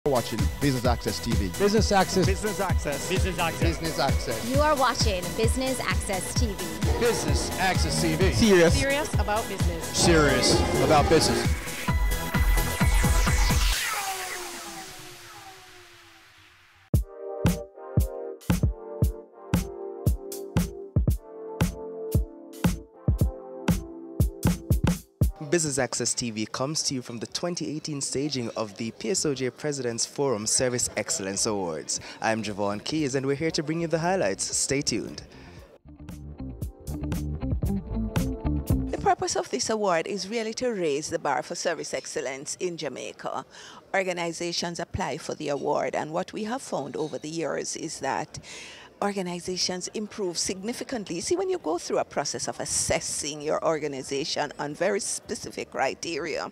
Watching Business Access TV. Business Access. Business Access. Business Access. Business Access. You are watching Business Access TV. Business Access TV. Serious about business. Serious about business. Business Access TV comes to you from the 2018 staging of the PSOJ President's Forum Service Excellence Awards. I'm Javon Keys and we're here to bring you the highlights. Stay tuned. The purpose of this award is really to raise the bar for service excellence in Jamaica. Organizations apply for the award, and what we have found over the years is that organizations improve significantly. See, when you go through a process of assessing your organization on very specific criteria,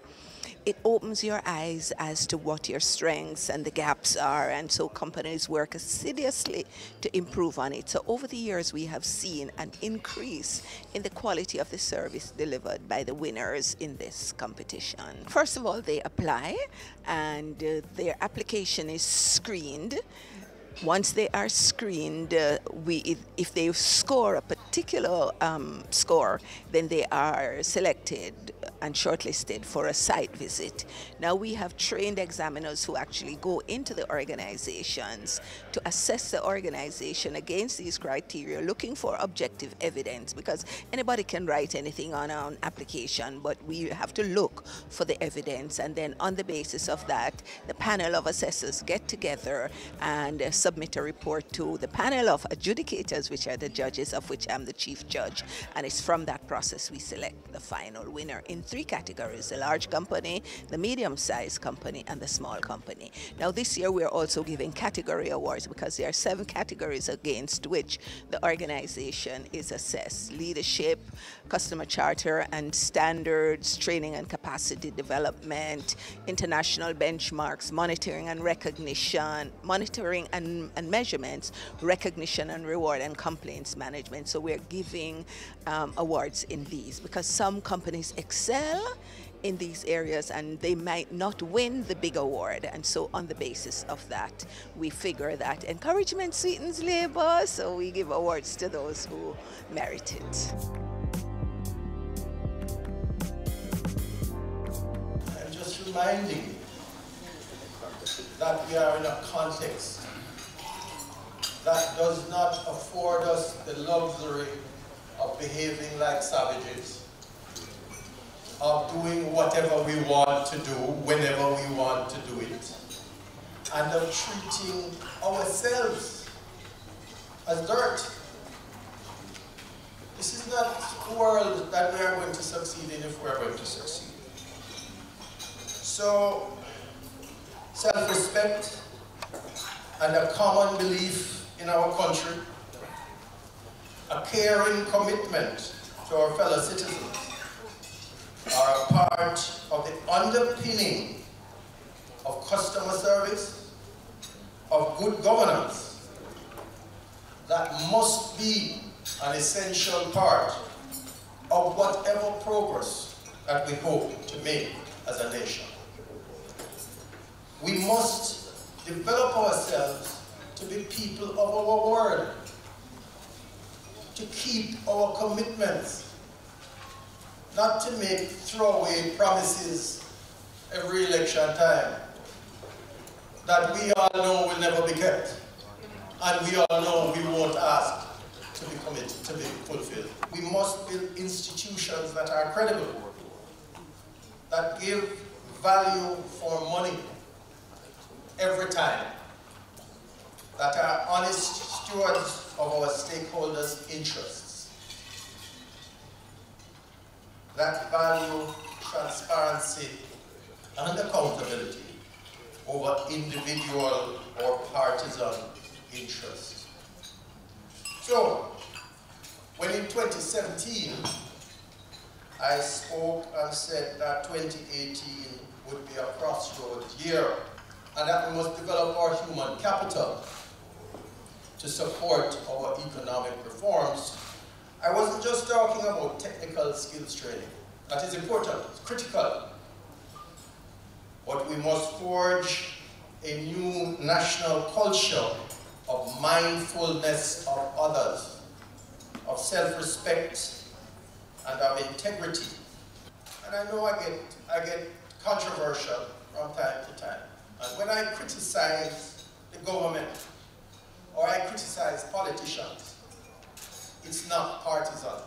it opens your eyes as to what your strengths and the gaps are, and so companies work assiduously to improve on it. So over the years, we have seen an increase in the quality of the service delivered by the winners in this competition. First of all, they apply, and their application is screened. Once they are screened, if they score a particular score, then they are selected and shortlisted for a site visit. Now we have trained examiners who actually go into the organizations to assess the organization against these criteria, looking for objective evidence, because anybody can write anything on an application, but we have to look for the evidence, and then on the basis of that, the panel of assessors get together and submit a report to the panel of adjudicators, which are the judges, of which I'm the chief judge, and it's from that process we select the final winner in 3 categories: the large company, the medium-sized company, and the small company. Now this year we're also giving category awards because there are 7 categories against which the organization is assessed: leadership, customer charter and standards, training and capacity development, international benchmarks, monitoring and recognition, monitoring and measurements, recognition and reward, and complaints management. So we're giving awards in these because some companies excel in these areas and they might not win the big award, and so on the basis of that we figure that encouragement sweetens labor, so we give awards to those who merit it. I'm just reminding you that we are in a context that does not afford us the luxury of behaving like savages, of doing whatever we want to do, whenever we want to do it, and of treating ourselves as dirt. This is not the world that we are going to succeed in if we are going to succeed. So, self-respect and a common belief in our country, a caring commitment to our fellow citizens, are a part of the underpinning of customer service, of good governance, that must be an essential part of whatever progress that we hope to make as a nation. We must develop ourselves to be people of our word, to keep our commitments, not to make throwaway promises every election time that we all know will never be kept, and we all know we won't ask to be committed, to be fulfilled. We must build institutions that are credible, that give value for money every time, that are honest stewards of our stakeholders' interests, that value transparency and accountability over individual or partisan interests. So, when in 2017, I spoke and said that 2018 would be a crossroads year, and that we must develop our human capital to support our economic reforms, I wasn't just talking about technical skills training. That is important, it's critical. But we must forge a new national culture of mindfulness of others, of self-respect, and of integrity. And I know I get controversial from time to time. And when I criticize the government or I criticize politicians, it's not partisan.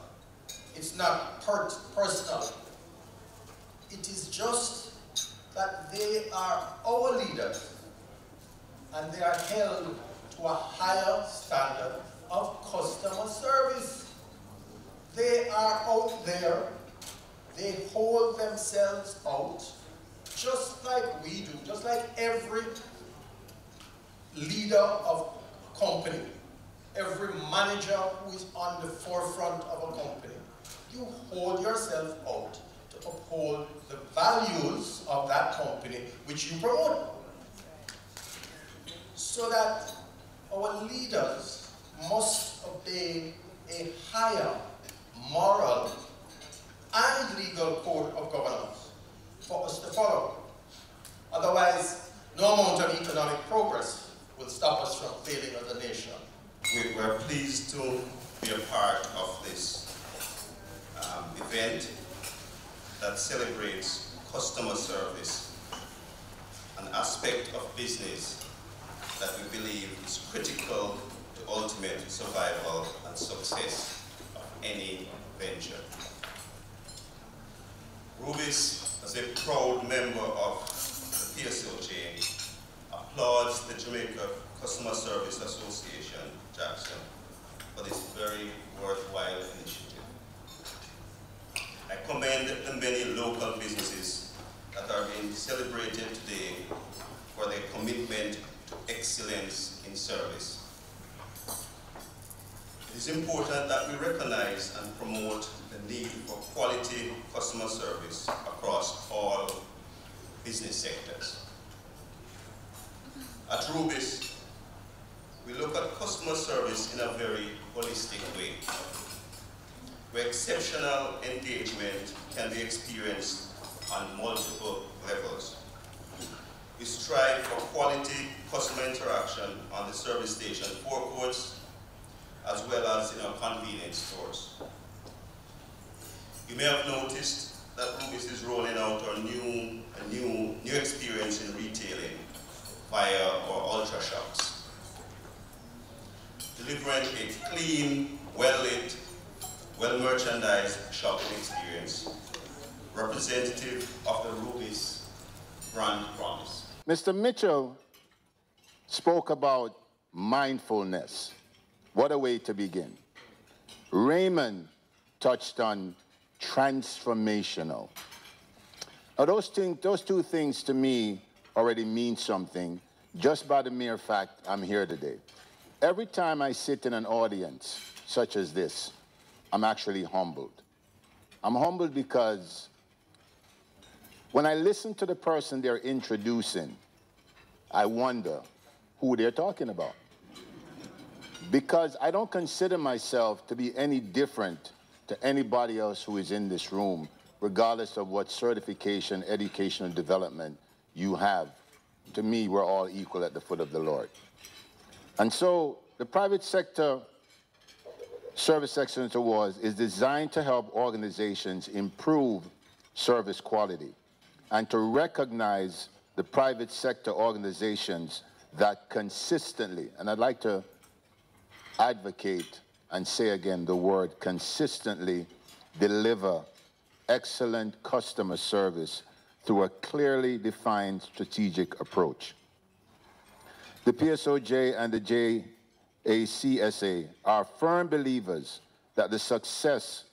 It's not personal. It is just that they are our leaders and they are held to a higher standard of customer service. They are out there. They hold themselves out just like we do, just like every leader of a company, every manager who is on the forefront of a company. You hold yourself out to uphold the values of that company which you promote. So that our leaders must obey a higher moral and legal code of governance for us to follow. Otherwise, no amount of economic progress will stop us from failing as a nation. We're pleased to be a part of this event that celebrates customer service, an aspect of business that we believe is critical to ultimate survival and success of any venture. Rubis, as a proud member of the PSOJ, applauds the Jamaica Customer Service Association, Jackson, for this very worthwhile initiative. I commend the many local businesses that are being celebrated today for their commitment to excellence in service. It is important that we recognize and promote the need for quality customer service across all business sectors. At Rubis, we look at customer service in a very holistic way, where exceptional engagement can be experienced on multiple levels. We strive for quality customer interaction on the service station forecourts, as well as in our convenience stores. You may have noticed that Rubis is rolling out a new experience in retailing via our Ultra Shops, delivering a clean, well-lit, well-merchandised shopping experience, representative of the Rubis brand promise. Mr. Mitchell spoke about mindfulness. What a way to begin. Raymond touched on transformational. Now those two things to me already mean something just by the mere fact I'm here today. Every time I sit in an audience such as this, I'm actually humbled. I'm humbled because when I listen to the person they're introducing, I wonder who they're talking about. Because I don't consider myself to be any different to anybody else who is in this room, regardless of what certification, educational development you have. To me, we're all equal at the foot of the Lord. And so the Private Sector Service Excellence Awards is designed to help organizations improve service quality and to recognize the private sector organizations that consistently, and I'd like to advocate and say again the word consistently, deliver excellent customer service through a clearly defined strategic approach. The PSOJ and the JACSA are firm believers that the success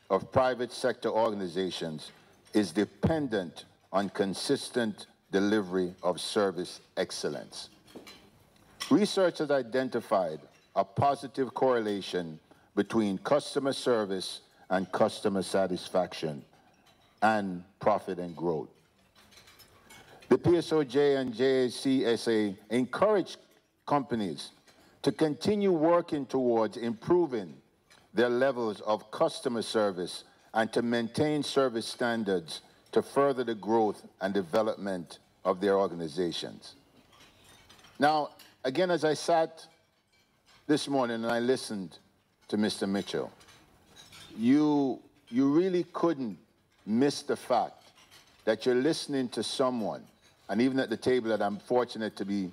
of private sector organizations is dependent on consistent delivery of service excellence. Research has identified a positive correlation between customer service and customer satisfaction and profit and growth. The PSOJ and JACSA encourage companies to continue working towards improving their levels of customer service and to maintain service standards to further the growth and development of their organizations. Now, again, as I sat this morning and I listened to Mr. Mitchell, you really couldn't miss the fact that you're listening to someone, and even at the table that I'm fortunate to be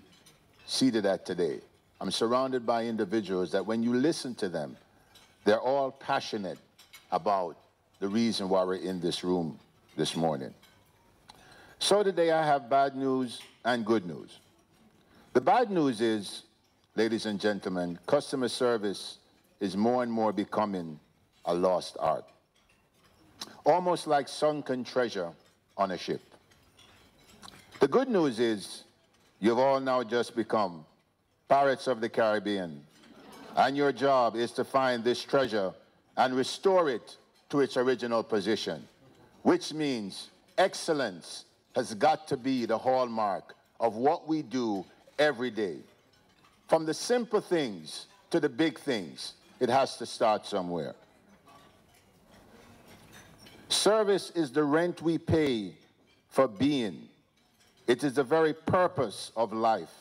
seated at today, I'm surrounded by individuals that when you listen to them, they're all passionate about the reason why we're in this room this morning. So today I have bad news and good news. The bad news is, ladies and gentlemen, customer service is more and more becoming a lost art. Almost like sunken treasure on a ship. The good news is you've all now just become Pirates of the Caribbean, and your job is to find this treasure and restore it to its original position, which means excellence has got to be the hallmark of what we do every day. From the simple things to the big things, it has to start somewhere. Service is the rent we pay for being. It is the very purpose of life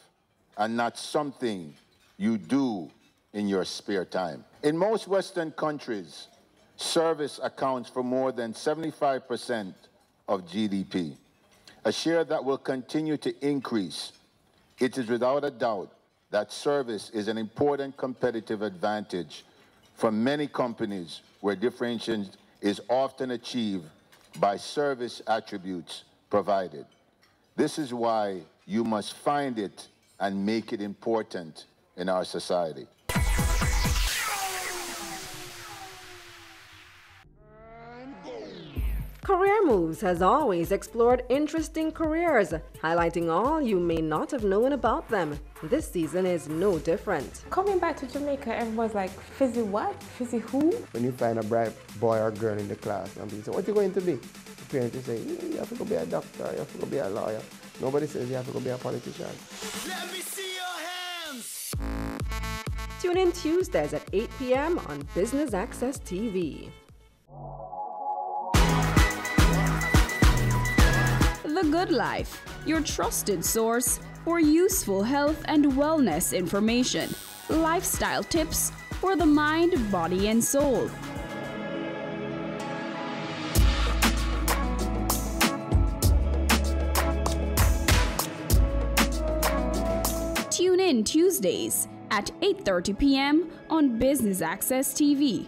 and not something you do in your spare time. In most Western countries, service accounts for more than 75% of GDP, a share that will continue to increase. It is without a doubt that service is an important competitive advantage for many companies where differentiation is often achieved by service attributes provided. This is why you must find it and make it important in our society. Career Moves has always explored interesting careers, highlighting all you may not have known about them. This season is no different. Coming back to Jamaica, everyone's like, Fizzy what? Fizzy who? When you find a bright boy or girl in the class and people say, what are you going to be? The parents will say, you have to go be a doctor, you have to go be a lawyer. Nobody says you have to go be a politician. Let me see your hands! Tune in Tuesdays at 8 p.m. on Business Access TV. The Good Life, your trusted source for useful health and wellness information, lifestyle tips for the mind, body, and soul. Tune in Tuesdays at 8:30 p.m. on Business Access TV.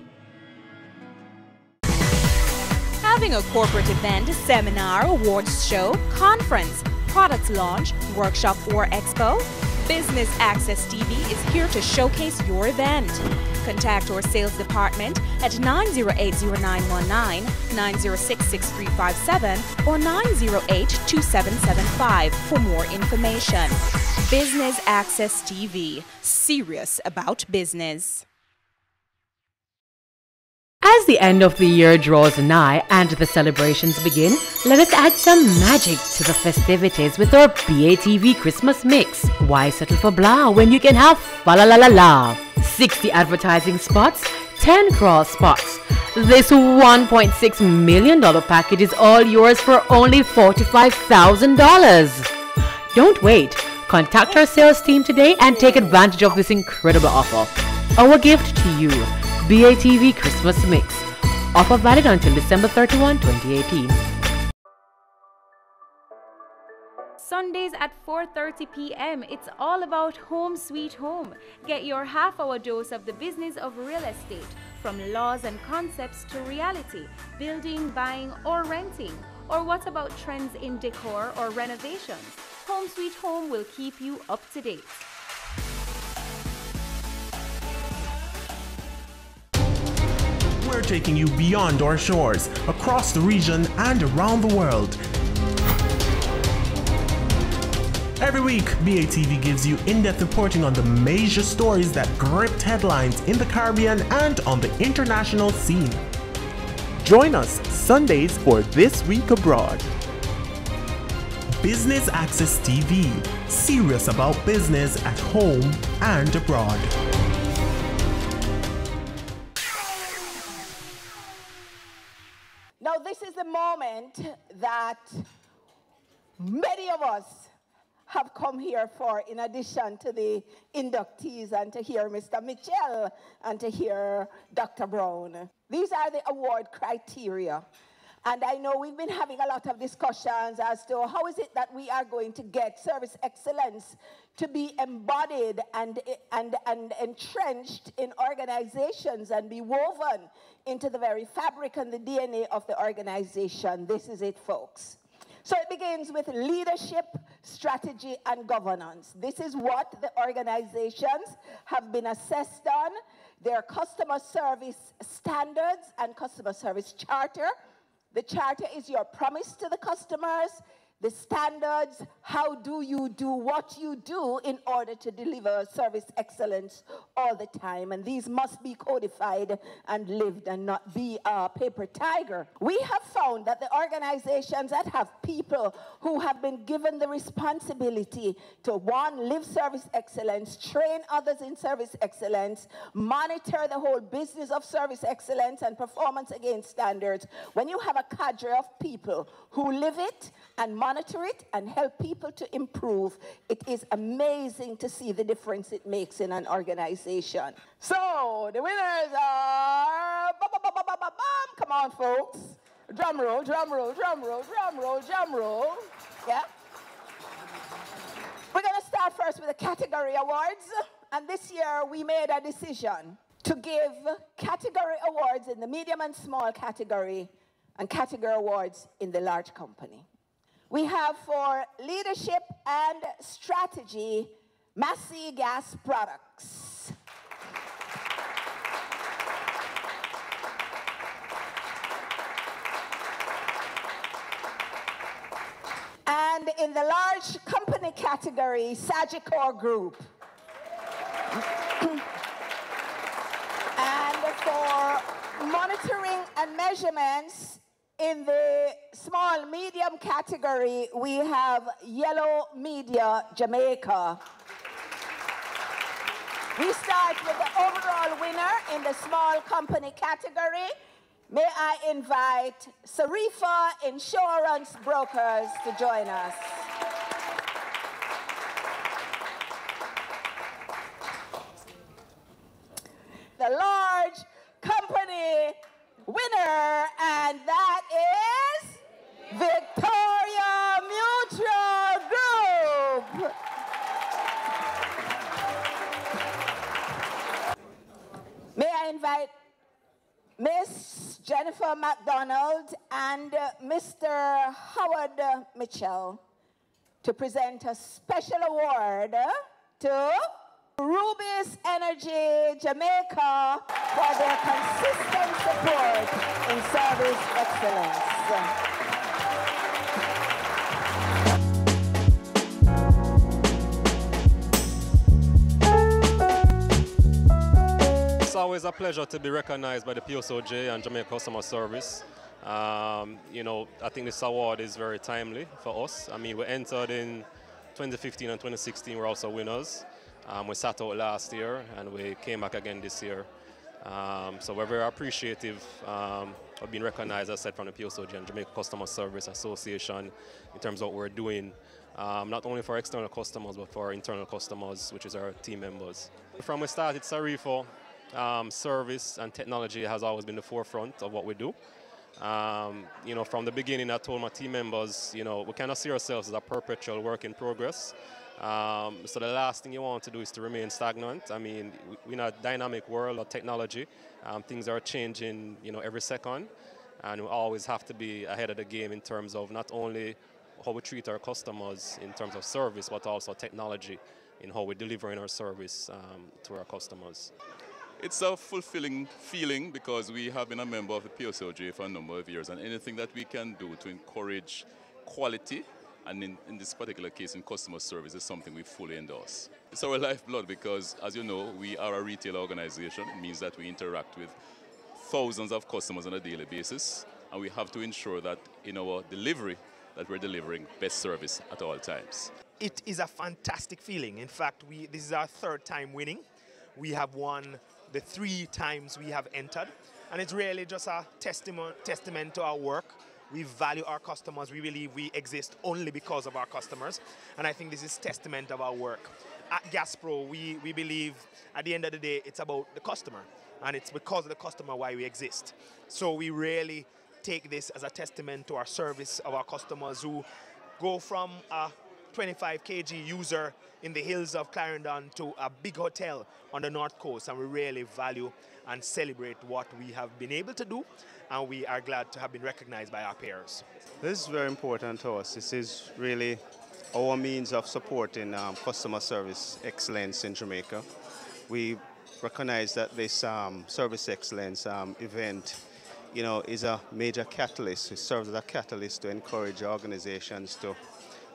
Having a corporate event, seminar, awards show, conference, product launch, workshop, or expo? Business Access TV is here to showcase your event. Contact our sales department at 908-0919, 906-6357, or 908-2775 for more information. Business Access TV, serious about business. As the end of the year draws nigh and the celebrations begin, let us add some magic to the festivities with our BATV Christmas Mix. Why settle for blah when you can have fa la la la la? 60 advertising spots, 10 crawl spots. This $1.6 million package is all yours for only $45,000. Don't wait. Contact our sales team today and take advantage of this incredible offer. Our gift to you. BATV Christmas Mix. Offer valid until December 31, 2018. Sundays at 4:30 p.m. It's all about Home Sweet Home. Get your half-hour dose of the business of real estate, from laws and concepts to reality, building, buying, or renting. Or what about trends in decor or renovations? Home Sweet Home will keep you up to date. We're taking you beyond our shores, across the region and around the world. Every week, BATV gives you in-depth reporting on the major stories that gripped headlines in the Caribbean and on the international scene. Join us Sundays for This Week Abroad. Business Access TV, serious about business at home and abroad. Now, this is the moment that many of us have come here for, in addition to the inductees and to hear Mr. Mitchell and to hear Dr. Brown. These are the award criteria. And I know we've been having a lot of discussions as to how is it that we are going to get service excellence to be embodied and entrenched in organizations and be woven into the very fabric and the DNA of the organization. This is it, folks. So it begins with leadership, strategy, and governance. This is what the organizations have been assessed on, their customer service standards and customer service charter. The charter is your promise to the customers, the standards, how do you do what you do in order to deliver service excellence all the time. And these must be codified and lived and not be a paper tiger. We have found that the organizations that have people who have been given the responsibility to, one, live service excellence, train others in service excellence, monitor the whole business of service excellence and performance against standards. When you have a cadre of people who live it and monitor it and help people to improve, it is amazing to see the difference it makes in an organization. So the winners are, come on folks, drum roll, drum roll, drum roll, drum roll, drum roll. Yeah. We're going to start first with the category awards, and this year we made a decision to give category awards in the medium and small category and category awards in the large company. We have for leadership and strategy, Massey Gas Products. And in the large company category, Sagicor Group. And for monitoring and measurements, in the small medium category, we have Yellow Media Jamaica. We start with the overall winner in the small company category. May I invite Sarifa Insurance Brokers to join us. The large company winner, and that is Victoria Mutual Group. May I invite Miss Jennifer McDonald and Mr. Howard Mitchell to present a special award to Rubis Energy Jamaica for their consistent support in service excellence. It's always a pleasure to be recognized by the PSOJ and Jamaica Customer Service. You know, I think this award is very timely for us. I mean, we entered in 2015 and 2016, we're also winners. We sat out last year and we came back again this year. So we're very appreciative of being recognized, as I said, from the PSOJ and Jamaica Customer Service Association in terms of what we're doing, not only for external customers, but for our internal customers, which is our team members. From the start, it's Sarifo. Service and technology has always been the forefront of what we do. You know, from the beginning, I told my team members, you know, we cannot see ourselves as a perpetual work in progress. So the last thing you want to do is to remain stagnant. I mean, we're in a dynamic world of technology. Things are changing, you know, every second, and we always have to be ahead of the game in terms of not only how we treat our customers in terms of service, but also technology in how we're delivering our service to our customers. It's a fulfilling feeling because we have been a member of the PSOJ for a number of years, and anything that we can do to encourage quality, and in this particular case in customer service, is something we fully endorse. It's our lifeblood because, as you know, we are a retail organization. It means that we interact with thousands of customers on a daily basis, and we have to ensure that in our delivery that we're delivering best service at all times. It is a fantastic feeling. In fact, this is our third time winning. We have won the 3 times we have entered, and it's really just a testament to our work. We value our customers. We believe we exist only because of our customers. And I think this is testament of our work. At GasPro, we believe at the end of the day, it's about the customer. And it's because of the customer why we exist. So we really take this as a testament to our service of our customers who go from a 25 kg user in the hills of Clarendon to a big hotel on the North Coast. And we really value and celebrate what we have been able to do. And we are glad to have been recognized by our peers. This is very important to us. This is really our means of supporting customer service excellence in Jamaica. We recognize that this service excellence event, is a major catalyst. It serves as a catalyst to encourage organizations to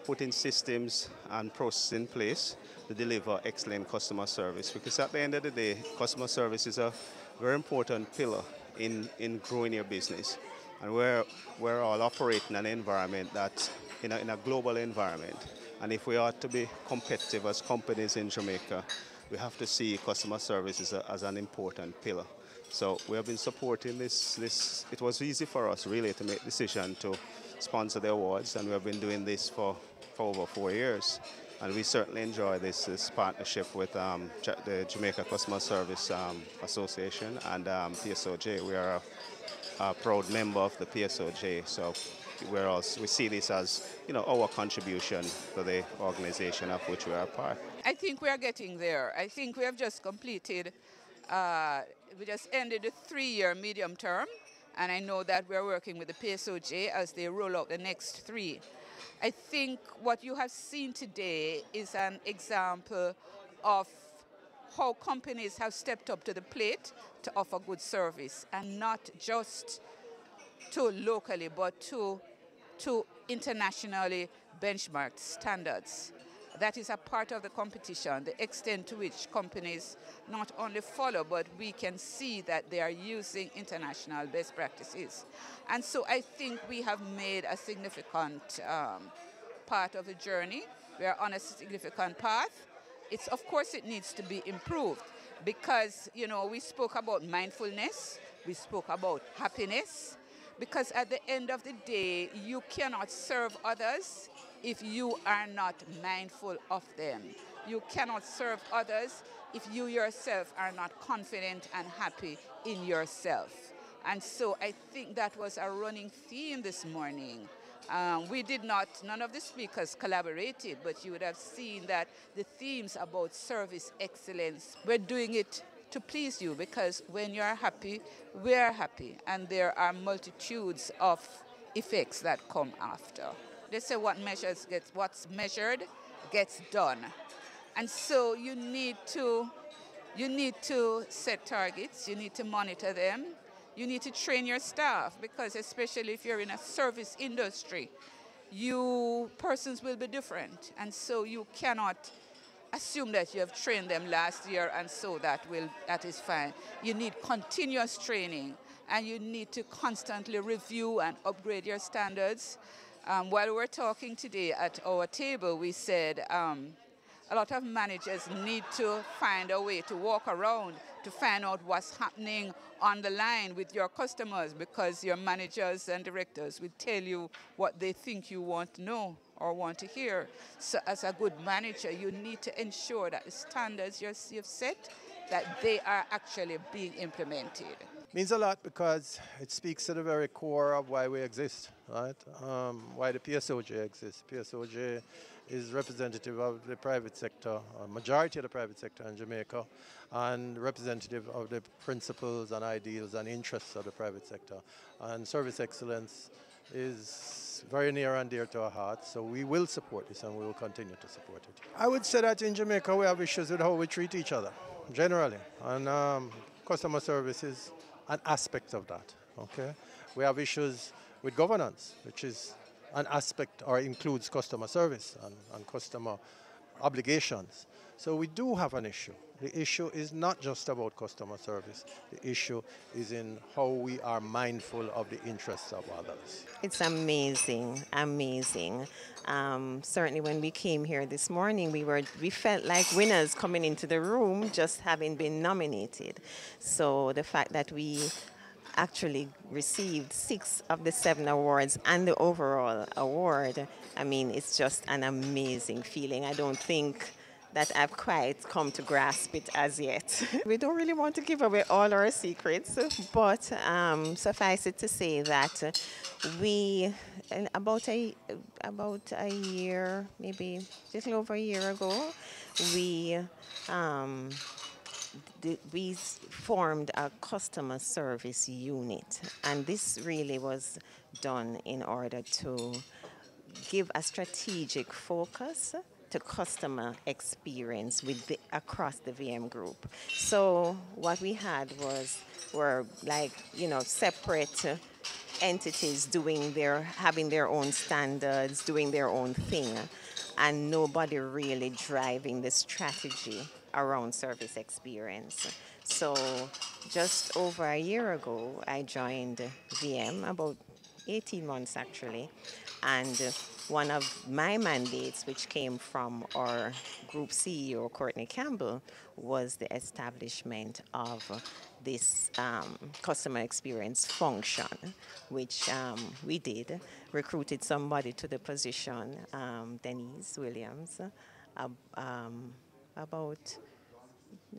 put in systems and processes in place to deliver excellent customer service. Because at the end of the day, customer service is a very important pillar in growing your business. And we're all operating in an environment that's in a global environment. And if we are to be competitive as companies in Jamaica, we have to see customer service as an important pillar. So we have been supporting this. It was easy for us really to make the decision to sponsor the awards, and we have been doing this for over 4 years. And we certainly enjoy this partnership with the Jamaica Customer Service Association and PSOJ. We are a proud member of the PSOJ, so we see this as our contribution to the organization of which we are a part. I think we are getting there. I think we have just completed, we just ended the 3-year medium term, and I know that we are working with the PSOJ as they roll out the next 3. I think what you have seen today is an example of how companies have stepped up to the plate to offer good service, and not just to locally, but to internationally benchmarked standards. That is a part of the competition, the extent to which companies not only follow, but we can see that they are using international best practices. And so I think we have made a significant part of the journey. We are on a significant path. Of course, it needs to be improved because, we spoke about mindfulness, we spoke about happiness, because at the end of the day, you cannot serve others if you are not mindful of them. You cannot serve others if you yourself are not confident and happy in yourself. And so I think that was a running theme this morning. None of the speakers collaborated, but you would have seen that the themes about service excellence, we're doing it to please you, because when you're happy, we're happy. And there are multitudes of effects that come after. They say what's measured gets done. And so you need to set targets, you need to monitor them, you need to train your staff, because especially if you're in a service industry, persons will be different. And so you cannot assume that you have trained them last year and so that is fine. You need continuous training, and you need to constantly review and upgrade your standards. While we were talking today at our table, we said a lot of managers need to find a way to walk around to find out what's happening on the line with your customers, because your managers and directors will tell you what they think you want to know or want to hear. So as a good manager, you need to ensure that the standards you've set, that they are actually being implemented. Means a lot because it speaks to the very core of why we exist, right? Why the PSOJ exists. PSOJ is representative of the private sector, a majority of the private sector in Jamaica, and representative of the principles and ideals and interests of the private sector. And service excellence is very near and dear to our hearts, so we will support this and we will continue to support it. I would say that in Jamaica we have issues with how we treat each other, generally, and customer service is an aspect of that, okay? We have issues with governance, which is an aspect or includes customer service and customer obligations. So we do have an issue. The issue is not just about customer service. The issue is in how we are mindful of the interests of others. It's amazing, amazing. Certainly when we came here this morning, we felt like winners coming into the room just having been nominated. So the fact that we actually received 6 of the 7 awards and the overall award. I mean, it's just an amazing feeling. I don't think that I've quite come to grasp it as yet. We don't really want to give away all our secrets, but suffice it to say that we, about a year, maybe a little over a year ago, we formed a customer service unit, and this really was done in order to give a strategic focus to customer experience across the VM group. So what we had were like, separate entities having their own standards, doing their own thing, and nobody really driving the strategy around service experience. So just over a year ago, I joined VM, about 18 months actually, and one of my mandates, which came from our group CEO, Courtney Campbell, was the establishment of this customer experience function, which we did, recruited somebody to the position, Denise Williams, about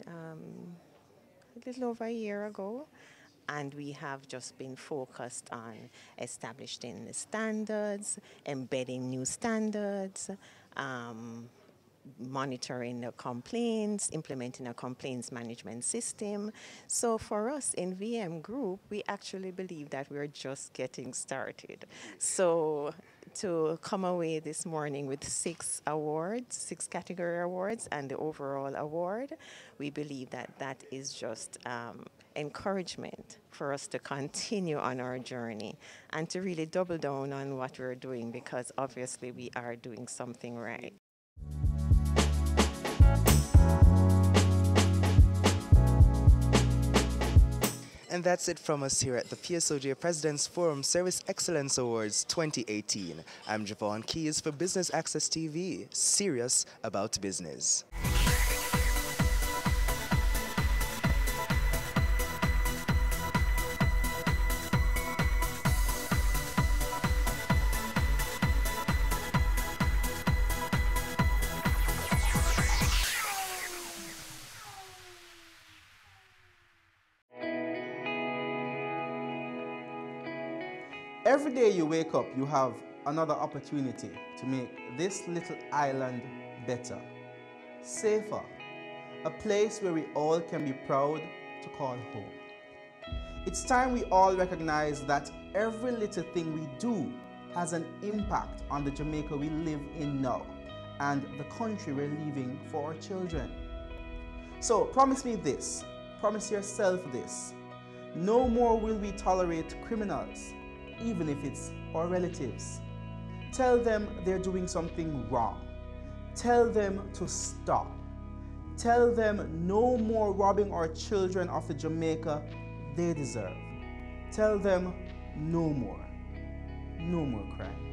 a little over a year ago. And we have just been focused on establishing the standards, embedding new standards, monitoring the complaints, implementing a complaints management system. So for us in VM Group, we actually believe that we're just getting started. So to come away this morning with 6 awards, 6 category awards, and the overall award, we believe that that is just encouragement for us to continue on our journey and to really double down on what we're doing, because obviously we are doing something right. And that's it from us here at the PSOJ President's Forum Service Excellence Awards 2018. I'm Javon Keys for Business Access TV, serious about business. Every day you wake up, you have another opportunity to make this little island better, safer, a place where we all can be proud to call home. It's time we all recognize that every little thing we do has an impact on the Jamaica we live in now and the country we're leaving for our children. So promise me this, promise yourself this: no more will we tolerate criminals, even if it's our relatives. Tell them they're doing something wrong. Tell them to stop. Tell them no more robbing our children of the Jamaica they deserve. Tell them no more crime.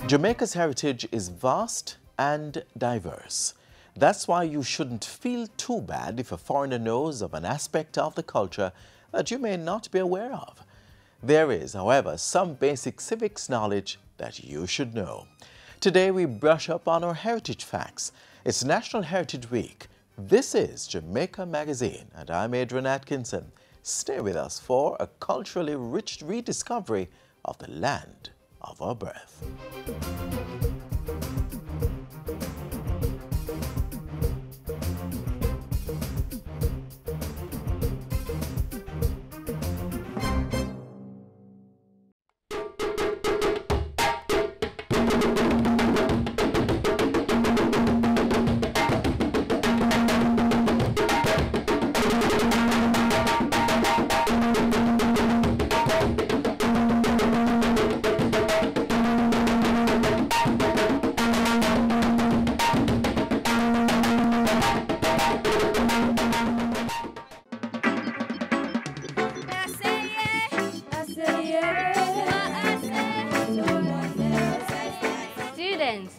Jamaica's heritage is vast and diverse. That's why you shouldn't feel too bad if a foreigner knows of an aspect of the culture that you may not be aware of. There is, however, some basic civics knowledge that you should know. Today we brush up on our heritage facts. It's National Heritage Week. This is Jamaica Magazine, and I'm Adrian Atkinson. Stay with us for a culturally rich rediscovery of the land of our birth.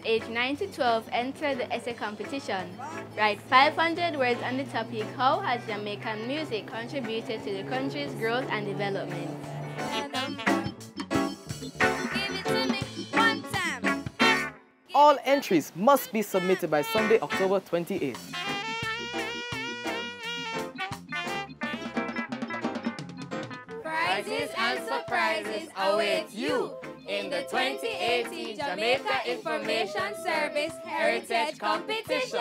Aged 9 to 12 enter the essay competition. Write 500 words on the topic, how has Jamaican music contributed to the country's growth and development? All entries must be submitted by Sunday, October 28th. Prizes and surprises await you in the 2018 Jamaica Information Service Heritage Competition.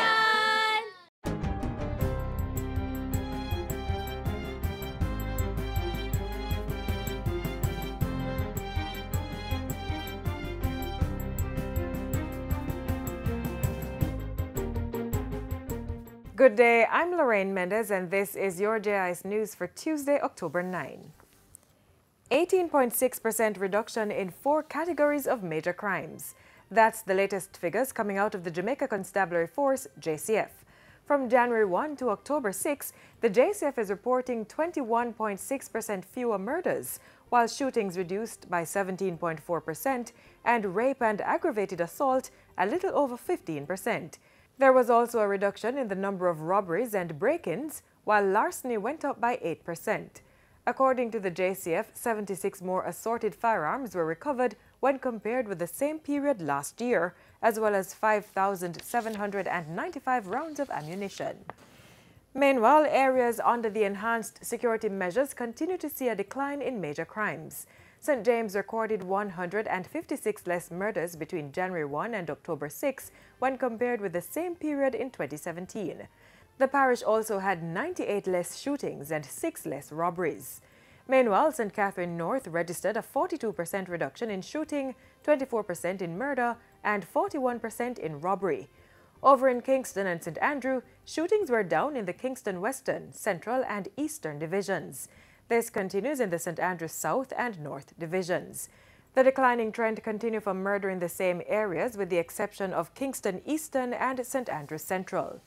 Good day, I'm Lorraine Mendez, and this is your JIS News for Tuesday, October 9. 18.6% reduction in 4 categories of major crimes. That's the latest figures coming out of the Jamaica Constabulary Force, JCF. From January 1 to October 6, the JCF is reporting 21.6% fewer murders, while shootings reduced by 17.4% and rape and aggravated assault a little over 15%. There was also a reduction in the number of robberies and break-ins, while larceny went up by 8%. According to the JCF, 76 more assorted firearms were recovered when compared with the same period last year, as well as 5,795 rounds of ammunition. Meanwhile, areas under the enhanced security measures continue to see a decline in major crimes. St. James recorded 156 less murders between January 1 and October 6 when compared with the same period in 2017. The parish also had 98 less shootings and 6 less robberies. Meanwhile, St. Catherine North registered a 42% reduction in shooting, 24% in murder, and 41% in robbery. Over in Kingston and St. Andrew, shootings were down in the Kingston Western, Central, and Eastern divisions. This continues in the St. Andrew South and North divisions. The declining trend continues for murder in the same areas, with the exception of Kingston Eastern and St. Andrew Central.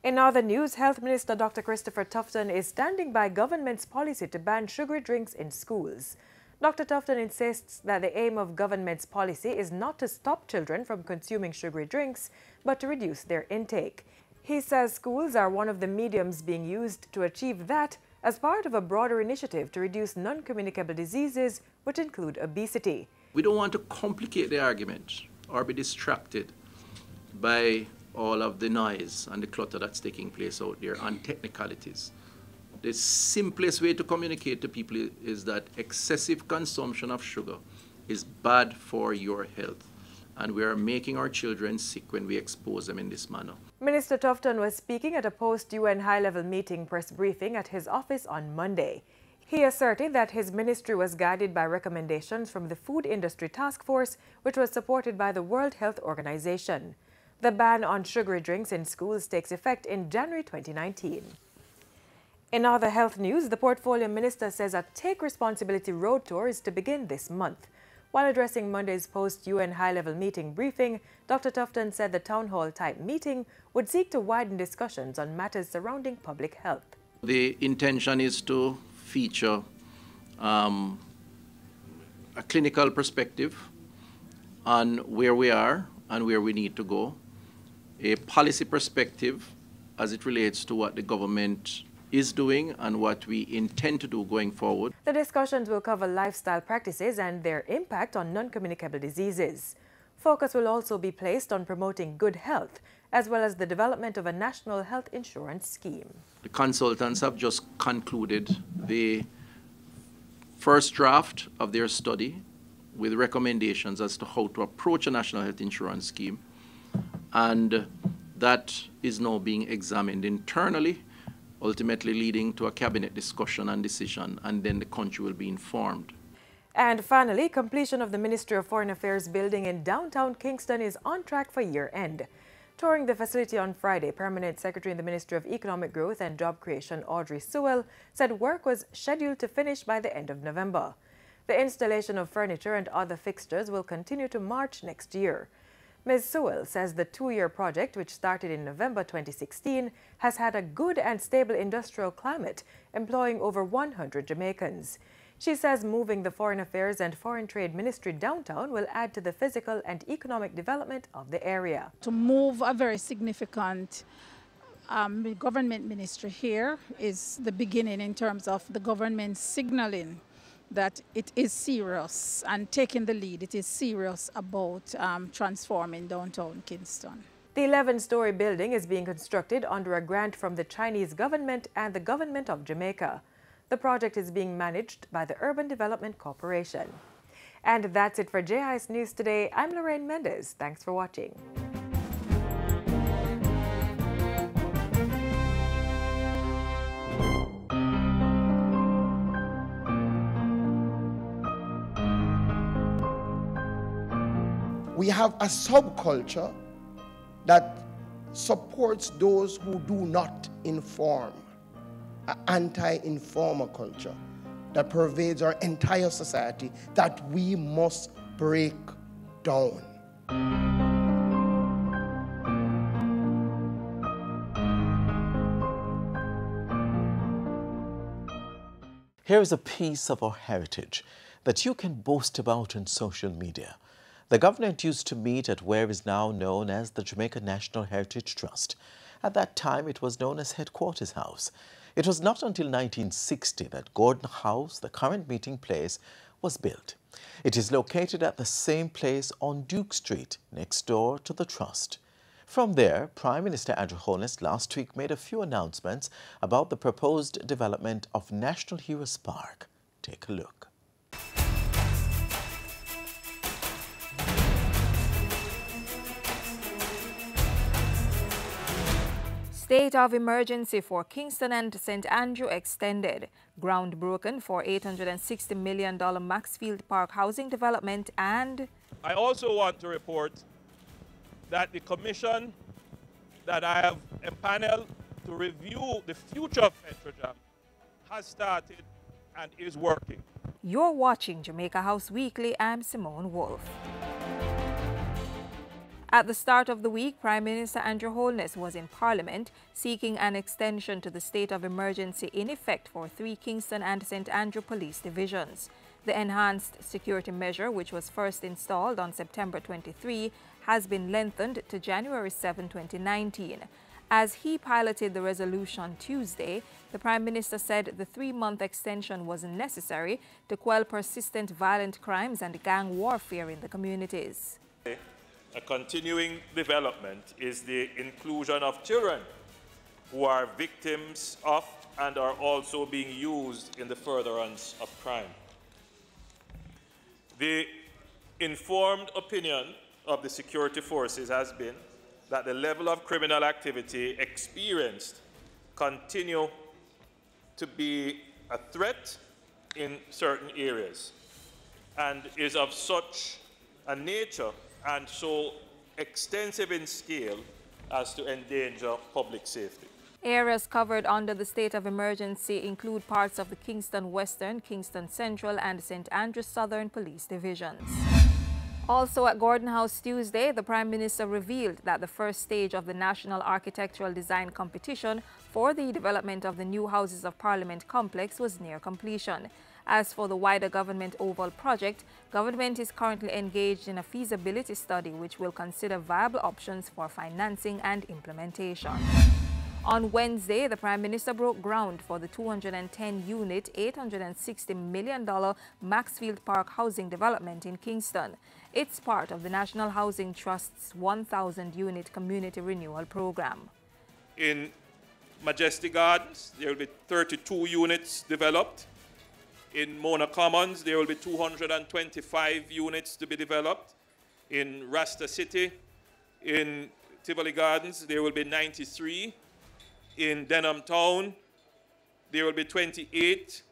In other news, Health Minister Dr. Christopher Tufton is standing by government's policy to ban sugary drinks in schools. Dr. Tufton insists that the aim of government's policy is not to stop children from consuming sugary drinks, but to reduce their intake. He says schools are one of the mediums being used to achieve that as part of a broader initiative to reduce non-communicable diseases, which include obesity. We don't want to complicate the argument or be distracted by all of the noise and the clutter that's taking place out there and technicalities. The simplest way to communicate to people is that excessive consumption of sugar is bad for your health, and we are making our children sick when we expose them in this manner. Minister Tufton was speaking at a post-UN high-level meeting press briefing at his office on Monday. He asserted that his ministry was guided by recommendations from the Food Industry Task Force, which was supported by the World Health Organization. The ban on sugary drinks in schools takes effect in January 2019. In other health news, the Portfolio Minister says a Take Responsibility road tour is to begin this month. While addressing Monday's post-UN high-level meeting briefing, Dr. Tufton said the town hall-type meeting would seek to widen discussions on matters surrounding public health. The intention is to feature a clinical perspective on where we are and where we need to go, a policy perspective as it relates to what the government is doing and what we intend to do going forward. The discussions will cover lifestyle practices and their impact on non-communicable diseases. Focus will also be placed on promoting good health, as well as the development of a national health insurance scheme. The consultants have just concluded the first draft of their study with recommendations as to how to approach a national health insurance scheme, and that is now being examined internally, ultimately leading to a cabinet discussion and decision, and then the country will be informed. And finally, completion of the Ministry of Foreign Affairs building in downtown Kingston is on track for year-end. Touring the facility on Friday, Permanent Secretary in the Ministry of Economic Growth and Job Creation, Audrey Sewell, said work was scheduled to finish by the end of November. The installation of furniture and other fixtures will continue to March next year. Ms. Sewell says the two-year project, which started in November 2016, has had a good and stable industrial climate, employing over 100 Jamaicans. She says moving the Foreign Affairs and Foreign Trade Ministry downtown will add to the physical and economic development of the area. To move a very significant government ministry here is the beginning in terms of the government signaling that it is serious and taking the lead. It is serious about transforming downtown Kingston. The 11-story building is being constructed under a grant from the Chinese government and the government of Jamaica. The project is being managed by the Urban Development Corporation. And that's it for JIS News Today. I'm Lorraine Mendez. Thanks for watching. We have a subculture that supports those who do not inform, an anti-informer culture that pervades our entire society that we must break down. Here is a piece of our heritage that you can boast about on social media. The government used to meet at where is now known as the Jamaica National Heritage Trust. At that time, it was known as Headquarters House. It was not until 1960 that Gordon House, the current meeting place, was built. It is located at the same place on Duke Street, next door to the trust. From there, Prime Minister Andrew Holness last week made a few announcements about the proposed development of National Heroes Park. Take a look. State of emergency for Kingston and St. Andrew extended. Ground broken for $860 million Maxfield Park housing development, and I also want to report that the commission that I have empaneled to review the future of Petrojam has started and is working. You're watching Jamaica House Weekly. I'm Simone Wolf. At the start of the week, Prime Minister Andrew Holness was in Parliament seeking an extension to the state of emergency in effect for 3 Kingston and St. Andrew police divisions. The enhanced security measure, which was first installed on September 23, has been lengthened to January 7, 2019. As he piloted the resolution Tuesday, the Prime Minister said the 3-month extension was necessary to quell persistent violent crimes and gang warfare in the communities. A continuing development is the inclusion of children who are victims of and are also being used in the furtherance of crime. The informed opinion of the security forces has been that the level of criminal activity experienced continue to be a threat in certain areas and is of such a nature and so extensive in scale as to endanger public safety. Areas covered under the state of emergency include parts of the Kingston Western, Kingston Central and St. Andrew Southern police divisions. Also at Gordon House Tuesday, the Prime Minister revealed that the first stage of the National Architectural Design Competition for the development of the new Houses of Parliament complex was near completion. As for the wider government Oval project, government is currently engaged in a feasibility study which will consider viable options for financing and implementation. On Wednesday, the Prime Minister broke ground for the 210-unit, $860 million Maxfield Park housing development in Kingston. It's part of the National Housing Trust's 1,000-unit community renewal program. In Majestic Gardens, there will be 32 units developed. In Mona Commons, there will be 225 units to be developed. In Rasta City, in Tivoli Gardens, there will be 93. In Denham Town, there will be 28.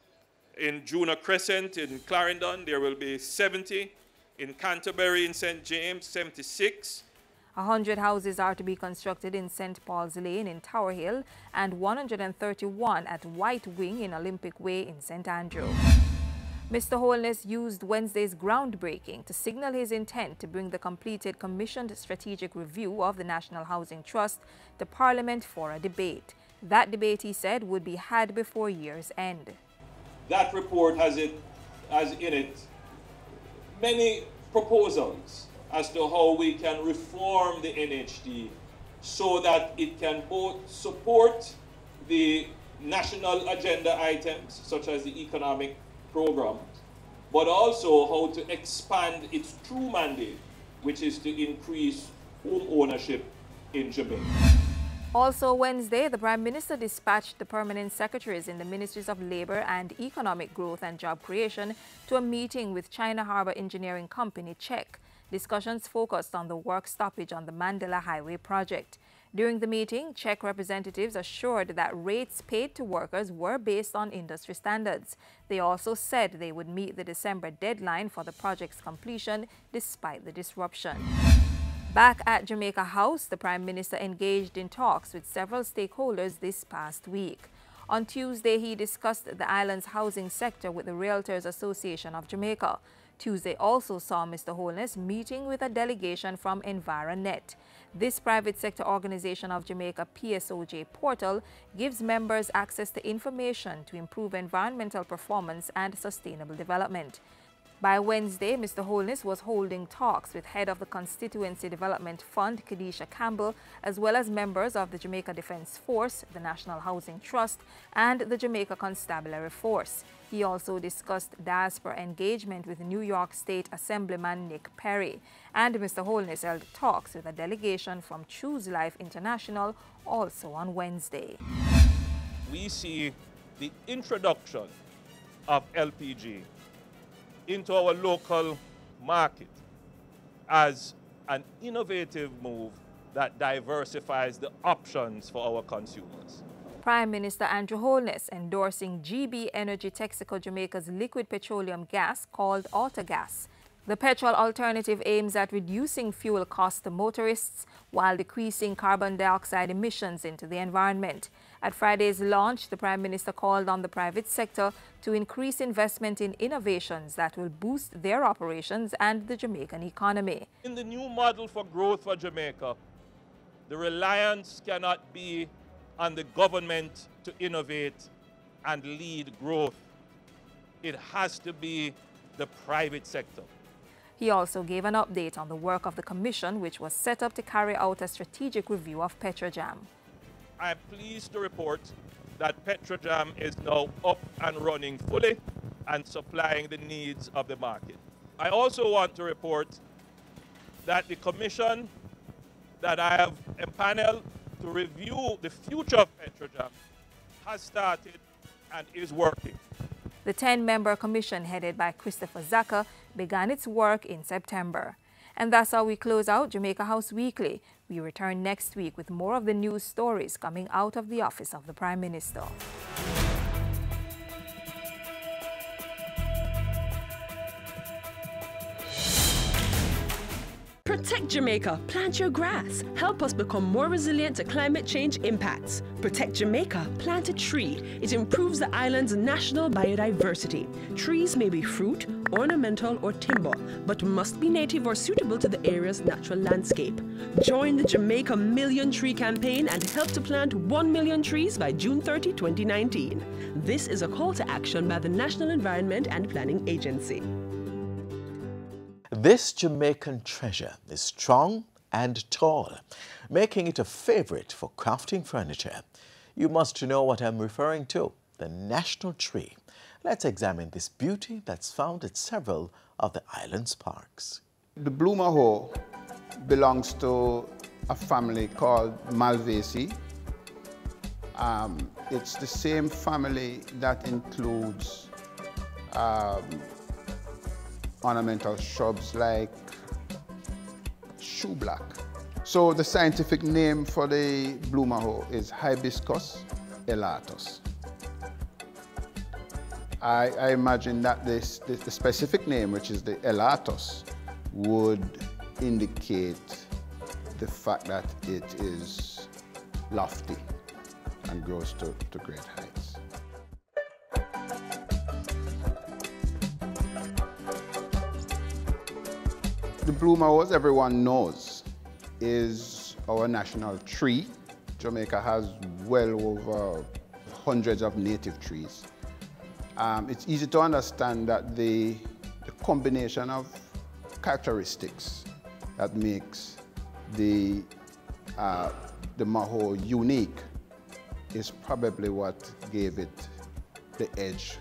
In Juna Crescent, in Clarendon, there will be 70. In Canterbury, in St. James, 76. 100 houses are to be constructed in St. Paul's Lane in Tower Hill and 131 at White Wing in Olympic Way in St. Andrew. Mr. Holness used Wednesday's groundbreaking to signal his intent to bring the completed commissioned strategic review of the National Housing Trust to Parliament for a debate. That debate, he said, would be had before year's end. That report has in it many proposals as to how we can reform the NHT so that it can both support the national agenda items such as the economic program, but also how to expand its true mandate, which is to increase home ownership in Jamaica. Also Wednesday, the Prime Minister dispatched the permanent secretaries in the Ministries of Labour and Economic Growth and Job Creation to a meeting with China Harbour Engineering Company, CHEC. Discussions focused on the work stoppage on the Mandela Highway project. During the meeting, CHEC representatives assured that rates paid to workers were based on industry standards. They also said they would meet the December deadline for the project's completion despite the disruption. Back at Jamaica House, the Prime Minister engaged in talks with several stakeholders this past week. On Tuesday, he discussed the island's housing sector with the Realtors Association of Jamaica. Tuesday also saw Mr. Holness meeting with a delegation from EnviroNet. This private sector organization of Jamaica PSOJ portal gives members access to information to improve environmental performance and sustainable development. By Wednesday, Mr. Holness was holding talks with head of the Constituency Development Fund, Kadisha Campbell, as well as members of the Jamaica Defence Force, the National Housing Trust, and the Jamaica Constabulary Force. He also discussed diaspora engagement with New York State Assemblyman Nick Perry. And Mr. Holness held talks with a delegation from Choose Life International also on Wednesday. We see the introduction of LPG into our local market as an innovative move that diversifies the options for our consumers. Prime Minister Andrew Holness endorsing GB Energy Texaco Jamaica's liquid petroleum gas called Autogas. The petrol alternative aims at reducing fuel costs to motorists while decreasing carbon dioxide emissions into the environment. At Friday's launch, the Prime Minister called on the private sector to increase investment in innovations that will boost their operations and the Jamaican economy. In the new model for growth for Jamaica, the reliance cannot be on the government to innovate and lead growth. It has to be the private sector. He also gave an update on the work of the Commission, which was set up to carry out a strategic review of Petrojam. I am pleased to report that Petrojam is now up and running fully and supplying the needs of the market. I also want to report that the Commission that I have empaneled to review the future of Petrojam has started and is working. The 10-member commission headed by Christopher Zaka began its work in September. And that's how we close out Jamaica House Weekly. We return next week with more of the news stories coming out of the office of the Prime Minister. Protect Jamaica, plant your grass. Help us become more resilient to climate change impacts. Protect Jamaica, plant a tree. It improves the island's national biodiversity. Trees may be fruit, ornamental, or timber, but must be native or suitable to the area's natural landscape. Join the Jamaica Million Tree campaign and help to plant 1 million trees by June 30, 2019. This is a call to action by the National Environment and Planning Agency. This Jamaican treasure is strong and tall, making it a favorite for crafting furniture. You must know what I'm referring to, the national tree. Let's examine this beauty that's found at several of the island's parks. The blue maho belongs to a family called Malvaceae. It's the same family that includes ornamental shrubs like shoeblack. So the scientific name for the blue maho is Hibiscus elatus. I imagine that the specific name, which is the elatus, would indicate the fact that it is lofty and grows to great heights. The blue maho, as everyone knows, is our national tree. Jamaica has well over hundreds of native trees. It's easy to understand that the combination of characteristics that makes the maho unique is probably what gave it the edge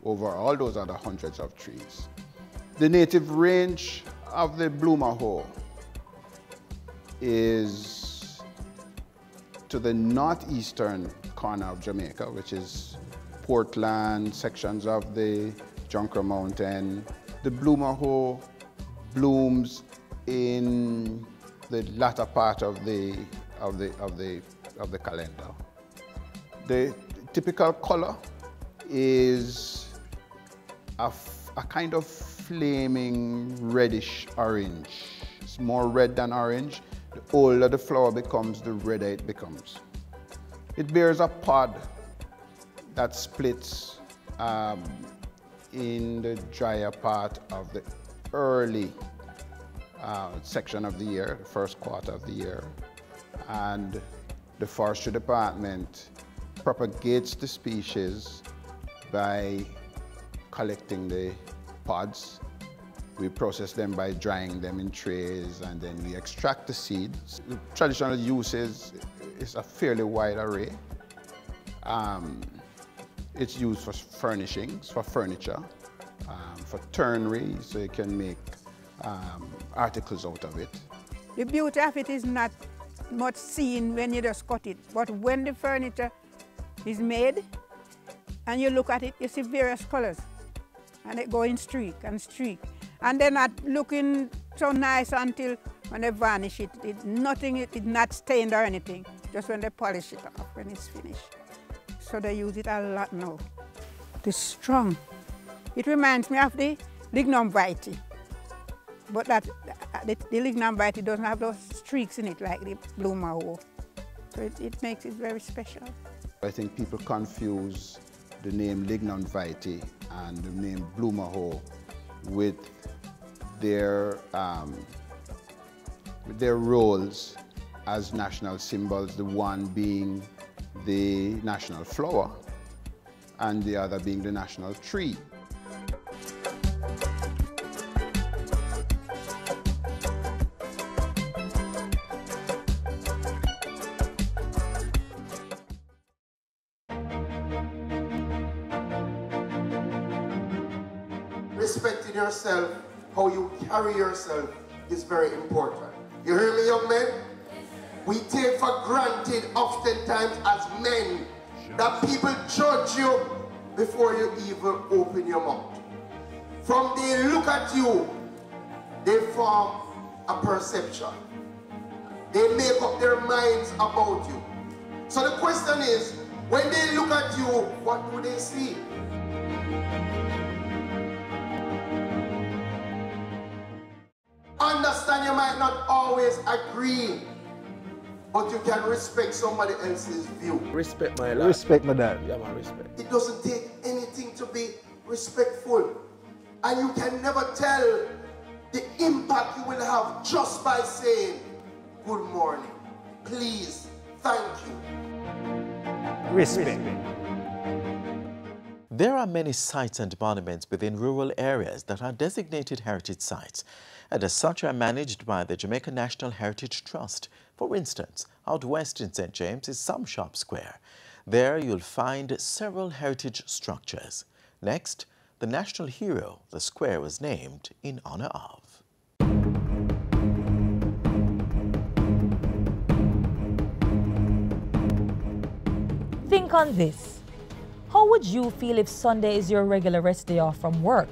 over all those other hundreds of trees. The native range of the blue maho is to the northeastern corner of Jamaica, which is Portland, sections of the Jonker Mountain. The blue maho blooms in the latter part of the calendar. The typical color is a kind of flaming reddish orange. It's more red than orange. The older the flower becomes, the redder it becomes. It bears a pod that splits in the drier part of the early section of the year, the first quarter of the year. And the forestry department propagates the species by collecting the pods. We process them by drying them in trays, and then we extract the seeds. The traditional uses is a fairly wide array. It's used for furnishings, for furniture, for turnery, so you can make articles out of it. The beauty of it is not much seen when you just cut it, but when the furniture is made and you look at it, you see various colors, and they go in streak and streak. And they're not looking so nice until when they varnish it. It's not stained or anything, just when they polish it off when it's finished. So they use it a lot now. It's strong. It reminds me of the lignum vitae, but the lignum vitae doesn't have those streaks in it like the blue maho. So it makes it very special. I think people confuse the name lignum vitae and the name blue maho with their roles as national symbols, the one being the national flower and the other being the national tree. Respecting yourself, how you carry yourself is very important. You hear me, young men? We take for granted oftentimes as men that people judge you before you even open your mouth. From they look at you, they form a perception. They make up their minds about you. So the question is, when they look at you, what do they see? I understand you might not always agree, but you can respect somebody else's view. Respect my life. Respect my dad. Yeah, man, respect. It doesn't take anything to be respectful. And you can never tell the impact you will have just by saying, good morning, please, thank you. Respect. There are many sites and monuments within rural areas that are designated heritage sites, and as such are managed by the Jamaica National Heritage Trust. For instance, out west in St. James is Sam Sharp Square. There you'll find several heritage structures. Next, the national hero the square was named in honor of. Think on this. How would you feel if Sunday is your regular rest day off from work,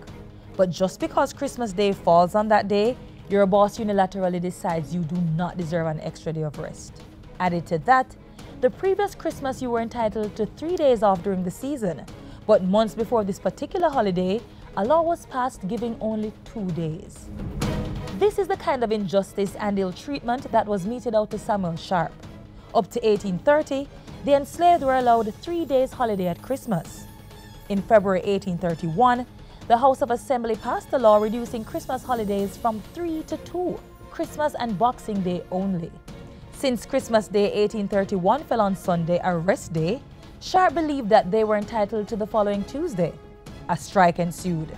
but just because Christmas Day falls on that day, your boss unilaterally decides you do not deserve an extra day of rest? Added to that, the previous Christmas you were entitled to 3 days off during the season, but months before this particular holiday, a law was passed giving only 2 days. This is the kind of injustice and ill treatment that was meted out to Samuel Sharp. Up to 1830, the enslaved were allowed 3 days holiday at Christmas. In February 1831, the House of Assembly passed a law reducing Christmas holidays from 3 to 2, Christmas and Boxing Day only. Since Christmas Day 1831 fell on Sunday, a rest day, Sharp believed that they were entitled to the following Tuesday. A strike ensued.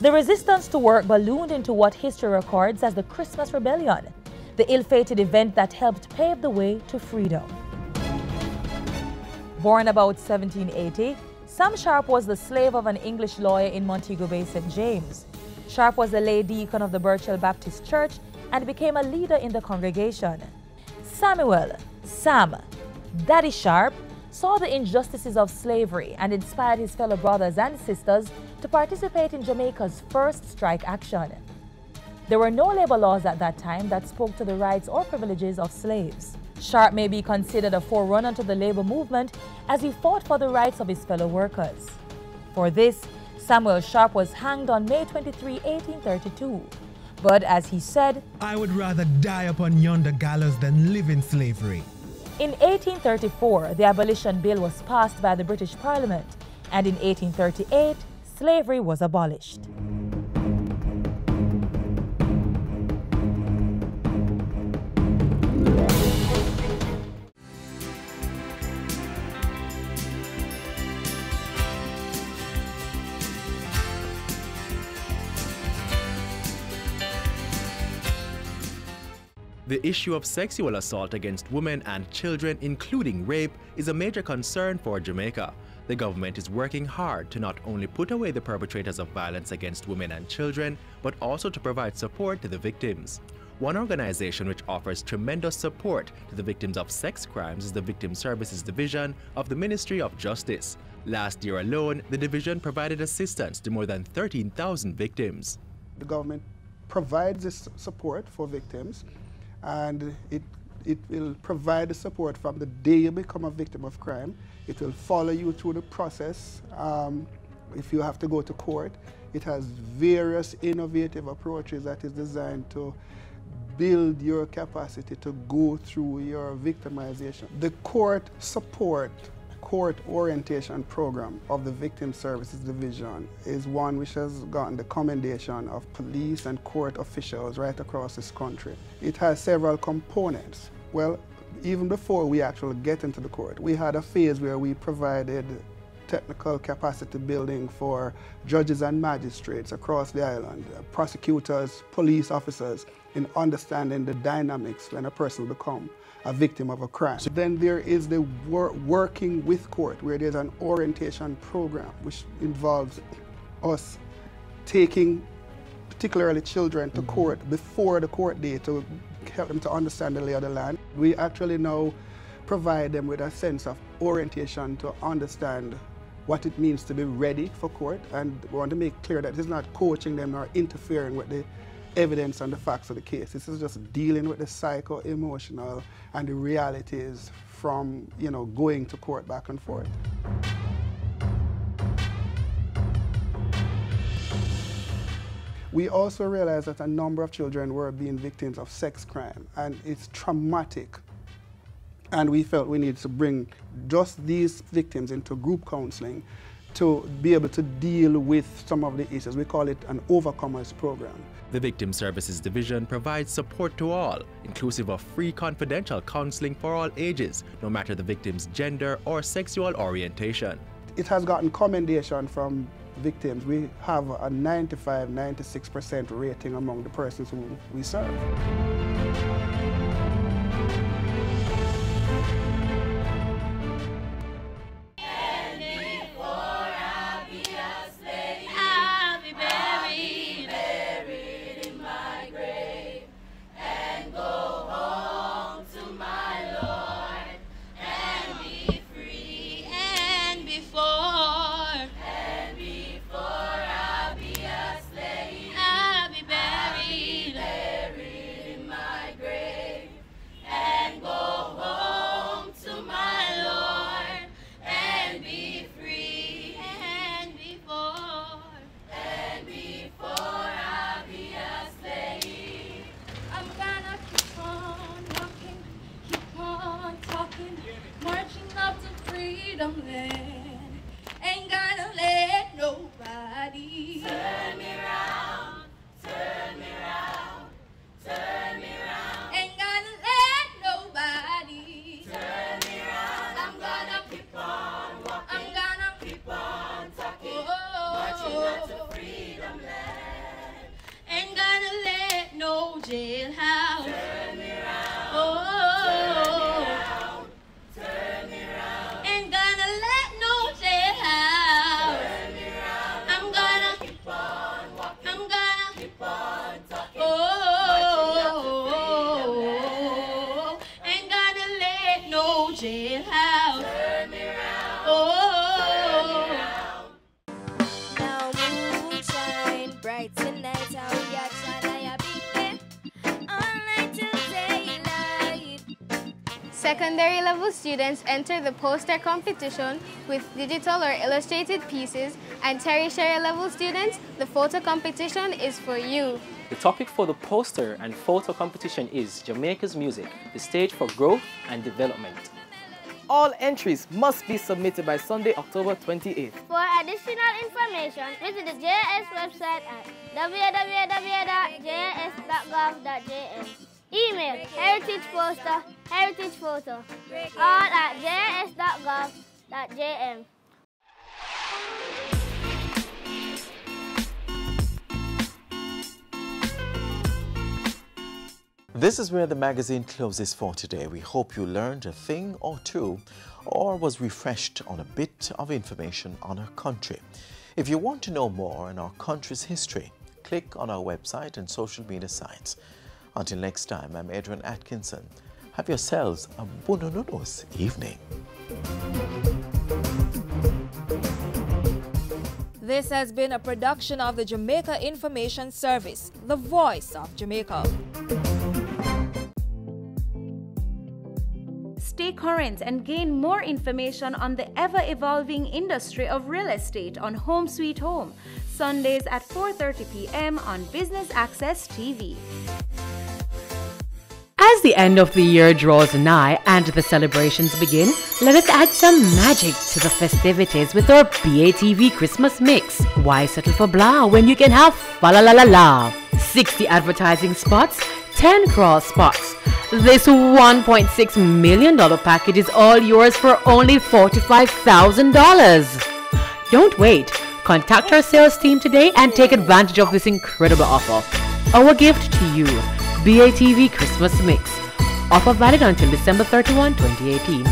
The resistance to work ballooned into what history records as the Christmas Rebellion, the ill-fated event that helped pave the way to freedom. Born about 1780, Sam Sharp was the slave of an English lawyer in Montego Bay, St. James. Sharp was the lay deacon of the Birchell Baptist Church and became a leader in the congregation. Samuel, Sam, Daddy Sharp, saw the injustices of slavery and inspired his fellow brothers and sisters to participate in Jamaica's first strike action. There were no labor laws at that time that spoke to the rights or privileges of slaves. Sharp may be considered a forerunner to the labor movement as he fought for the rights of his fellow workers. For this, Samuel Sharp was hanged on May 23, 1832. But as he said, "I would rather die upon yonder gallows than live in slavery." In 1834, the Abolition Bill was passed by the British Parliament, and in 1838, slavery was abolished. The issue of sexual assault against women and children, including rape, is a major concern for Jamaica. The government is working hard to not only put away the perpetrators of violence against women and children, but also to provide support to the victims. One organization which offers tremendous support to the victims of sex crimes is the Victim Services Division of the Ministry of Justice. Last year alone, the division provided assistance to more than 13,000 victims. The government provides this support for victims, and it will provide the support from the day you become a victim of crime. It will follow you through the process. If you have to go to court, it has various innovative approaches that is designed to build your capacity to go through your victimization. The court support, court orientation program of the Victim Services Division is one which has gotten the commendation of police and court officials right across this country. It has several components. Well, even before we actually get into the court, we had a phase where we provided technical capacity building for judges and magistrates across the island, prosecutors, police officers, in understanding the dynamics when a person becomes a victim of a crime. So then there is the working with court, where there's an orientation program which involves us taking particularly children to court before the court day to help them to understand the lay of the land. We actually now provide them with a sense of orientation to understand what it means to be ready for court, and we want to make clear that this is not coaching them or interfering with the evidence and the facts of the case. This is just dealing with the psycho-emotional and the realities from, going to court back and forth. We also realized that a number of children were being victims of sex crime, and it's traumatic. And we felt we needed to bring just these victims into group counseling to be able to deal with some of the issues. We call it an overcomers program. The Victim Services Division provides support to all, inclusive of free confidential counseling for all ages, no matter the victim's gender or sexual orientation. It has gotten commendation from victims. We have a 95–96% rating among the persons who we serve. Ain't gonna let nobody turn me round, turn me round, turn me round. Ain't gonna let nobody turn me round. I'm gonna keep on walking, I'm gonna keep on talking, marching out to freedom land. Ain't gonna let no jailhouse turn me round, turn me round, turn me round. Ain't gonna let no jailhouse turn me round. I'm gonna keep on walking, I'm gonna keep on talking, ain't gonna let no jailhouse turn me round, turn me round. Now moonshine, bright tonight, how we got shine a big all night till daylight. Secondary level students enter the poster competition with digital or illustrated pieces, and tertiary level students, the photo competition is for you. The topic for the poster and photo competition is Jamaica's music, the stage for growth and development. All entries must be submitted by Sunday, October 28th. For additional information, visit the JS website at www.js.gov.jm. Email heritageposter, heritagephoto, all at js.gov.jm. This is where the magazine closes for today. We hope you learned a thing or two or was refreshed on a bit of information on our country. If you want to know more on our country's history, click on our website and social media sites. Until next time, I'm Adrian Atkinson. Have yourselves a buenos evening. This has been a production of the Jamaica Information Service, the voice of Jamaica. Stay current and gain more information on the ever-evolving industry of real estate on Home Sweet Home, Sundays at 4:30 p.m. on Business Access TV. As the end of the year draws nigh and the celebrations begin, let us add some magic to the festivities with our BATV Christmas Mix. Why settle for blah when you can have fa la la la la? 60 advertising spots, 10 crawl spots. This $1.6 million package is all yours for only $45,000. Don't wait. Contact our sales team today and take advantage of this incredible offer. Our gift to you, BATV Christmas Mix. Offer valid until December 31, 2018.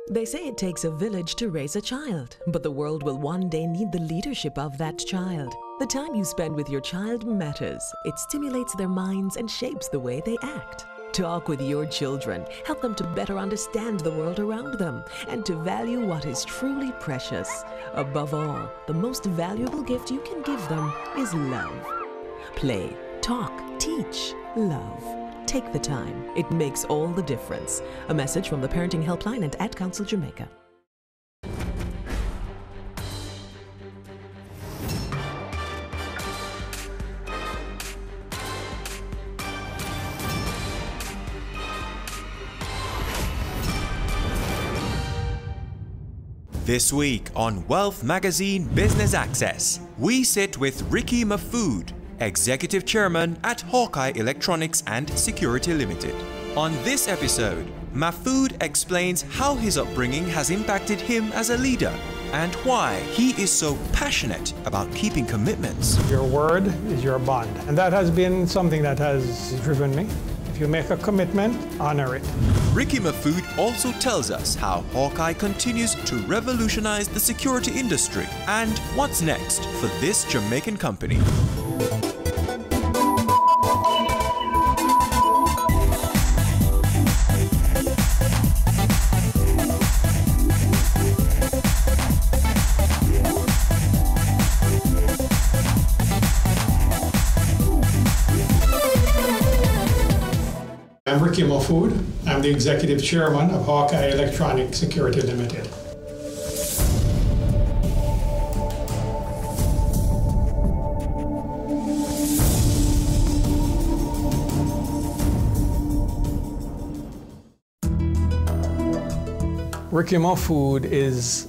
They say it takes a village to raise a child, but the world will one day need the leadership of that child. The time you spend with your child matters. It stimulates their minds and shapes the way they act. Talk with your children. Help them to better understand the world around them and to value what is truly precious. Above all, the most valuable gift you can give them is love. Play, talk, teach, love. Take the time. It makes all the difference. A message from the Parenting Helpline and Ad Council Jamaica. This week on Wealth Magazine Business Access, we sit with Ricky Mahfood, Executive Chairman at Hawkeye Electronics and Security Limited. On this episode, Mahfood explains how his upbringing has impacted him as a leader and why he is so passionate about keeping commitments. Your word is your bond, and that has been something that has driven me. If you make a commitment, honor it. Ricky Mahfood also tells us how Hawkeye continues to revolutionize the security industry and what's next for this Jamaican company. I'm Ricky Mahfood. I'm the Executive Chairman of Hawkeye Electronic Security Limited. Ricky Mahfood is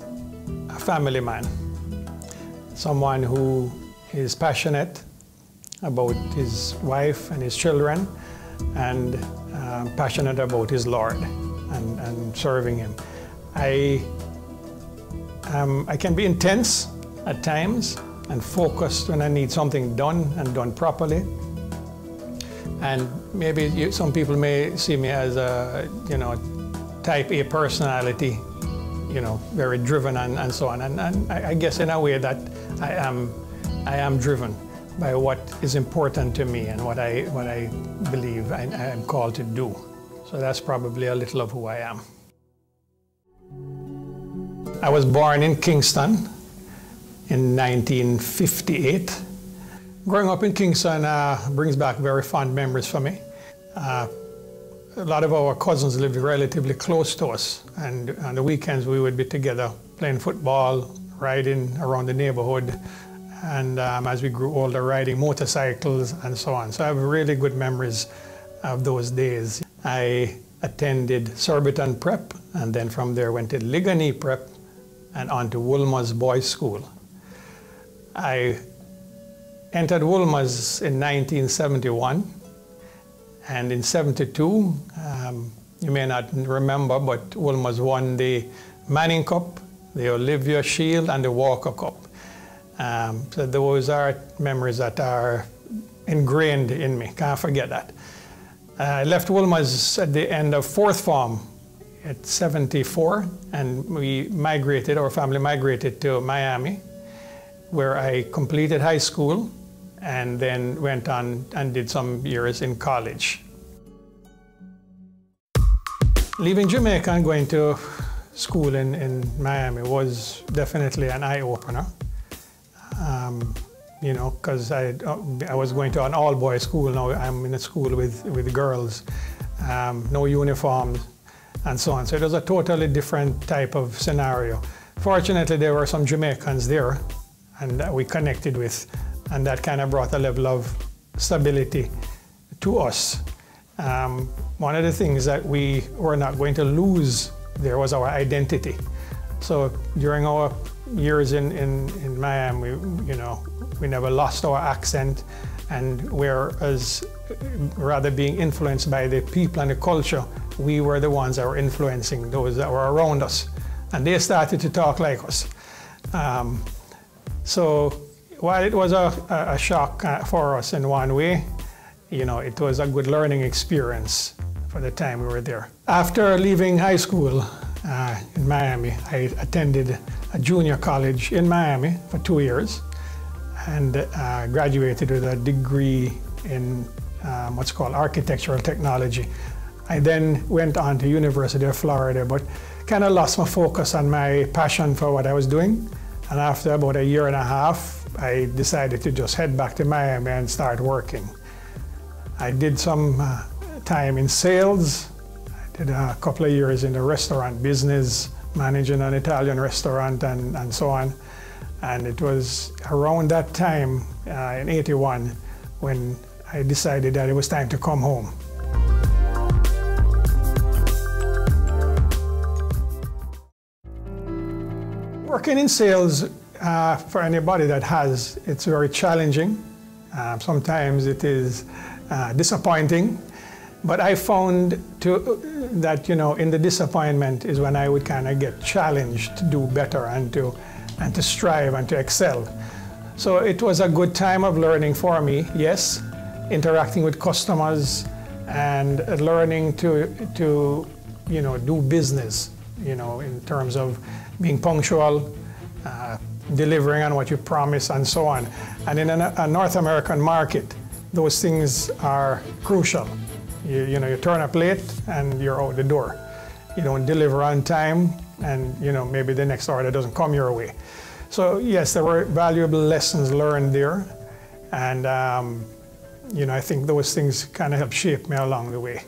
a family man, someone who is passionate about his wife and his children, and passionate about his Lord and serving him. I can be intense at times and focused when I need something done and done properly. And maybe some people may see me as a, type A personality, very driven and so on. And I guess in a way that I am driven by what is important to me and what I believe I am called to do. So that's probably a little of who I am. I was born in Kingston in 1958. Growing up in Kingston brings back very fond memories for me. A lot of our cousins lived relatively close to us, and on the weekends we would be together playing football, riding around the neighborhood, and as we grew older, riding motorcycles and so on. So I have really good memories of those days. I attended Surbiton Prep, and then from there went to Ligani Prep and on to Wolmer's Boys School. I entered Wolmer's in 1971, and in 72, you may not remember, but Wolmer's won the Manning Cup, the Olivia Shield, and the Walker Cup. So those are memories that are ingrained in me, can't forget that. I left Wolmer's at the end of 4th form at 74, and our family migrated to Miami, where I completed high school and then went on and did some years in college. Leaving Jamaica and going to school in Miami was definitely an eye-opener. Because I was going to an all-boys school. Now I'm in a school with girls, no uniforms, and so on. So it was a totally different type of scenario. Fortunately, there were some Jamaicans there, and that we connected with, and that kind of brought a level of stability to us. One of the things that we were not going to lose there was our identity. So during our years in Miami, we never lost our accent, and whereas rather being influenced by the people and the culture, we were the ones that were influencing those that were around us, and they started to talk like us. So while it was a shock for us in one way, it was a good learning experience for the time we were there. After leaving high school in Miami, I attended a junior college in Miami for 2 years and graduated with a degree in what's called architectural technology. I then went on to University of Florida, but kind of lost my focus on my passion for what I was doing. And after about a year and a half, I decided to just head back to Miami and start working. I did some time in sales. I did a couple of years in the restaurant business, managing an Italian restaurant and so on. And it was around that time, in '81, when I decided that it was time to come home. Working in sales, for anybody that has, it's very challenging. Sometimes it is disappointing, but I found that, in the disappointment is when I would kind of get challenged to do better and to strive and to excel. So it was a good time of learning for me, yes, interacting with customers and learning to do business, in terms of being punctual, delivering on what you promise, and so on. And in a North American market, those things are crucial. You turn up late and you're out the door. You don't deliver on time, and maybe the next order doesn't come your way. So yes, there were valuable lessons learned there, and I think those things kind of helped shape me along the way.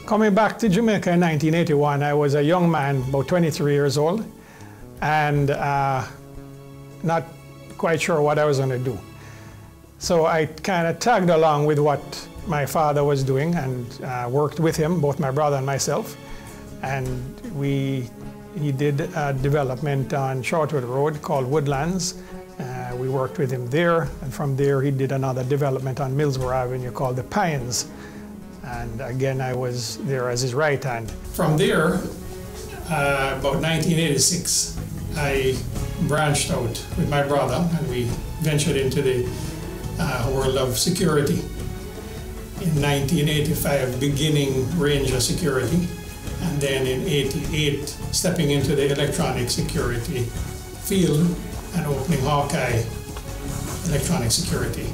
Coming back to Jamaica in 1981, I was a young man, about 23 years old, and not quite sure what I was going to do. So I kind of tagged along with what my father was doing and worked with him, both my brother and myself. And he did a development on Shortwood Road called Woodlands. We worked with him there, and from there he did another development on Millsboro Avenue called The Pines. And again, I was there as his right hand. From there, about 1986, I branched out with my brother, and we ventured into the world of security. In 1985, beginning Ranger Security, and then in 88, stepping into the electronic security field and opening Hawkeye Electronic Security.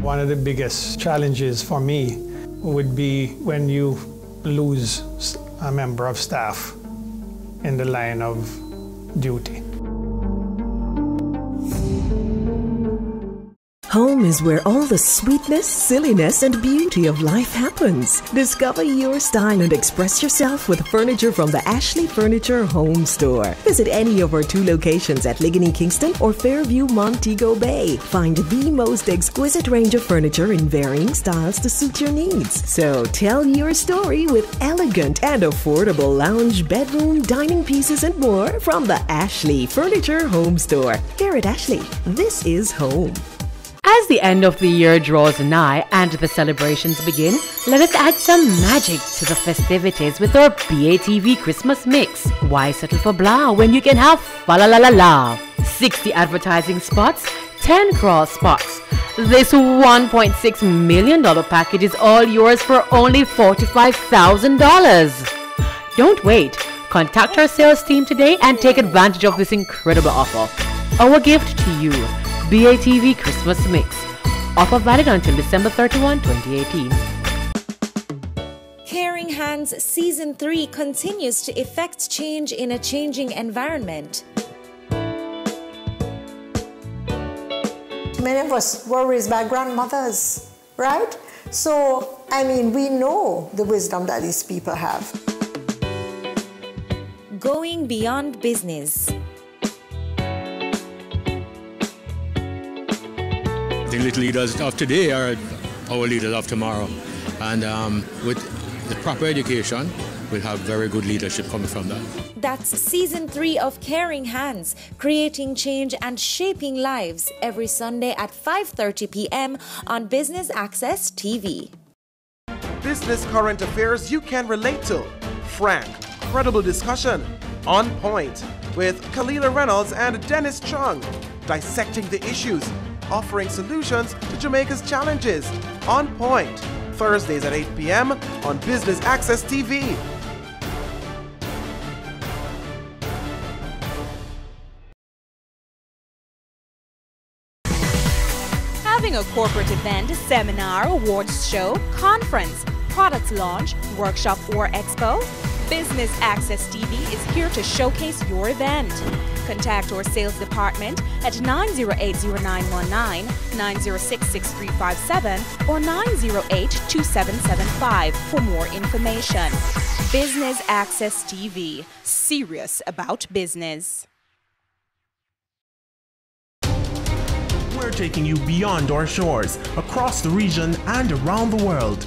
One of the biggest challenges for me would be when you lose a member of staff in the line of duty. Home is where all the sweetness, silliness, and beauty of life happens. Discover your style and express yourself with furniture from the Ashley Furniture Home Store. Visit any of our 2 locations at Ligony Kingston or Fairview Montego Bay. Find the most exquisite range of furniture in varying styles to suit your needs. So tell your story with elegant and affordable lounge, bedroom, dining pieces, and more from the Ashley Furniture Home Store. Here at Ashley, this is home. As the end of the year draws nigh and the celebrations begin, let us add some magic to the festivities with our BATV Christmas mix. Why settle for blah when you can have fa la la la la? 60 advertising spots, 10 cross spots. This $1.6 million package is all yours for only $45,000. Don't wait. Contact our sales team today and take advantage of this incredible offer. Our gift to you. BATV Christmas Mix. Offer valid until December 31, 2018. Caring Hands Season 3 continues to effect change in a changing environment. Many of us were raised by grandmothers, right? So, we know the wisdom that these people have. Going beyond business. The little leaders of today are our leaders of tomorrow. And with the proper education, we'll have very good leadership coming from that. That's Season 3 of Caring Hands, creating change and shaping lives, every Sunday at 5:30 p.m. on Business Access TV. Business current affairs you can relate to. Frank, credible discussion. On Point with Kalila Reynolds and Dennis Chung. Dissecting the issues, offering solutions to Jamaica's challenges. On Point, Thursdays at 8 p.m. on Business Access TV. Having a corporate event, seminar, awards show, conference, product launch, workshop, or expo? Business Access TV is here to showcase your event. Contact our sales department at 908-0919, 906-6357, or 908-2775 for more information. Business Access TV, serious about business. We're taking you beyond our shores, across the region and around the world.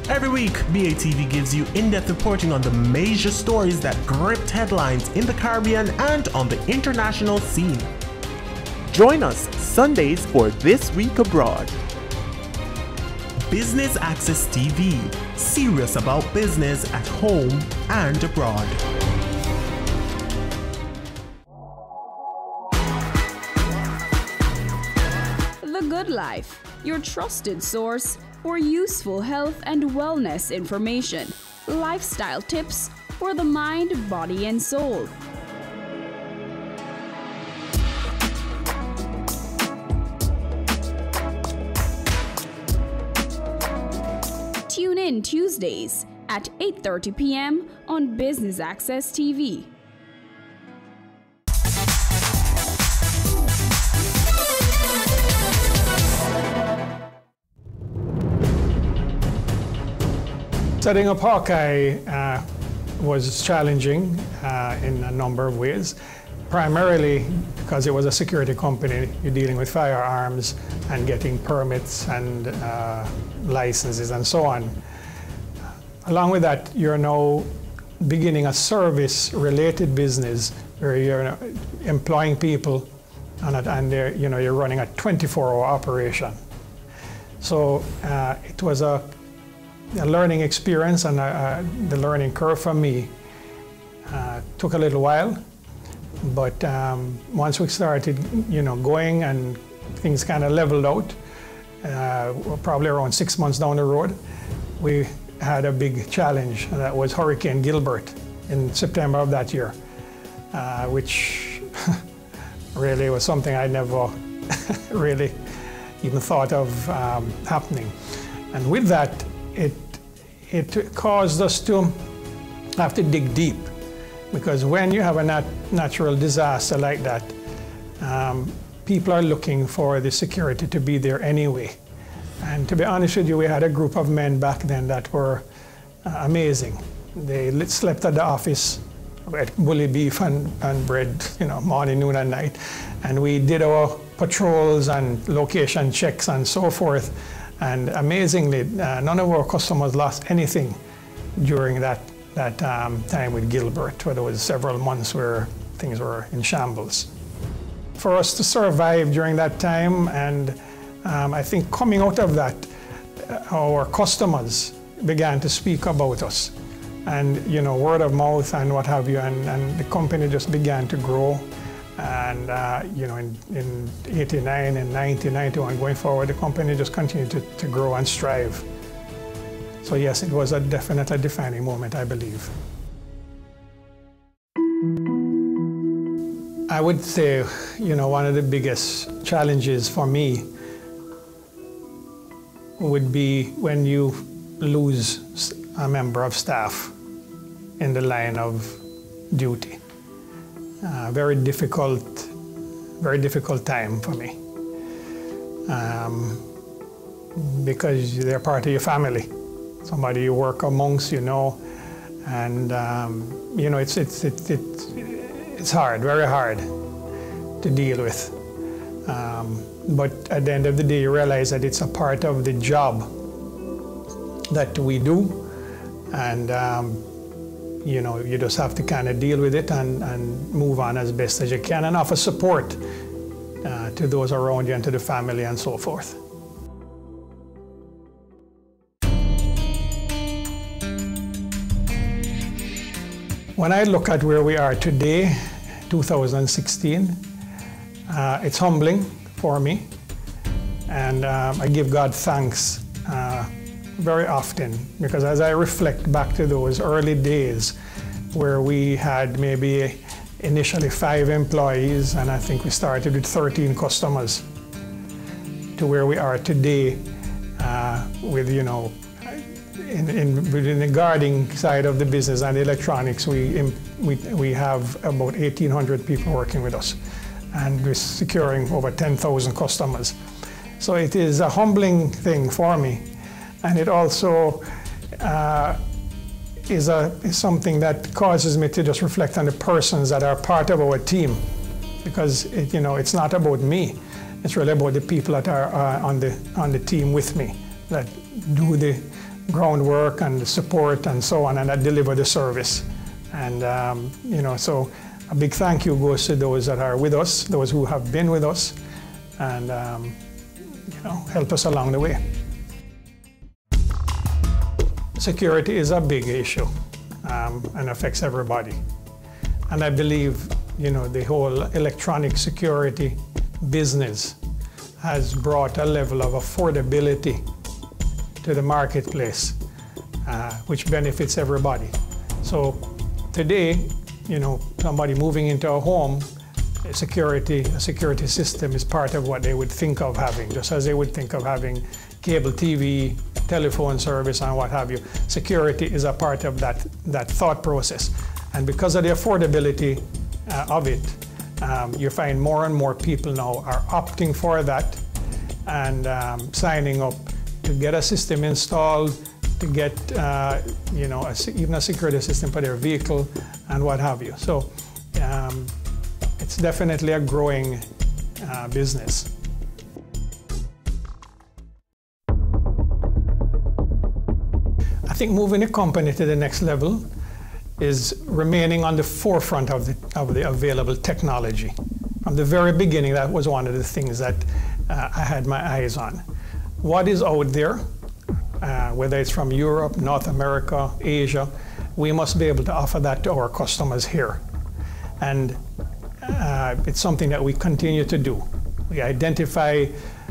Every week, BATV gives you in-depth reporting on the major stories that gripped headlines in the Caribbean and on the international scene. Join us Sundays for This Week Abroad. Business Access TV, serious about business at home and abroad. The Good Life, your trusted source for useful health and wellness information, lifestyle tips for the mind, body, and soul. Tune in Tuesdays at 8:30 p.m. on Business Access TV. Setting up Hawkeye was challenging in a number of ways. Primarily because it was a security company, you're dealing with firearms and getting permits and licenses and so on. Along with that, you're now beginning a service-related business where you're employing people and you're running a 24-hour operation. So it was a learning experience, and the learning curve for me took a little while. But once we started, going and things kind of leveled out, probably around 6 months down the road, we had a big challenge, and that was Hurricane Gilbert in September of that year, which really was something I never really even thought of happening. And with that, it caused us to have to dig deep. Because when you have a natural disaster like that, people are looking for the security to be there anyway. And to be honest with you, we had a group of men back then that were amazing. They slept at the office, ate bully beef and bread, morning, noon, and night. And we did our patrols and location checks and so forth. And amazingly, none of our customers lost anything during that time with Gilbert, where there was several months where things were in shambles. For us to survive during that time, and I think coming out of that, our customers began to speak about us, and word of mouth and what have you, and the company just began to grow. And in 89 and 90, 91 going forward, the company just continued to grow and strive. So yes, it was a definitely defining moment, I believe. I would say, one of the biggest challenges for me would be when you lose a member of staff in the line of duty. Very difficult time for me. Because they're part of your family. Somebody you work amongst, and it's hard, very hard to deal with. But at the end of the day, you realize that it's a part of the job that we do, and you just have to kind of deal with it and move on as best as you can, and offer support to those around you and to the family and so forth. When I look at where we are today, 2016, it's humbling for me, and I give God thanks very often, because as I reflect back to those early days where we had maybe initially 5 employees, and I think we started with 13 customers, to where we are today with, within the guarding side of the business and the electronics, we have about 1,800 people working with us, and we're securing over 10,000 customers. So it is a humbling thing for me, and it also is something that causes me to just reflect on the persons that are part of our team, because it's not about me. It's really about the people that are on the team with me, that do groundwork and the support and so on, and that deliver the service. And so a big thank you goes to those that are with us, those who have been with us, and help us along the way. Security is a big issue and affects everybody. And I believe, the whole electronic security business has brought a level of affordability to the marketplace, which benefits everybody. So today, somebody moving into a home, a security system is part of what they would think of having, just as they would think of having cable TV, telephone service, and what have you. Security is a part of that thought process. And because of the affordability of it, you find more and more people now are opting for that and signing up to get a system installed, to get even a security system for their vehicle and what have you. So it's definitely a growing business. I think moving the company to the next level is remaining on the forefront of the available technology. From the very beginning, that was one of the things that I had my eyes on. What is out there, whether it's from Europe, North America, Asia, we must be able to offer that to our customers here. And it's something that we continue to do. We identify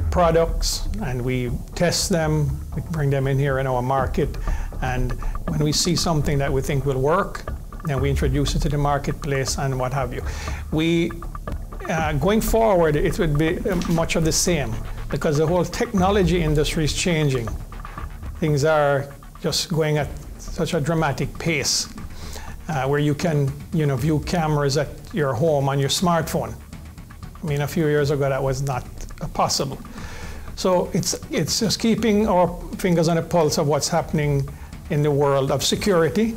products and we test them, we bring them in here in our market, and when we see something that we think will work, then we introduce it to the marketplace and what have you. Going forward, it would be much of the same, because the whole technology industry is changing. Things are just going at such a dramatic pace, where you can view cameras at your home on your smartphone. I mean, a few years ago that was not possible. So it's just keeping our fingers on the pulse of what's happening in the world of security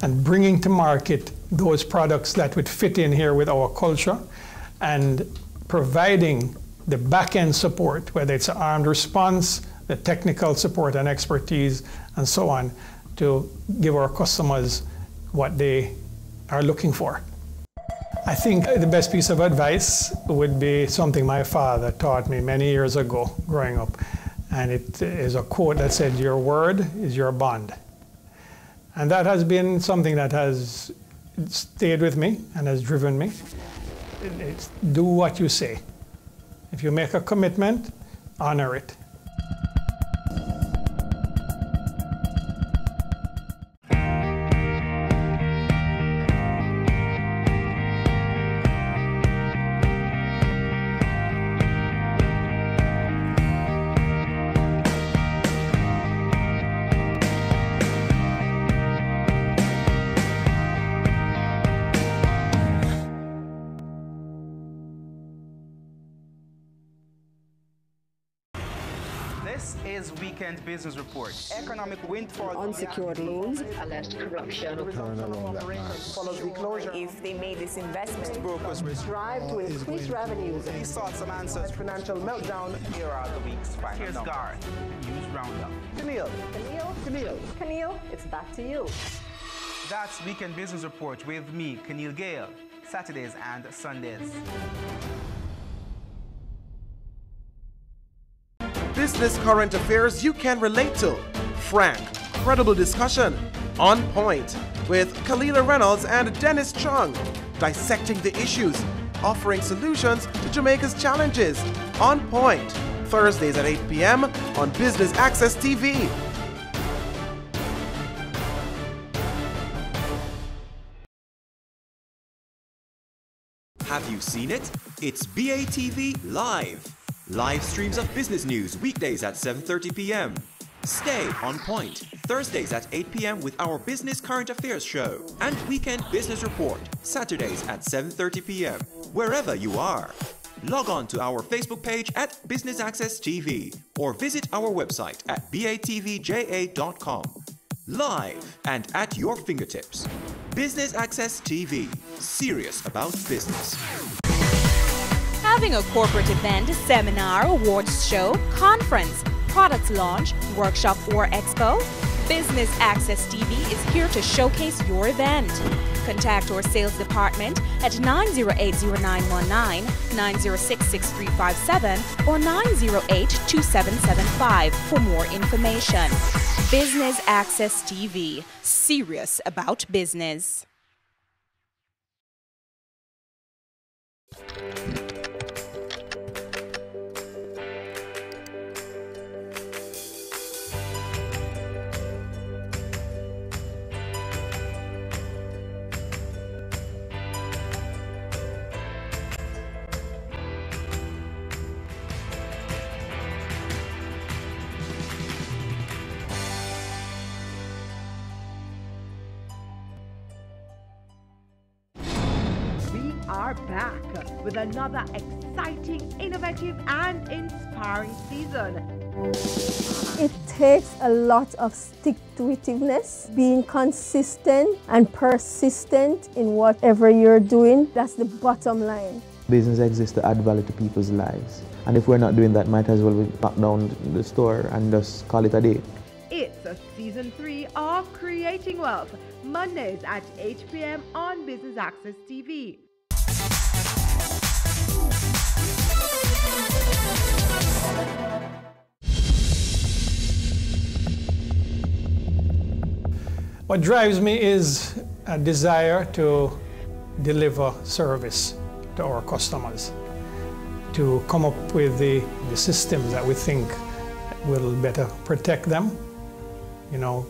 and bringing to market those products that would fit in here with our culture, and providing the back-end support, whether it's armed response, the technical support and expertise, and so on, to give our customers what they are looking for. I think the best piece of advice would be something my father taught me many years ago growing up. And it is a quote that said, "Your word is your bond." And that has been something that has stayed with me and has driven me. It's do what you say. If you make a commitment, honor it. This is Weekend Business Report. Economic windfall, unsecured loans, alleged corruption, follows the closure. If they made this investment, brokers strive to increase revenues. He sought some answers. Financial meltdown. Here are the week's final. Here's Garth. News Roundup. Camille, it's back to you. That's Weekend Business Report with me, Keneal Gale, Saturdays and Sundays. Business current affairs you can relate to. Frank, credible discussion. On Point with Kalila Reynolds and Dennis Chung. Dissecting the issues, offering solutions to Jamaica's challenges. On Point, Thursdays at 8 p.m. on Business Access TV. Have you seen it? It's BATV Live. Live streams of business news weekdays at 7:30 p.m. Stay on point Thursdays at 8 p.m. with our Business Current Affairs show, and Weekend Business Report Saturdays at 7:30 p.m. wherever you are. Log on to our Facebook page at Business Access TV or visit our website at batvja.com. Live and at your fingertips. Business Access TV. Serious about business. Having a corporate event, seminar, awards show, conference, product launch, workshop or expo? Business Access TV is here to showcase your event. Contact our sales department at 908-0919, 906-6357, or 908-2775 for more information. Business Access TV, serious about business. Are back with another exciting, innovative and inspiring season. It takes a lot of stick-to-itiveness, being consistent and persistent in whatever you're doing. That's the bottom line. Business exists to add value to people's lives. And if we're not doing that, might as well we lock down the store and just call it a day. It's a season 3 of Creating Wealth, Mondays at 8 p.m. on Business Access TV. What drives me is a desire to deliver service to our customers, to come up with the systems that we think will better protect them, you know,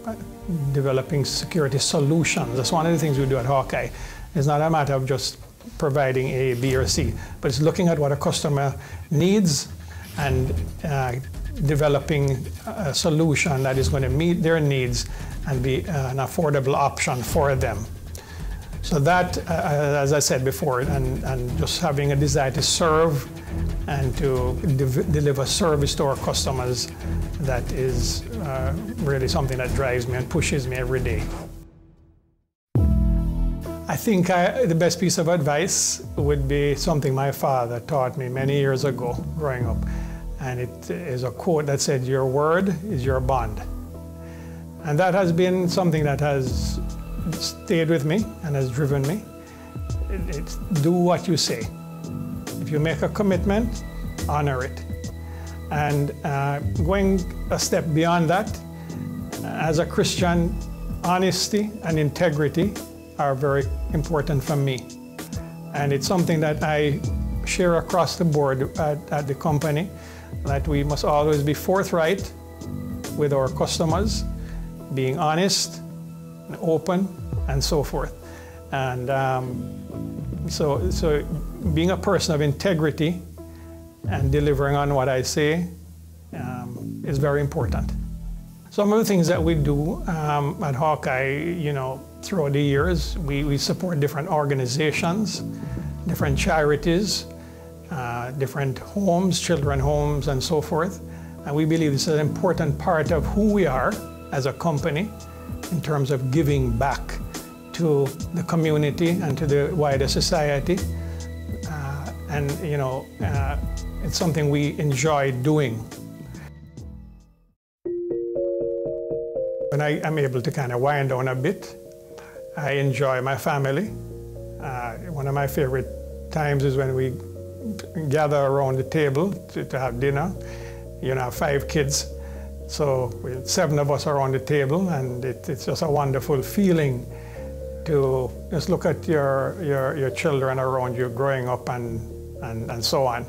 developing security solutions. That's one of the things we do at Hawkeye. It's not a matter of just providing A, B, or C, but it's looking at what a customer needs and developing a solution that is going to meet their needs and be an affordable option for them. So that, as I said before, and just having a desire to serve and to deliver service to our customers, that is really something that drives me and pushes me every day. I think the best piece of advice would be something my father taught me many years ago growing up. And it is a quote that said, "Your word is your bond." And that has been something that has stayed with me and has driven me. It's do what you say. If you make a commitment, honor it. And going a step beyond that, as a Christian, honesty and integrity are very important for me. And it's something that I share across the board at the company, that we must always be forthright with our customers, being honest and open and so forth. And so being a person of integrity and delivering on what I say is very important. Some of the things that we do at Hawkeye, you know, throughout the years, we support different organizations, different charities, different homes, children homes, and so forth. And we believe this is an important part of who we are as a company in terms of giving back to the community and to the wider society. And, you know, it's something we enjoy doing. When I am able to kind of wind down a bit, I enjoy my family. One of my favorite times is when we gather around the table to have dinner. You know, I have 5 kids, so 7 of us are on the table, and it's just a wonderful feeling to just look at your children around you growing up and so on.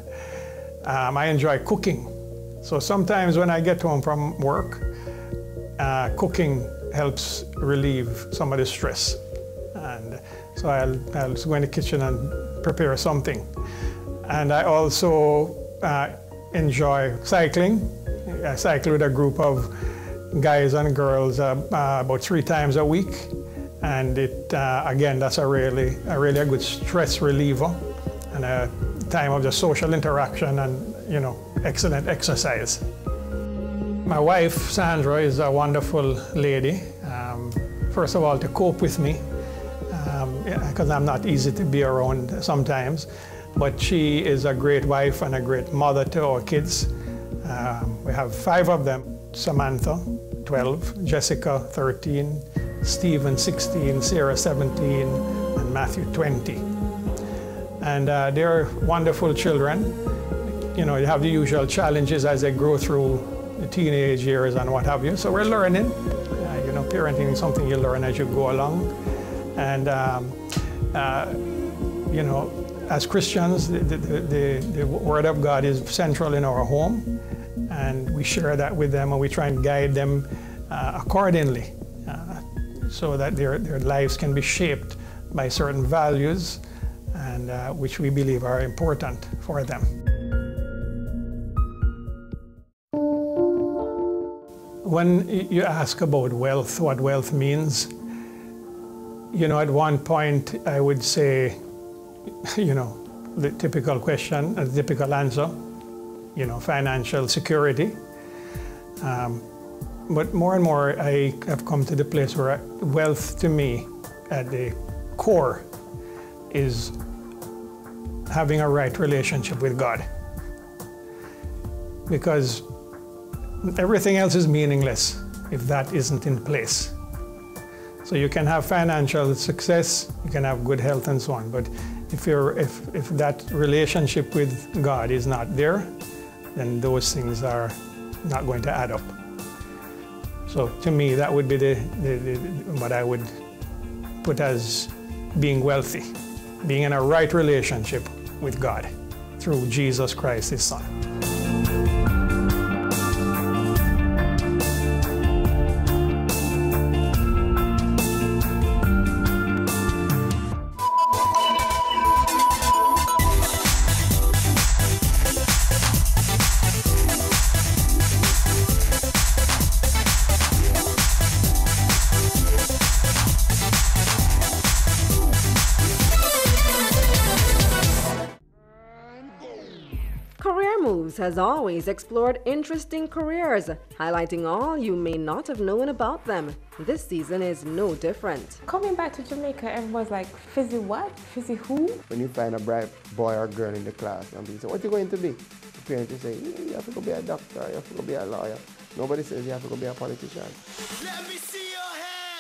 I enjoy cooking. So sometimes when I get home from work, cooking helps relieve some of the stress. And so I'll go in the kitchen and prepare something. And I also enjoy cycling. I cycle with a group of guys and girls about 3 times a week. And again, that's a really good stress reliever and a time of just social interaction and, you know, excellent exercise. My wife, Sandra, is a wonderful lady. First of all, to cope with me, because I'm not easy to be around sometimes. But she is a great wife and a great mother to our kids. We have 5 of them: Samantha, 12, Jessica 13, Stephen 16, Sarah 17, and Matthew 20. And they're wonderful children. You know, you have the usual challenges as they grow through the teenage years and what have you. So we're learning. You know, parenting is something you learn as you go along. And, you know, as Christians, the Word of God is central in our home. And we share that with them, and we try and guide them accordingly so that their lives can be shaped by certain values and which we believe are important for them. When you ask about wealth, what wealth means, you know, at one point I would say, you know, the typical question, the typical answer, you know, financial security. But more and more I have come to the place where wealth to me at the core is having a right relationship with God. Because everything else is meaningless if that isn't in place. So you can have financial success, you can have good health and so on, but if that relationship with God is not there, then those things are not going to add up. So to me, that would be what I would put as being wealthy, being in a right relationship with God through Jesus Christ, His Son. Has always explored interesting careers, highlighting all you may not have known about them. This season is no different. Coming back to Jamaica, everyone's like, Fizzy what? Fizzy who? When you find a bright boy or girl in the class and people say, what are you going to be? The parents will say, you have to go be a doctor, you have to go be a lawyer. Nobody says you have to go be a politician. Let me see your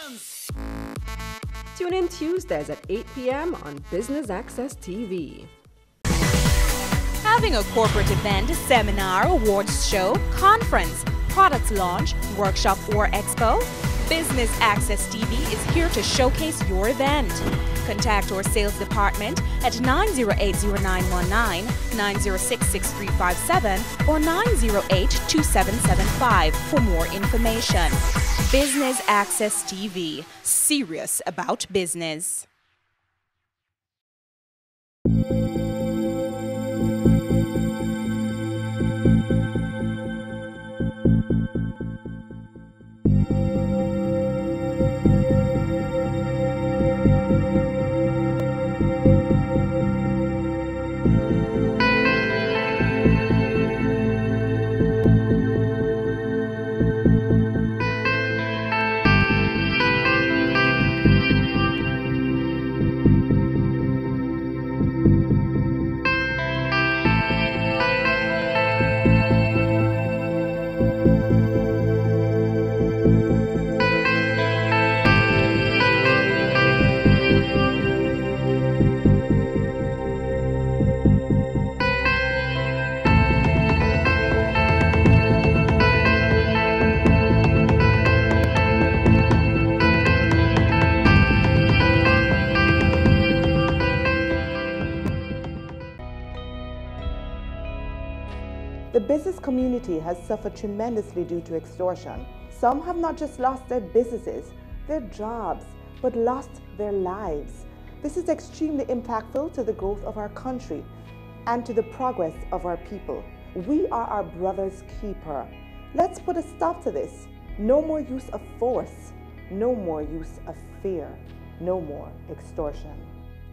hands! Tune in Tuesdays at 8 p.m. on Business Access TV. Having a corporate event, seminar, awards show, conference, product launch, workshop or expo? Business Access TV is here to showcase your event. Contact our sales department at 908-0919, 906-6357 or 908-2775 for more information. Business Access TV, serious about business. The business community has suffered tremendously due to extortion. Some have not just lost their businesses, their jobs, but lost their lives. This is extremely impactful to the growth of our country and to the progress of our people. We are our brother's keeper. Let's put a stop to this. No more use of force. No more use of fear. No more extortion.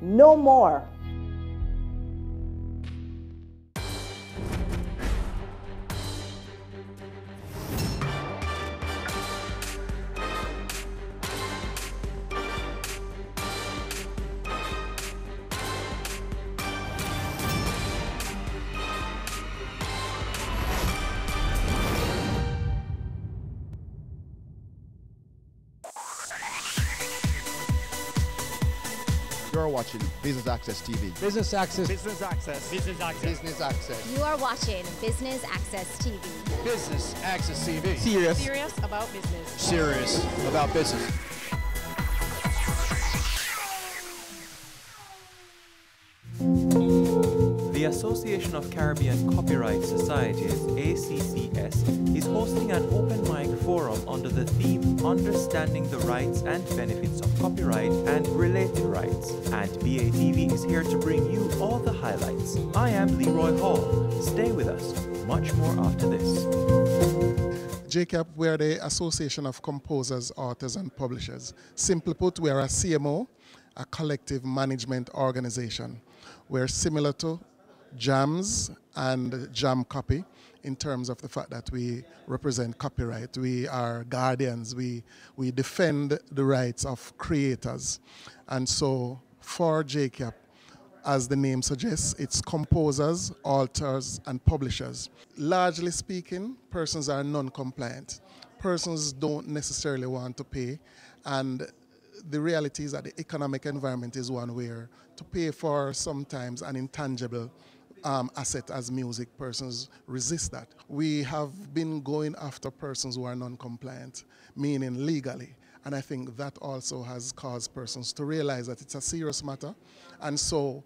No more. watching Business Access TV. Business Access. Business Access. Business Access. Business Access. You are watching Business Access TV. Business Access TV. Serious about business. Serious about business. The Association of Caribbean Copyright Societies, ACCS, is hosting an open mic forum under the theme Understanding the Rights and Benefits of Copyright and Related Rights. And BATV is here to bring you all the highlights. I am Leroy Hall. Stay with us. Much more after this. JCAP, we are the Association of Composers, Authors and Publishers. Simply put, we are a CMO, a collective management organization. We're similar to JAMS and Jam Copy in terms of the fact that we represent copyright. We are guardians. We defend the rights of creators. And so for JCAP, as the name suggests, it's composers, authors, and publishers. Largely speaking, persons are non-compliant. Persons don't necessarily want to pay, and the reality is that the economic environment is one where to pay for sometimes an intangible asset as music, persons resist that. We have been going after persons who are non-compliant, meaning legally. And I think that also has caused persons to realize that it's a serious matter. And so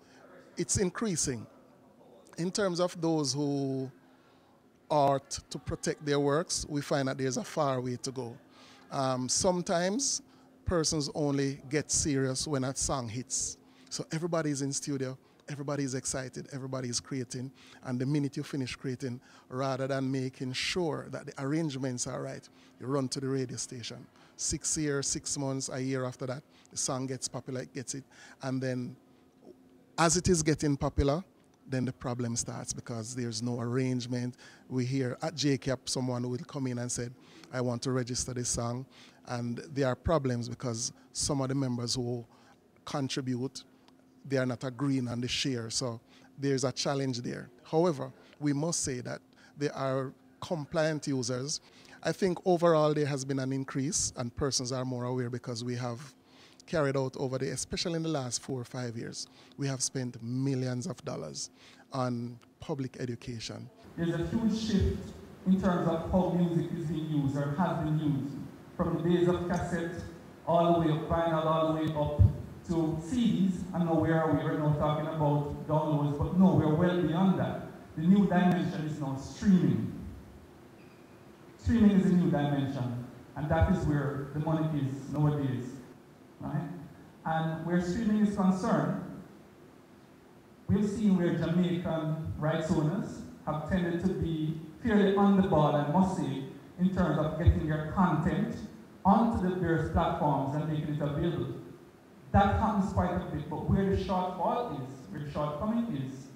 it's increasing. In terms of those who ought to protect their works, we find that there's a far way to go. Sometimes persons only get serious when a song hits. So everybody's in studio, everybody's excited, everybody's creating, and the minute you finish creating, rather than making sure that the arrangements are right, you run to the radio station. 6 years, 6 months, a year after that, the song gets popular, it gets it, and then as it is getting popular, then the problem starts because there's no arrangement. We hear at JCAP someone will come in and said, I want to register this song, and there are problems because some of the members who contribute, they are not agreeing on the share, so there's a challenge there. However, we must say that there are compliant users. I think overall there has been an increase and persons are more aware because we have carried out over the, especially in the last 4 or 5 years, we have spent millions of dollars on public education. There's a huge shift in terms of how music is being used or has been used. From the days of cassette, all the way up, vinyl, all the way up to CDs, and now where are we? We're now talking about downloads, but no, we're well beyond that. The new dimension is now streaming. Streaming is a new dimension, and that is where the money is nowadays, right? And where streaming is concerned, we've seen where Jamaican rights owners have tended to be fairly on the ball, I must say, in terms of getting their content onto the various platforms and making it available. That happens quite a bit, but where the shortfall is, where the shortcoming is,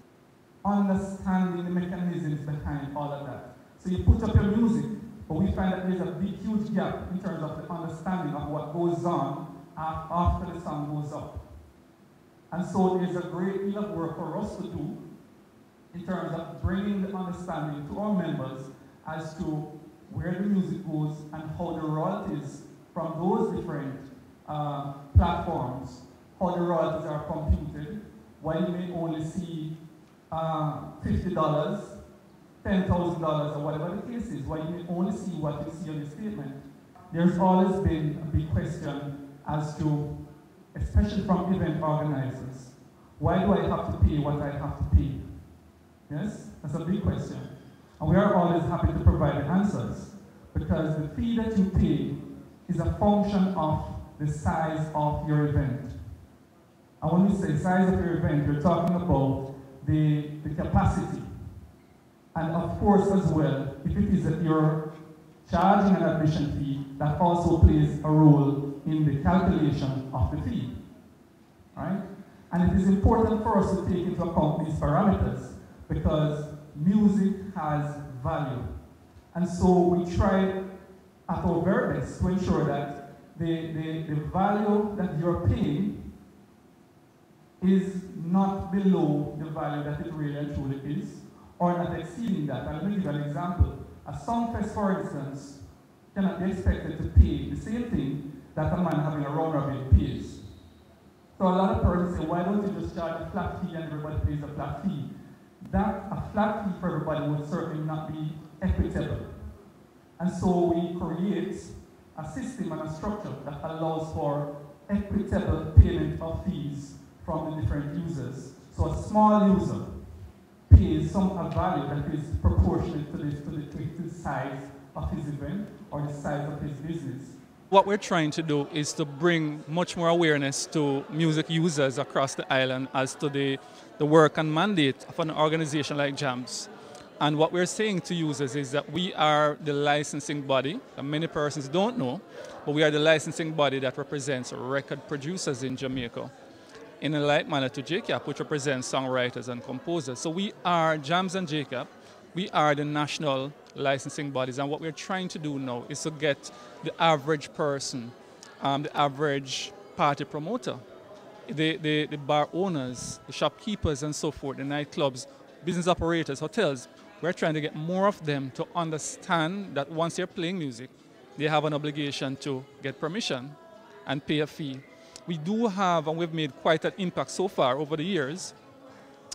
understanding the mechanisms behind all of that. So you put up your music, but we find that there's a big, huge gap in terms of the understanding of what goes on after the song goes up. And so there's a great deal of work for us to do in terms of bringing the understanding to our members as to where the music goes and how the royalties from those different platforms, how the royalties are computed, why you may only see $50, $10,000 or whatever the case is, why you may only see what you see on the statement. There's always been a big question as to, especially from event organizers, why do I have to pay what I have to pay? Yes, that's a big question. And we are always happy to provide the answers because the fee that you pay is a function of the size of your event. And when we say size of your event, we're talking about the capacity. And of course as well, if it is that you're charging an admission fee, that also plays a role in the calculation of the fee, right? And it is important for us to take into account these parameters because music has value. And so we try at our very best to ensure that the value that you're paying is not below the value that it really and truly is, or not exceeding that. And let me give you an example. A songfest, for instance, cannot be expected to pay the same thing that a man having a round robin pays. So a lot of persons say, why don't you just charge a flat fee and everybody pays a flat fee? That a flat fee for everybody would certainly not be equitable. And so we create a system and a structure that allows for equitable payment of fees from the different users. So a small user pays a value that is proportionate to the size of his event or the size of his business. What we're trying to do is to bring much more awareness to music users across the island as to the work and mandate of an organization like JAMS. And what we're saying to users is that we are the licensing body, and many persons don't know, but we are the licensing body that represents record producers in Jamaica. In a like manner to JCAP, which represents songwriters and composers. So we are, JAMS and JCAP, we are the national licensing bodies, and what we're trying to do now is to get the average person, the average party promoter, the bar owners, the shopkeepers and so forth, the nightclubs, business operators, hotels. We're trying to get more of them to understand that once they're playing music, they have an obligation to get permission and pay a fee. We do have, and we've made quite an impact so far over the years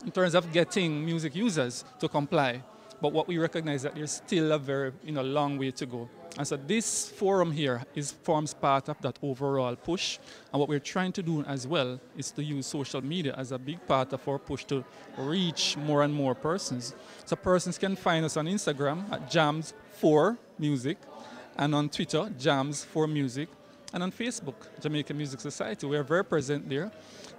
in terms of getting music users to comply. But what we recognize that there's still a very long way to go. And so this forum here forms part of that overall push. And what we're trying to do as well is to use social media as a big part of our push to reach more and more persons. So persons can find us on Instagram at Jams4Music, and on Twitter, Jams4Music, and on Facebook, Jamaican Music Society. We are very present there.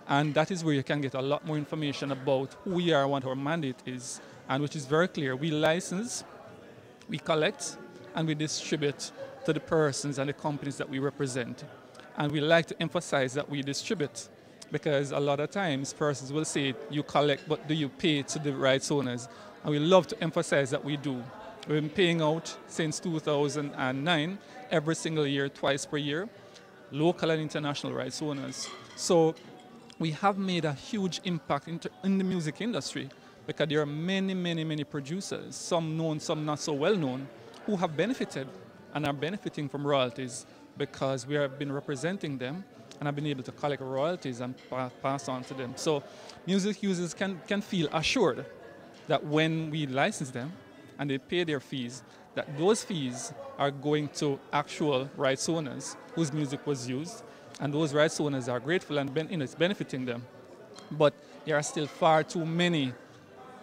And that is where you can get a lot more information about who we are, what our mandate is, and which is very clear. We license, we collect, and we distribute to the persons and the companies that we represent. And we like to emphasize that we distribute, because a lot of times persons will say, you collect, but do you pay to the rights owners? And we love to emphasize that we do. We've been paying out since 2009, every single year, twice per year, local and international rights owners. So we have made a huge impact in the music industry, because there are many, many, many producers, some known, some not so well known, who have benefited and are benefiting from royalties because we have been representing them and have been able to collect royalties and pass on to them. So music users can feel assured that when we license them and they pay their fees, that those fees are going to actual rights owners whose music was used, and those rights owners are grateful and it's benefiting them. But there are still far too many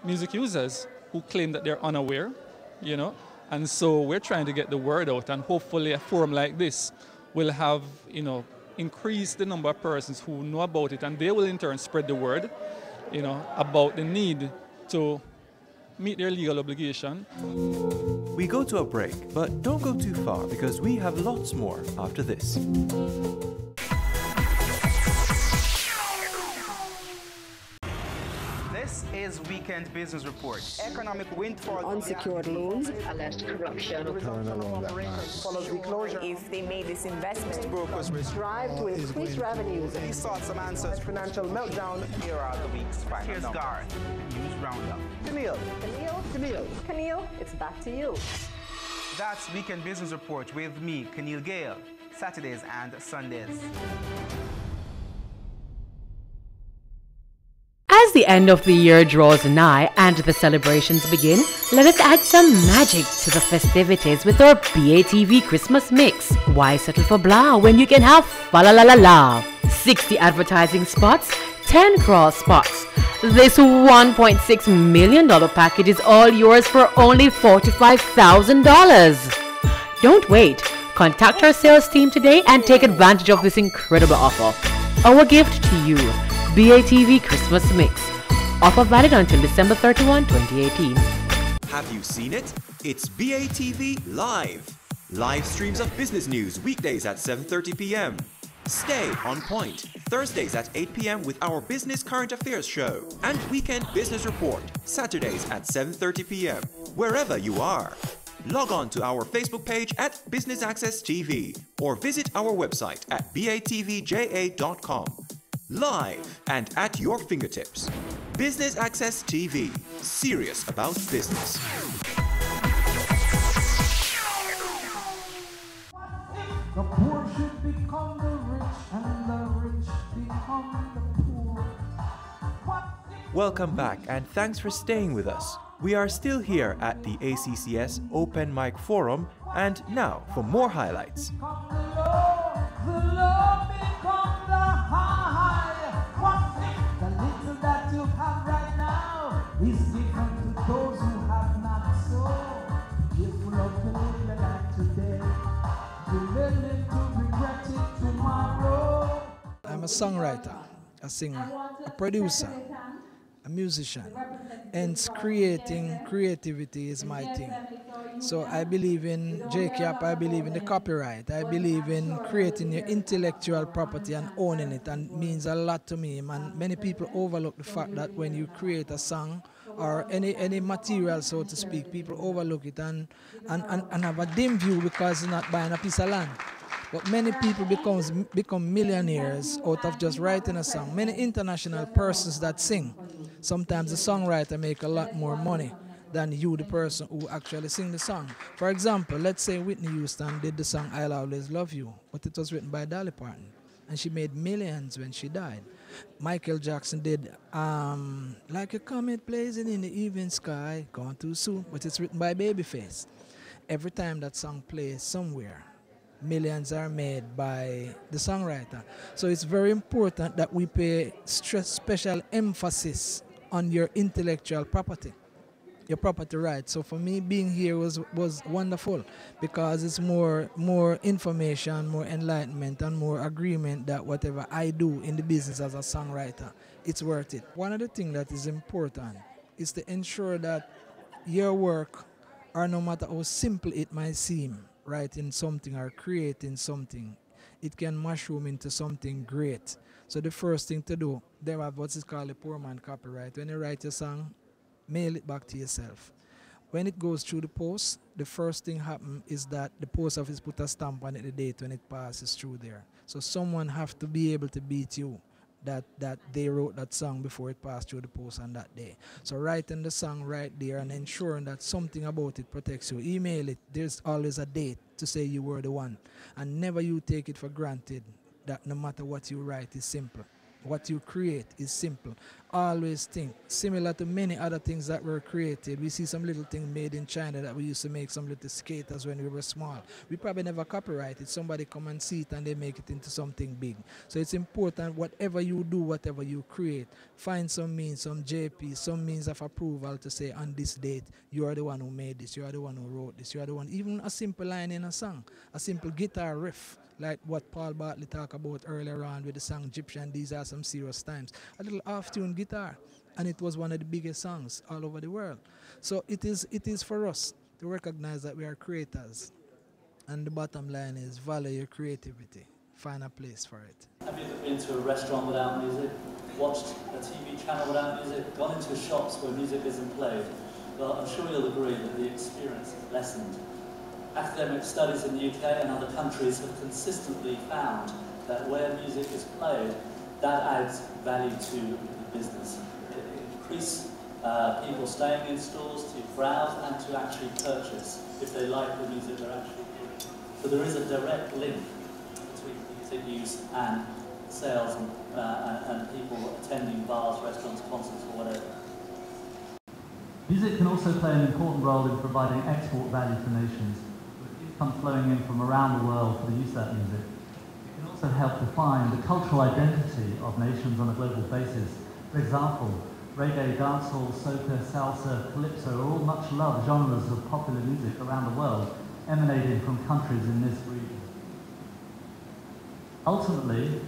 music users who claim that they're unaware, and so we're trying to get the word out, and hopefully a forum like this will have, increase the number of persons who know about it, and they will in turn spread the word, about the need to meet their legal obligation. We go to a break, but don't go too far because we have lots more after this. This is Weekend Business Report. Economic windfall, unsecured loans, alleged corruption, follows the closure. If they made this investment, brokers strive to increase revenues. These sought some answers. Financial meltdown. Here are the week's final. Here's Garth, News Roundup. Camille, it's back to you. That's Weekend Business Report with me, Keneal Gale, Saturdays and Sundays. As the end of the year draws nigh and the celebrations begin, let us add some magic to the festivities with our BATV Christmas mix. Why settle for blah when you can have fa la la la la? 60 advertising spots, 10 cross spots. This $1.6 million package is all yours for only $45,000. Don't wait. Contact our sales team today and take advantage of this incredible offer. Our gift to you. BATV Christmas Mix. Offer valid until December 31, 2018. Have you seen it? It's BATV Live. Live streams of business news weekdays at 7:30 p.m. Stay on point Thursdays at 8 p.m. with our Business Current Affairs show, and Weekend Business Report Saturdays at 7:30 p.m. wherever you are. Log on to our Facebook page at Business Access TV or visit our website at batvja.com. Live and at your fingertips. Business Access TV. Serious about business. The poor should become the rich and the rich become Welcome back and thanks for staying with us. We are still here at the ACCS Open Mic Forum, and now for more highlights. I'm a songwriter, a singer, a producer, a musician, and creativity is my thing. So I believe in JCAP, I believe in the copyright, I believe in creating your intellectual property and owning it, and it means a lot to me. Man, many people overlook the fact that when you create a song or any material, so to speak, people overlook it and have a dim view because they're not buying a piece of land. But many people become millionaires out of just writing a song. Many international persons that sing, sometimes the songwriter make a lot more money than you, the person who actually sing the song. For example, let's say Whitney Houston did the song I'll Always Love You, but it was written by Dolly Parton, and she made millions when she died. Michael Jackson did Like a Comet Blazing in the Evening Sky, Gone Too Soon, but it's written by Babyface. Every time that song plays somewhere, millions are made by the songwriter. So it's very important that we pay special emphasis on your intellectual property, your property rights. So for me, being here was wonderful because it's more information, more enlightenment, and more agreement that whatever I do in the business as a songwriter, it's worth it. One of the things that is important is to ensure that your work, or no matter how simple it might seem, writing something or creating something, it can mushroom into something great. So the first thing to do, they have what is called a poor man copyright. When you write a song, mail it back to yourself. When it goes through the post, the first thing happens is that the post office put a stamp on it the date when it passes through there. So someone have to be able to beat you that they wrote that song before it passed through the post on that day. So writing the song right there and ensuring that something about it protects you. Email it. There's always a date to say you were the one. And never you take it for granted that no matter what you write is simple. What you create is simple. Always think, similar to many other things that were created. We see some little thing made in China that we used to make, some little skaters when we were small. We probably never copyrighted. Somebody come and see it and they make it into something big. So it's important, whatever you do, whatever you create, find some means, some JP, some means of approval to say on this date, you are the one who made this, you are the one who wrote this, you are the one. Even a simple line in a song, a simple guitar riff, like what Paul Bartley talked about earlier on with the song Egyptian, These Are Some Serious Times. A little half-tuned guitar, and it was one of the biggest songs all over the world. So it is for us to recognize that we are creators. And the bottom line is value your creativity. Find a place for it. Have you ever been to a restaurant without music? Watched a TV channel without music? Gone into shops where music isn't played? Well, I'm sure you'll agree that the experience is lessened. Academic studies in the UK and other countries have consistently found that where music is played, that adds value to the business. It increases people staying in stores to browse and to actually purchase if they like the music they're actually hearing. So there is a direct link between music use and sales and people attending bars, restaurants, concerts, or whatever. Music can also play an important role in providing export value to nations. Income flowing in from around the world for the use of that music. It can also help define the cultural identity of nations on a global basis. For example, reggae, dancehall, soca, salsa, calypso are all much loved genres of popular music around the world, emanating from countries in this region. Ultimately,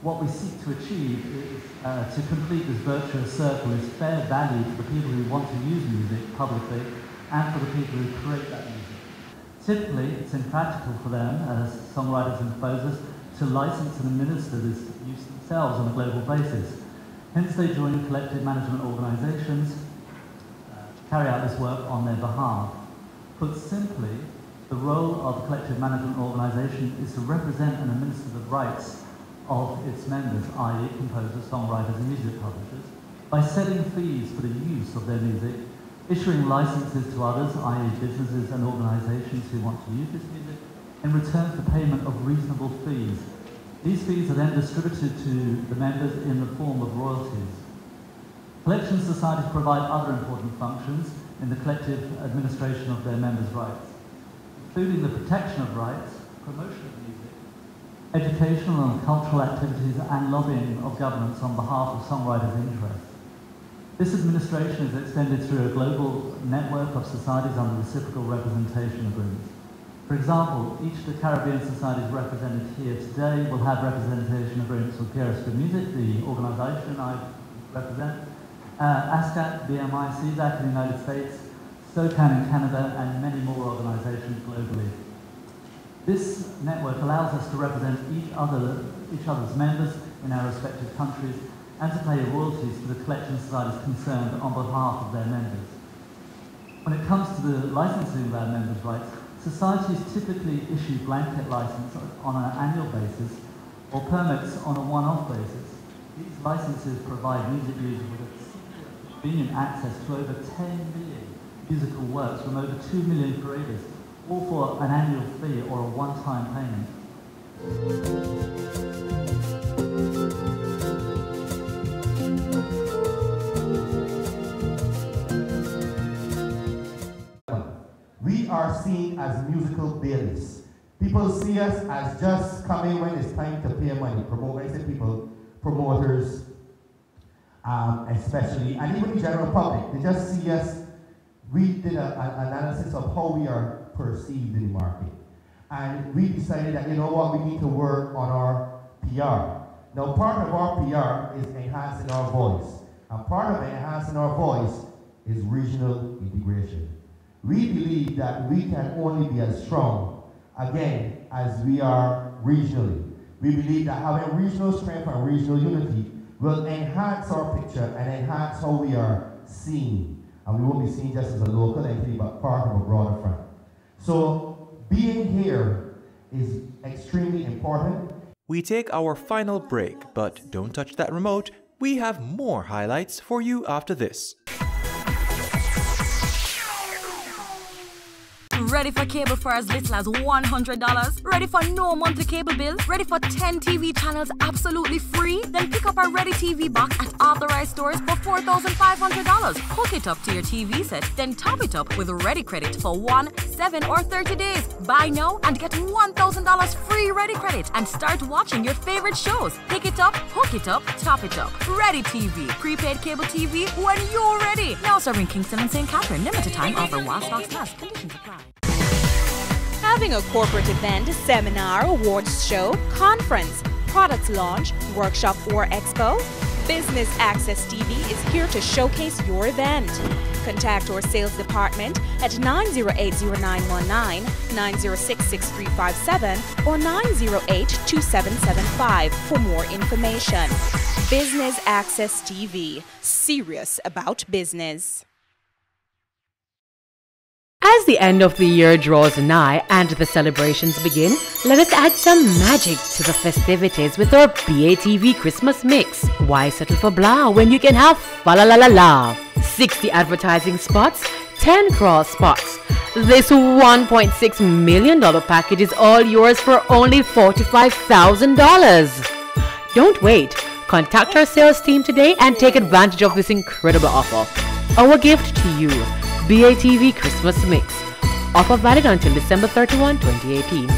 what we seek to achieve is to complete this virtuous circle is fair value for the people who want to use music publicly and for the people who create that music. Typically, it's impractical for them, as songwriters and composers, to license and administer this use themselves on a global basis. Hence, they join collective management organisations to carry out this work on their behalf. Put simply, the role of a collective management organisation is to represent and administer the rights of its members, i.e. composers, songwriters and music publishers, by setting fees for the use of their music, issuing licenses to others, i.e. businesses and organisations who want to use this music, in return for payment of reasonable fees. These fees are then distributed to the members in the form of royalties. Collection societies provide other important functions in the collective administration of their members' rights, including the protection of rights, promotion of music, educational and cultural activities, and lobbying of governments on behalf of songwriters' interests. This administration is extended through a global network of societies under reciprocal representation agreements. For example, each of the Caribbean societies represented here today will have representation agreements with PRS for Music, the organisation I represent, ASCAT, BMI, CSAC in the United States, SOCAN in Canada, and many more organisations globally. This network allows us to represent each other's members in our respective countries and to pay royalties to the collection societies concerned on behalf of their members. When it comes to the licensing of our members' rights, societies typically issue blanket license on an annual basis or permits on a one-off basis. These licenses provide music users with convenient access to over 10 million musical works from over 2 million creators, all for an annual fee or a one-time payment. We are seen as musical bailiffs. People see us as just coming when it's time to pay money. Promoters, especially, and even the general public. They just see us. We did an analysis of how we are perceived in the market. And we decided that, you know what, we need to work on our PR. Now, part of our PR is enhancing our voice. And part of enhancing our voice is regional integration. We believe that we can only be as strong, again, as we are regionally. We believe that having regional strength and regional unity will enhance our picture and enhance how we are seen. And we won't be seen just as a local entity, but part of a broader front. So being here is extremely important. We take our final break, but don't touch that remote. We have more highlights for you after this. Ready for cable for as little as $100? Ready for no monthly cable bill? Ready for 10 TV channels absolutely free? Then pick up our Ready TV box at authorized stores for $4,500. Hook it up to your TV set, then top it up with Ready Credit for 1, 7, or 30 days. Buy now and get $1,000 free Ready Credit and start watching your favorite shows. Pick it up, hook it up, top it up. Ready TV. Prepaid cable TV when you're ready. Now serving Kingston and St. Catherine. Limited time offer while stocks last. Conditions apply. Having a corporate event, seminar, awards show, conference, product launch, workshop, or expo? Business Access TV is here to showcase your event. Contact our sales department at 908-0919, 906-6357, or 908-2775 for more information. Business Access TV, serious about business. As the end of the year draws nigh and the celebrations begin, let us add some magic to the festivities with our BATV Christmas Mix. Why settle for blah when you can have fa la la la la? 60 advertising spots, 10 cross spots. This $1.6 million package is all yours for only $45,000. Don't wait. Contact our sales team today and take advantage of this incredible offer. Our gift to you. BATV Christmas Mix. Offer valid until December 31, 2018.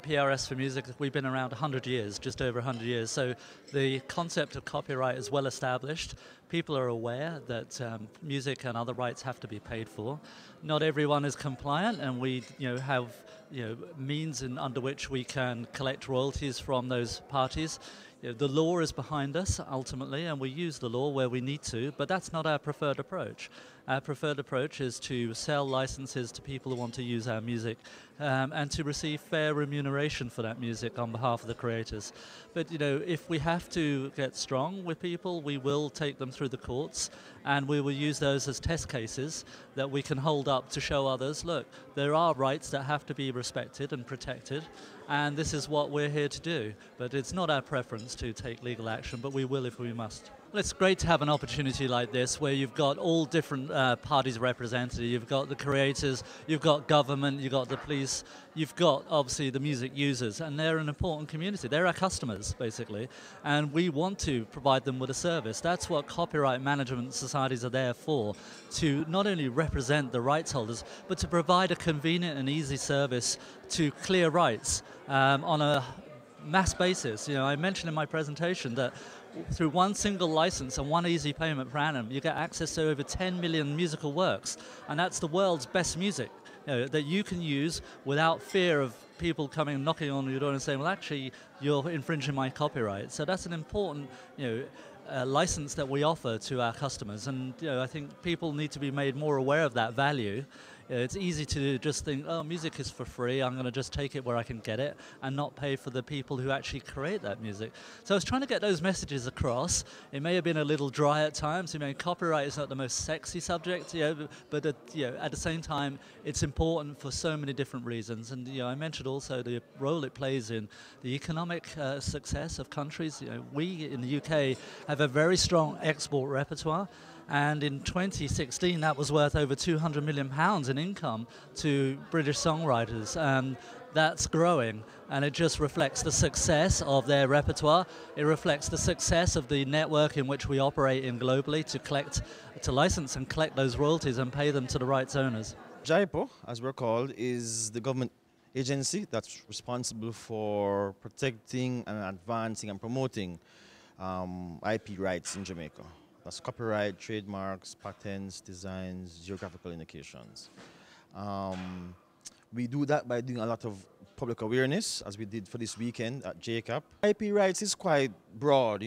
PRS for Music, we've been around 100 years, just over 100 years, so the concept of copyright is well established. People are aware that music and other rights have to be paid for. Not everyone is compliant, and we have means under which we can collect royalties from those parties. the law is behind us ultimately, and we use the law where we need to, but that's not our preferred approach. Our preferred approach is to sell licenses to people who want to use our music and to receive fair remuneration for that music on behalf of the creators. But if we have to get strong with people, we will take them through the courts, and we will use those as test cases that we can hold up to show others, look, there are rights that have to be respected and protected, and this is what we're here to do. But it's not our preference to take legal action, but we will if we must. Well, it's great to have an opportunity like this where you've got all different parties represented. You've got the creators, you've got government, you've got the police, you've got obviously the music users, and they're an important community. They're our customers, basically, and we want to provide them with a service. That's what copyright management societies are there for, to not only represent the rights holders, but to provide a convenient and easy service to clear rights on a mass basis. I mentioned in my presentation that through one single license and one easy payment per annum, you get access to over 10 million musical works, and that's the world's best music that you can use without fear of people coming and knocking on your door and saying, well, actually, you're infringing my copyright. So that's an important license that we offer to our customers, and I think people need to be made more aware of that value. It's easy to just think, oh, music is for free, I'm going to just take it where I can get it and not pay for the people who actually create that music. So I was trying to get those messages across. It may have been a little dry at times. Copyright is not the most sexy subject, but at the same time, it's important for so many different reasons. And I mentioned also the role it plays in the economic success of countries. We in the UK have a very strong export repertoire. And in 2016, that was worth over £200 million in income to British songwriters. That's growing, and it just reflects the success of their repertoire. It reflects the success of the network in which we operate in globally to license and collect those royalties and pay them to the rights owners. JIPO, as we're called, is the government agency that's responsible for protecting and advancing and promoting IP rights in Jamaica. That's copyright, trademarks, patents, designs, geographical indications. We do that by doing a lot of public awareness, as we did for this weekend at JCAP. IP rights is quite broad,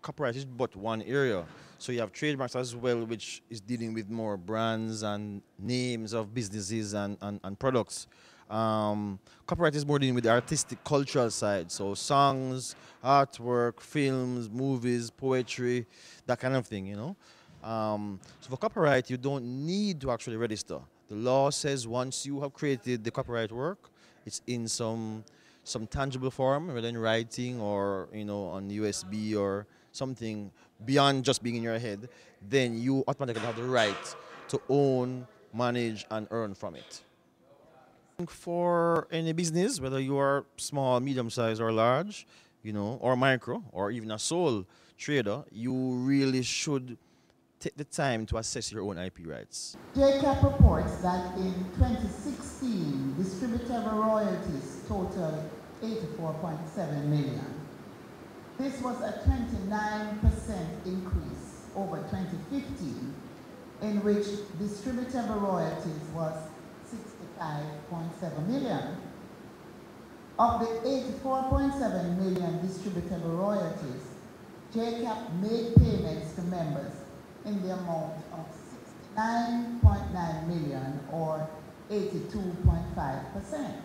Copyright is but one area. So you have trademarks as well, which is dealing with more brands and names of businesses and products. Copyright is more dealing with the artistic, cultural side, so songs, artwork, films, movies, poetry, that kind of thing, So for copyright, you don't need to actually register. The law says once you have created the copyright work, it's in some tangible form, whether in writing or on USB or something beyond just being in your head, then you automatically have the right to own, manage, and earn from it. For any business, whether you are small, medium-sized, or large, or micro, or even a sole trader, you really should take the time to assess your own IP rights. JCAP reports that in 2016, distributor royalties totaled 84.7 million. This was a 29% increase over 2015, in which distributor royalties was 65.7 million. Of the 84.7 million distributable royalties, JCAP made payments to members in the amount of 69.9 million, or 82.5%.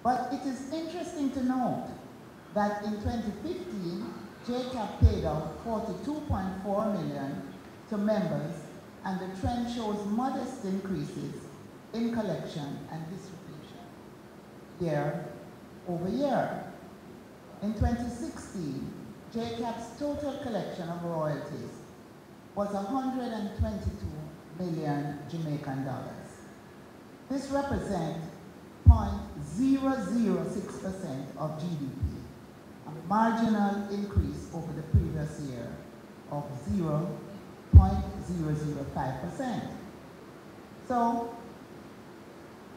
But it is interesting to note that in 2015, JCAP paid out 42.4 million to members, and the trend shows modest increases in collection and distribution year over year. In 2016, JCAP's total collection of royalties was 122 million Jamaican dollars. This represents 0.006% of GDP, a marginal increase over the previous year of 0.005%. So,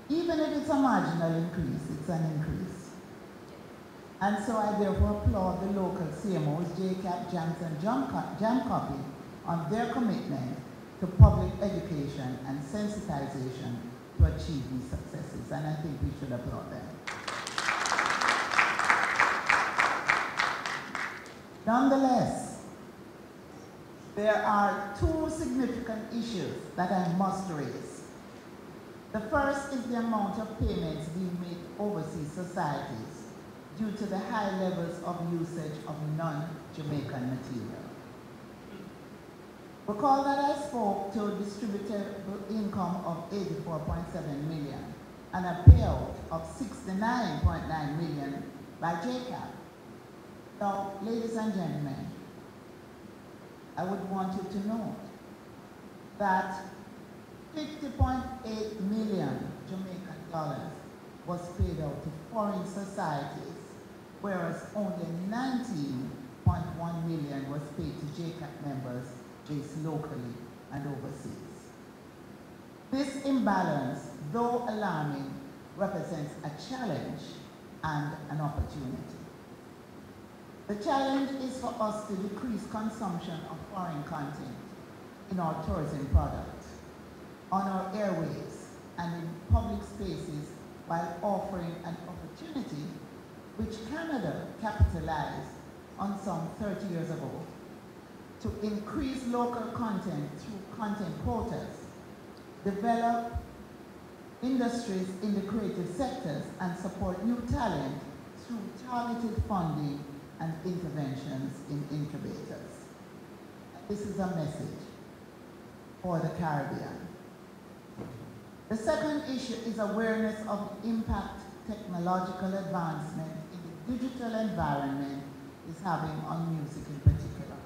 even if it's a marginal increase, it's an increase. And so I therefore applaud the local CMOs, JCAP, Janssen, Jamcopy, on their commitment to public education and sensitization to achieve these successes, and I think we should applaud them. Nonetheless, there are two significant issues that I must raise. The first is the amount of payments being made overseas societies due to the high levels of usage of non-Jamaican material. Recall that I spoke to a distributable income of 84.7 million and a payout of 69.9 million by JCAP. Now, ladies and gentlemen, I would want you to know that 50.8 million Jamaican dollars was paid out to foreign societies, whereas only 19.1 million was paid to JCAP members based locally and overseas. This imbalance, though alarming, represents a challenge and an opportunity. The challenge is for us to decrease consumption of foreign content in our tourism products, on our airways, and in public spaces while offering an opportunity which Canada capitalized on some 30 years ago to increase local content through content quotas, develop industries in the creative sectors, and support new talent through targeted funding and interventions in incubators. This is a message for the Caribbean. The second issue is awareness of the impact technological advancement in the digital environment is having on music in particular.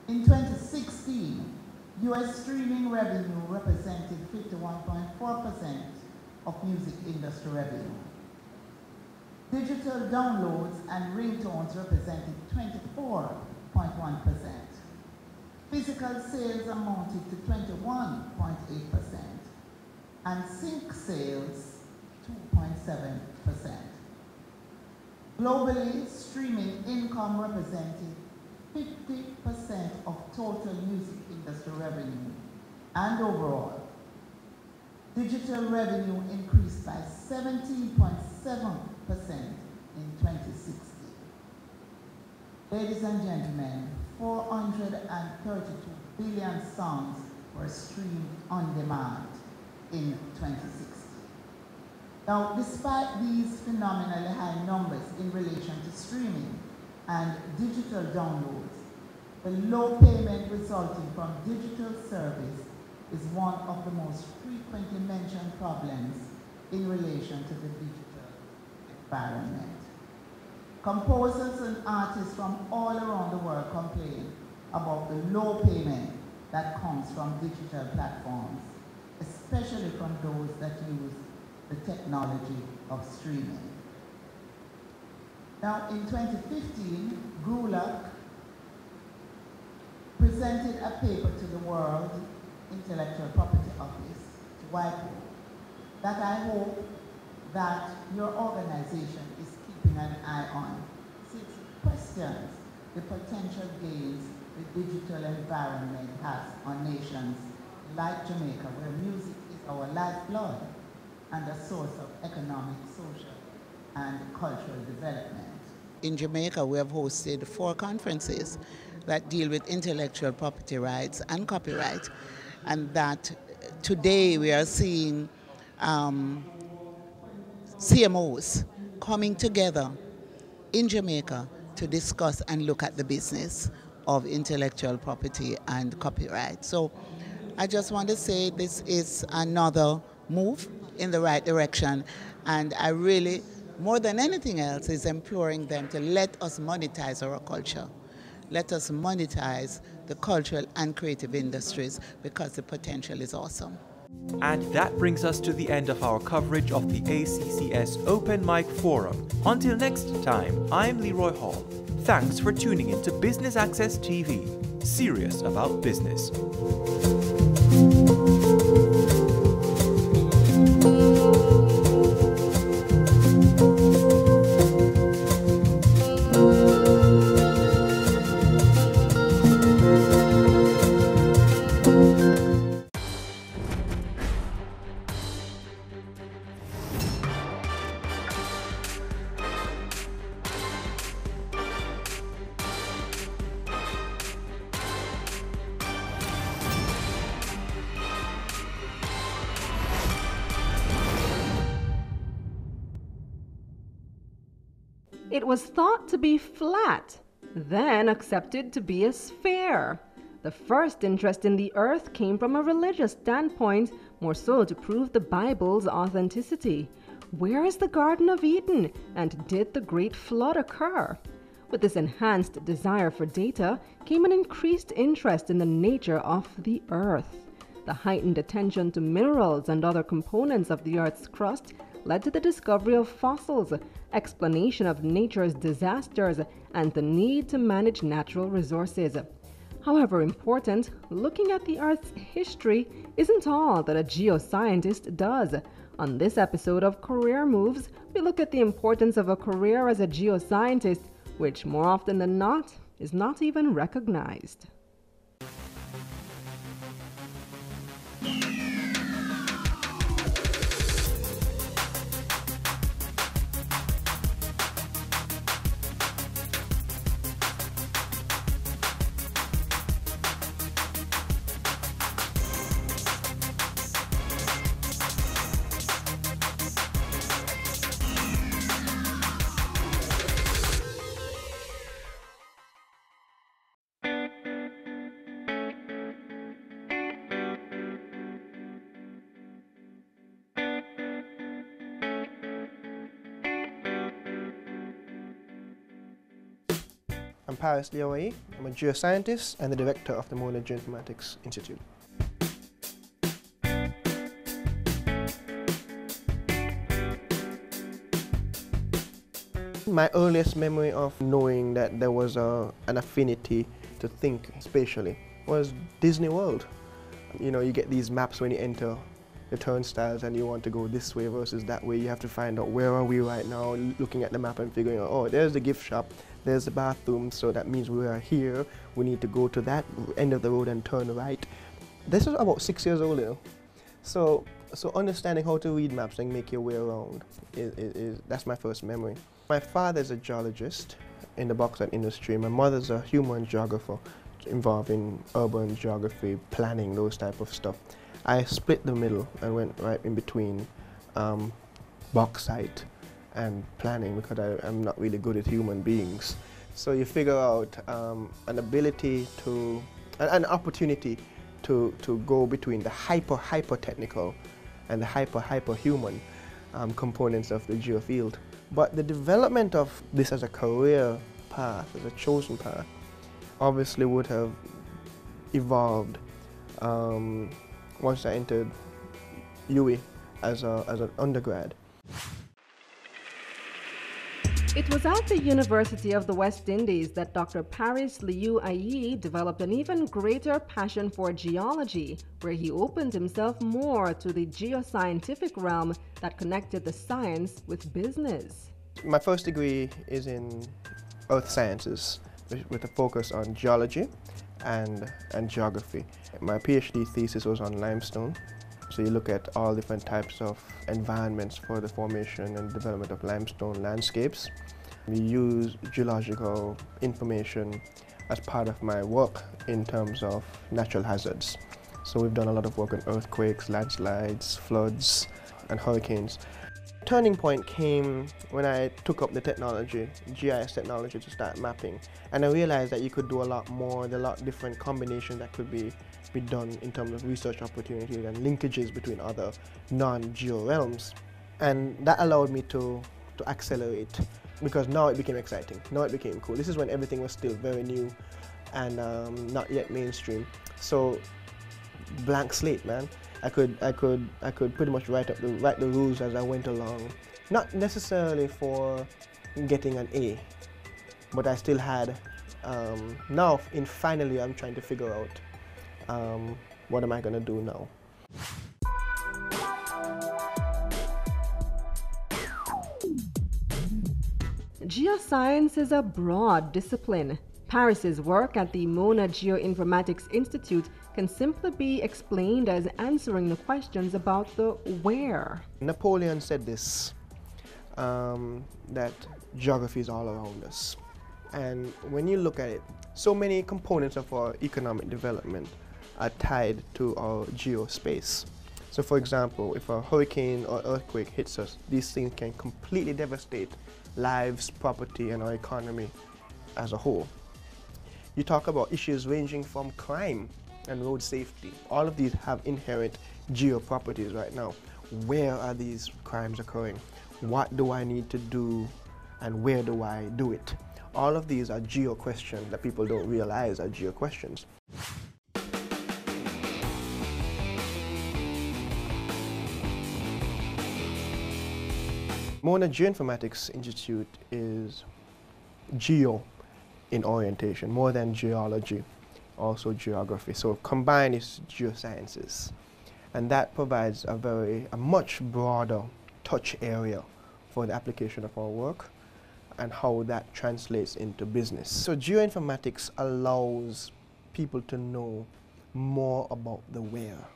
In 2016, US streaming revenue represented 51.4% of music industry revenue. Digital downloads and ringtones represented 24.1%. Physical sales amounted to 21.8%, and sync sales 2.7%. Globally, streaming income represented 50% of total music industry revenue, and overall, digital revenue increased by 17.7% in 2016. Ladies and gentlemen, 432 billion songs were streamed on demand in 2016. Now, despite these phenomenally high numbers in relation to streaming and digital downloads, the low payment resulting from digital service is one of the most frequently mentioned problems in relation to the digital environment. Composers and artists from all around the world complain about the low payment that comes from digital platforms, especially from those that use the technology of streaming. Now, in 2015, GULAC presented a paper to the World Intellectual Property Office, to WIPO, that I hope that your organization is keeping an eye on, since it questions the potential gains the digital environment has on nations like Jamaica, where music is our lifeblood and a source of economic, social, and cultural development. In Jamaica, we have hosted 4 conferences that deal with intellectual property rights and copyright, and that today we are seeing CMOs coming together in Jamaica to discuss and look at the business of intellectual property and copyright. So I just want to say this is another move in the right direction, and I really, more than anything else, is imploring them to let us monetize our culture. Let us monetize the cultural and creative industries, because the potential is awesome. And that brings us to the end of our coverage of the ACCS Open Mic Forum. Until next time, I'm Leroy Hall. Thanks for tuning in to Business Access TV, serious about business. It was thought to be flat, then accepted to be a sphere. The first interest in the earth came from a religious standpoint, more so to prove the Bible's authenticity. Where is the Garden of Eden, and did the Great Flood occur? With this enhanced desire for data came an increased interest in the nature of the earth. The heightened attention to minerals and other components of the earth's crust led to the discovery of fossils, explanation of nature's disasters, and the need to manage natural resources. However important, looking at the Earth's history isn't all that a geoscientist does. On this episode of Career Moves, we look at the importance of a career as a geoscientist, which more often than not is not even recognized. I'm Paris Liawaye. I'm a geoscientist and the director of the Mona Geoinformatics Institute. My earliest memory of knowing that there was an affinity to think spatially was Disney World. You know, you get these maps when you enter the turnstiles and you want to go this way versus that way. You have to find out where are we right now, looking at the map and figuring out, oh, there's the gift shop, there's the bathroom, so that means we are here. We need to go to that end of the road and turn right. This was about 6 years old, you know. So understanding how to read maps and make your way around, that's my first memory. My father's a geologist in the bauxite industry. My mother's a human geographer involved in urban geography, planning, those type of stuff. I split the middle and went right in between bauxite and planning because I'm not really good at human beings. So you figure out an ability to, an opportunity to go between the hyper technical and the hyper human components of the geofield. But the development of this as a career path, as a chosen path, obviously would have evolved once I entered UWI as an undergrad. It was at the University of the West Indies that Dr. Paris Liawaye developed an even greater passion for geology, where he opened himself more to the geoscientific realm that connected the science with business. My first degree is in earth sciences with a focus on geology and geography. My PhD thesis was on limestone. So you look at all different types of environments for the formation and development of limestone landscapes. We use geological information as part of my work in terms of natural hazards. So we've done a lot of work on earthquakes, landslides, floods, and hurricanes. Turning point came when I took up the technology, GIS technology, to start mapping. And I realized that you could do a lot more, there are a lot of different combinations that could be done in terms of research opportunities and linkages between other non-geo realms. And that allowed me to accelerate, because now it became exciting, now it became cool. This is when everything was still very new and not yet mainstream. So blank slate, man. I could pretty much write the rules as I went along. Not necessarily for getting an A, but I still had, now finally I'm trying to figure out what am I going to do now. Geoscience is a broad discipline. Paris's work at the Mona Geoinformatics Institute can simply be explained as answering the questions about the where. Napoleon said this, that geography is all around us. And when you look at it, so many components of our economic development are tied to our geospace. So for example, if a hurricane or earthquake hits us, these things can completely devastate lives, property, and our economy as a whole. You talk about issues ranging from crime and road safety. All of these have inherent geo properties right now. Where are these crimes occurring? What do I need to do, and where do I do it? All of these are geo questions that people don't realize are geo questions. Mona Geoinformatics Institute is geo in orientation, more than geology, also geography. So combined is geosciences. And that provides a much broader touch area for the application of our work and how that translates into business. So geoinformatics allows people to know more about the where.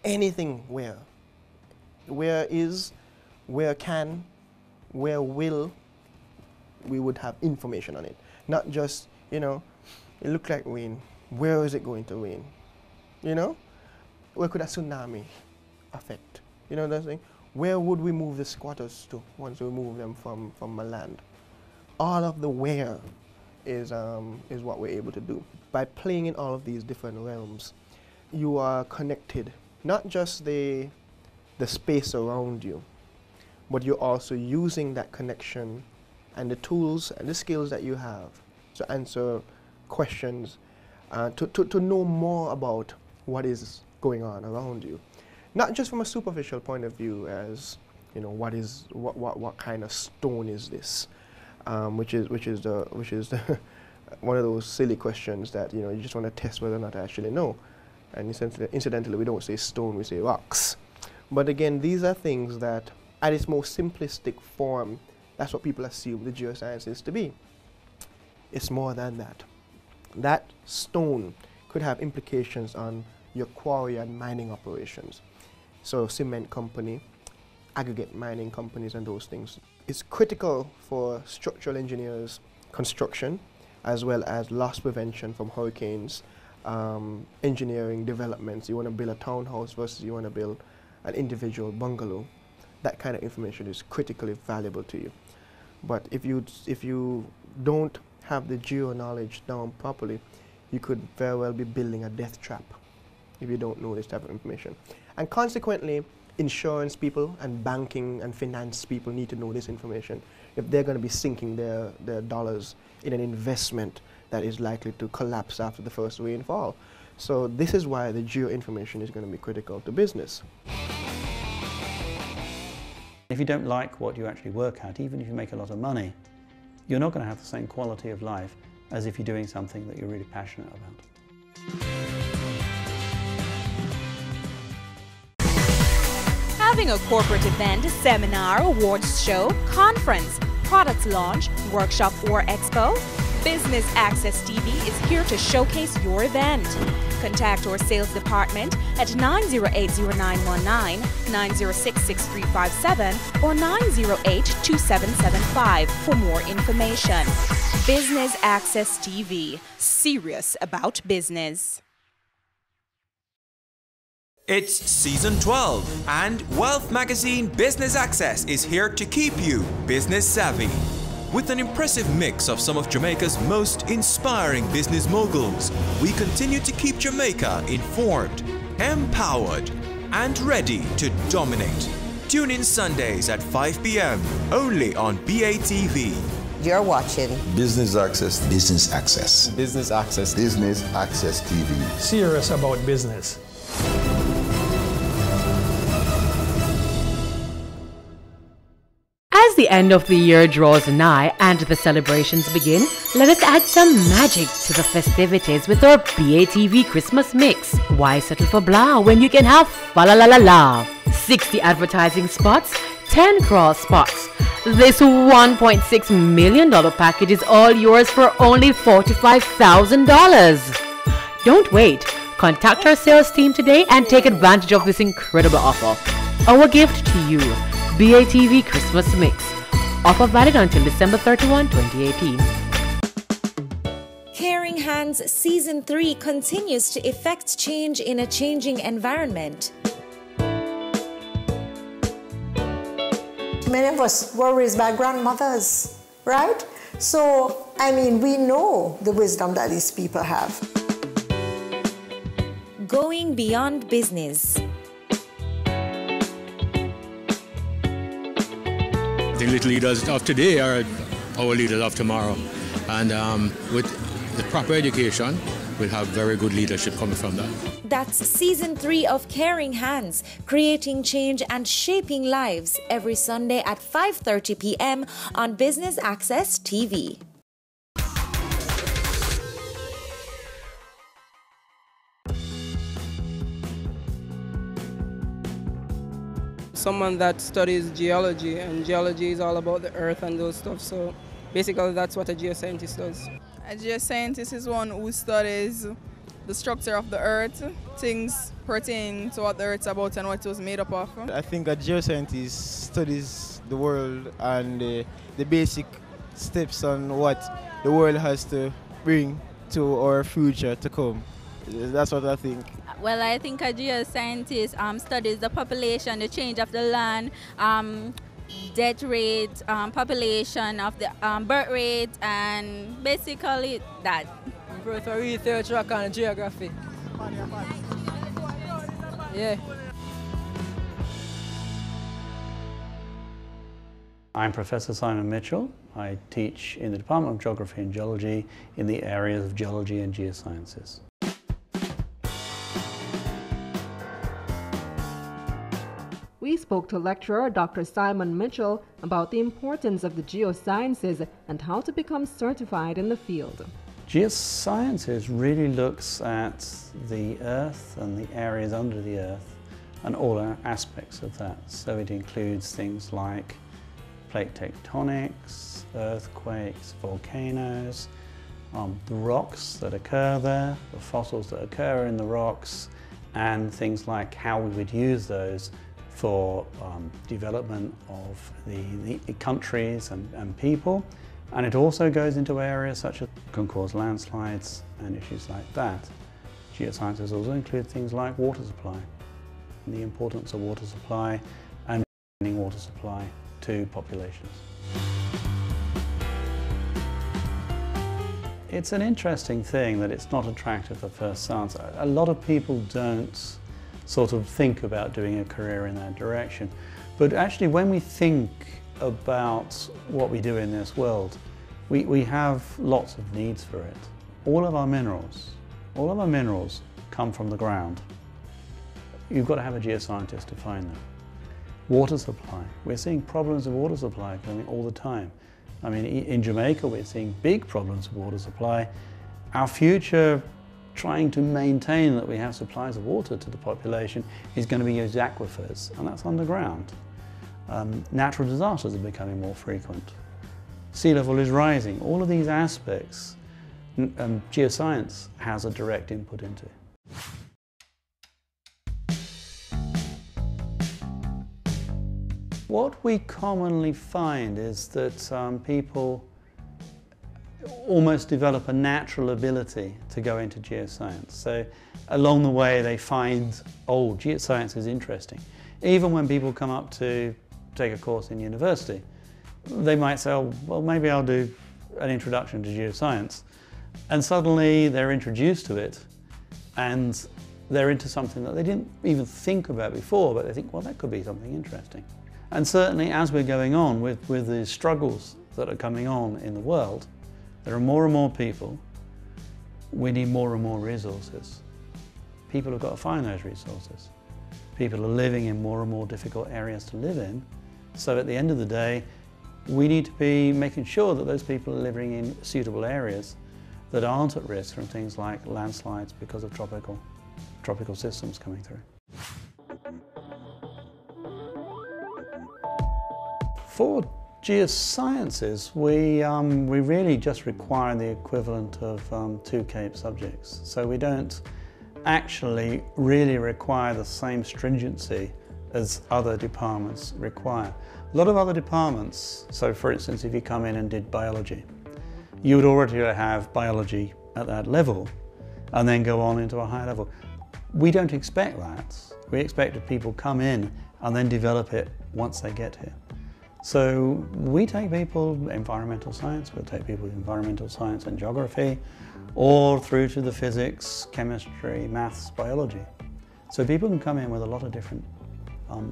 Anything where. Where is, where can, where will, we would have information on it. Not just, you know, it looked like rain. Where is it going to rain? You know? Where could a tsunami affect? You know what I'm saying? Where would we move the squatters to once we move them from the land? All of the where is what we're able to do. By playing in all of these different realms, you are connected, not just the space around you, but you're also using that connection and the tools and the skills that you have to answer questions, to know more about what is going on around you. Not just from a superficial point of view as, you know, what kind of stone is this? Which is the one of those silly questions that, you know, you just want to test whether or not I actually know. And incidentally, we don't say stone, we say rocks. But again, these are things that, at its most simplistic form, that's what people assume the geosciences to be. It's more than that. That stone could have implications on your quarry and mining operations. So cement company, aggregate mining companies and those things. It's critical for structural engineers, construction, as well as loss prevention from hurricanes, engineering developments. You want to build a townhouse versus you want to build an individual bungalow. That kind of information is critically valuable to you. But if you don't have the geo knowledge down properly, you could very well be building a death trap if you don't know this type of information. And consequently, insurance people and banking and finance people need to know this information if they're going to be sinking their dollars in an investment that is likely to collapse after the first rainfall. So this is why the geo information is going to be critical to business. If you don't like what you actually work at, even if you make a lot of money, you're not going to have the same quality of life as if you're doing something that you're really passionate about. Having a corporate event, seminar, awards show, conference, product launch, workshop or expo? Business Access TV is here to showcase your event. Contact our sales department at 908-0919, 906-6357 or 908-2775 for more information. Business Access TV, serious about business. It's season 12 and Wealth Magazine Business Access is here to keep you business savvy. With an impressive mix of some of Jamaica's most inspiring business moguls, we continue to keep Jamaica informed, empowered, and ready to dominate. Tune in Sundays at 5 p.m. only on BATV. You're watching Business Access. Business Access. Business Access. Business Access TV. Serious about business. As the end of the year draws nigh and the celebrations begin, let us add some magic to the festivities with our BATV Christmas mix. Why settle for blah when you can have fa-la-la-la-la? 60 advertising spots, 10 cross spots. This $1.6 million package is all yours for only $45,000. Don't wait. Contact our sales team today and take advantage of this incredible offer. Our gift to you. BATV Christmas Mix. Offer valid until December 31, 2018. Caring Hands Season 3 continues to effect change in a changing environment. many of us were raised by grandmothers, right? So, I mean, we know the wisdom that these people have. Going beyond business. The little leaders of today are our leaders of tomorrow. And with the proper education, we'll have very good leadership coming from that. That's season 3 of Caring Hands, creating change and shaping lives, every Sunday at 5:30 p.m. on Business Access TV. Someone that studies geology, and geology is all about the earth and those stuff, so basically that's what a geoscientist does. A geoscientist is one who studies the structure of the earth, things pertaining to what the earth's about and what it was made up of. I think a geoscientist studies the world and the basic steps on what the world has to bring to our future to come. That's what I think. Well, I think a geoscientist studies the population, the change of the land, death rate, population of the birth rate, and basically that. For research work on geography. Yeah. I'm Professor Simon Mitchell. I teach in the Department of Geography and Geology in the areas of geology and geosciences. We spoke to lecturer Dr. Simon Mitchell about the importance of the geosciences and how to become certified in the field. Geosciences really looks at the Earth and the areas under the Earth and all aspects of that. So it includes things like plate tectonics, earthquakes, volcanoes, the rocks that occur there, the fossils that occur in the rocks, and things like how we would use those for development of the countries and people. And it also goes into areas such as can cause landslides and issues like that. Geosciences also include things like water supply and the importance of water supply and maintaining water supply to populations. It's an interesting thing that it's not attractive at first glance. A lot of people don't sort of think about doing a career in that direction. But actually when we think about what we do in this world, we have lots of needs for it. All of our minerals come from the ground. You've got to have a geoscientist to find them. Water supply. We're seeing problems with water supply coming all the time. I mean, in Jamaica we're seeing big problems with water supply. Our future trying to maintain that we have supplies of water to the population is going to be use aquifers, and that's underground. Natural disasters are becoming more frequent. Sea level is rising. All of these aspects geoscience has a direct input into. What we commonly find is that people almost develop a natural ability to go into geoscience. So along the way they find, oh, geoscience is interesting. Even when people come up to take a course in university, they might say, oh, well, maybe I'll do an introduction to geoscience. And suddenly they're introduced to it and they're into something that they didn't even think about before, but they think, well, that could be something interesting. And certainly as we're going on with the struggles that are coming on in the world, there are more and more people. We need more and more resources. People have got to find those resources. People are living in more and more difficult areas to live in. So at the end of the day, we need to be making sure that those people are living in suitable areas that aren't at risk from things like landslides because of tropical systems coming through. For geosciences, we really just require the equivalent of 2 CAPE subjects. So we don't actually really require the same stringency as other departments require. A lot of other departments, so for instance, if you come in and did biology, you would already have biology at that level and then go on into a higher level. We don't expect that. We expect that people come in and then develop it once they get here. So we take people environmental science, we'll take people environmental science and geography, or through to the physics, chemistry, maths, biology. So people can come in with a lot of different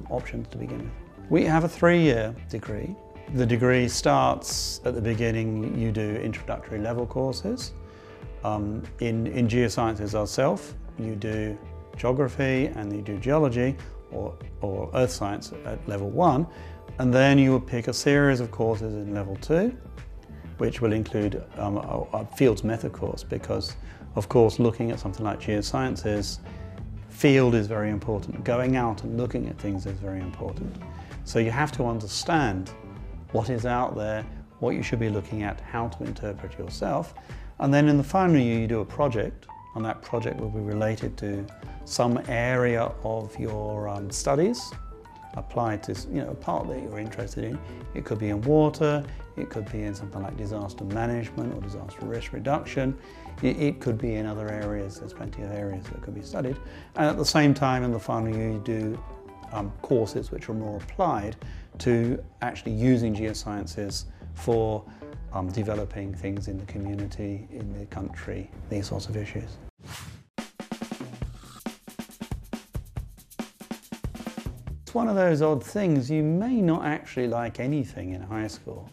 options to begin with. We have a 3-year degree. The degree starts at the beginning, you do introductory level courses. In geosciences ourselves, you do geography and you do geology or earth science at level 1, and then you will pick a series of courses in level 2, which will include a fields method course, because of course looking at something like geosciences, field is very important. Going out and looking at things is very important. So you have to understand what is out there, what you should be looking at, how to interpret yourself. And then in the final year you do a project, and that project will be related to some area of your studies, applied to a part that you're interested in. It could be in water, it could be in something like disaster management or disaster risk reduction. It could be in other areas. There's plenty of areas that could be studied. And at the same time, in the final year, you do courses which are more applied to actually using geosciences for developing things in the community, in the country, these sorts of issues. It's one of those odd things. You may not actually like anything in high school,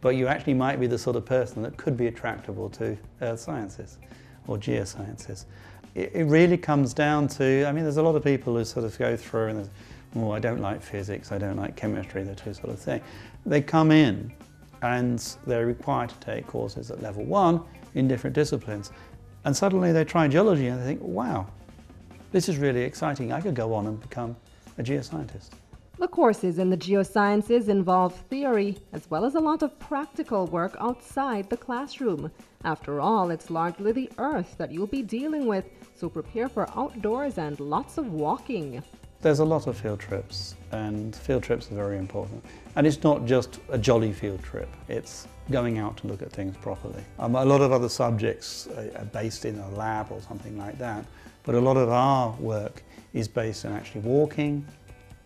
but you actually might be the sort of person that could be attractable to earth sciences or geosciences. It really comes down to, I mean, there's a lot of people who sort of go through and oh, I don't like physics, I don't like chemistry, the two sort of thing. They come in and they're required to take courses at level 1 in different disciplines. And suddenly they try geology and they think, wow, this is really exciting. I could go on and become a geoscientist. The courses in the geosciences involve theory as well as a lot of practical work outside the classroom. After all, it's largely the earth that you'll be dealing with, so prepare for outdoors and lots of walking. There's a lot of field trips, and field trips are very important. And it's not just a jolly field trip, it's going out to look at things properly. A lot of other subjects are based in a lab or something like that, but a lot of our work is based on actually walking,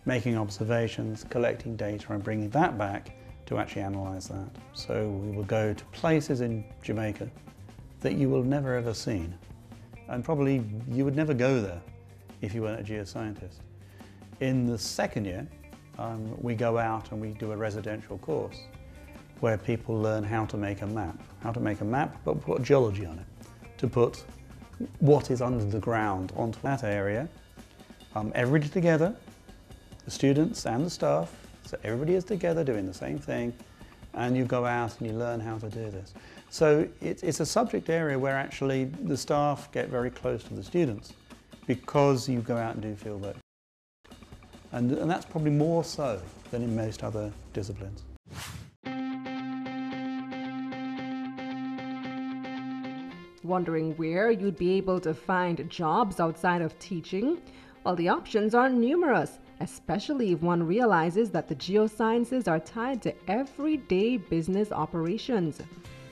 making observations, collecting data and bringing that back to actually analyse that. So we will go to places in Jamaica that you will never ever seen, and probably you would never go there if you weren't a geoscientist. In the second year, we go out and we do a residential course where people learn how to make a map, but put geology on it, to put what is under the ground onto that area. Everybody together, the students and the staff, so everybody is together doing the same thing, and you go out and you learn how to do this. So it's a subject area where actually the staff get very close to the students because you go out and do field work. And that's probably more so than in most other disciplines. Wondering where you'd be able to find jobs outside of teaching? Well, the options are numerous, especially if one realizes that the geosciences are tied to everyday business operations.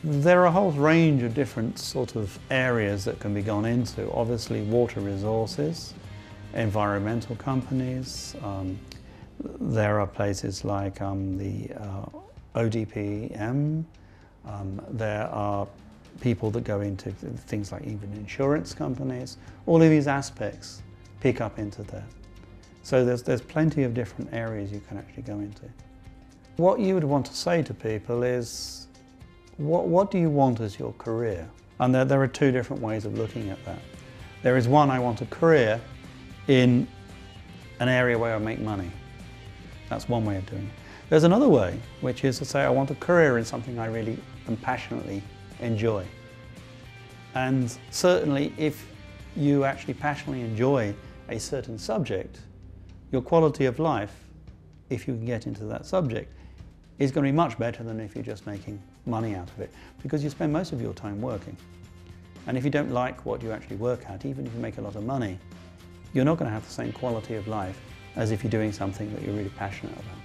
There are a whole range of different sort of areas that can be gone into. Obviously, water resources, environmental companies. There are places like the ODPM. There are people that go into things like even insurance companies. All of these aspects pick up into there. So there's plenty of different areas you can actually go into. What you would want to say to people is, what do you want as your career? And there are two different ways of looking at that. There is one, I want a career in an area where I make money. That's one way of doing it. There's another way, which is to say I want a career in something I really and passionately enjoy. And certainly if you actually passionately enjoy a certain subject, your quality of life, if you can get into that subject, is going to be much better than if you're just making money out of it, because you spend most of your time working. And if you don't like what you actually work at, even if you make a lot of money, you're not going to have the same quality of life as if you're doing something that you're really passionate about.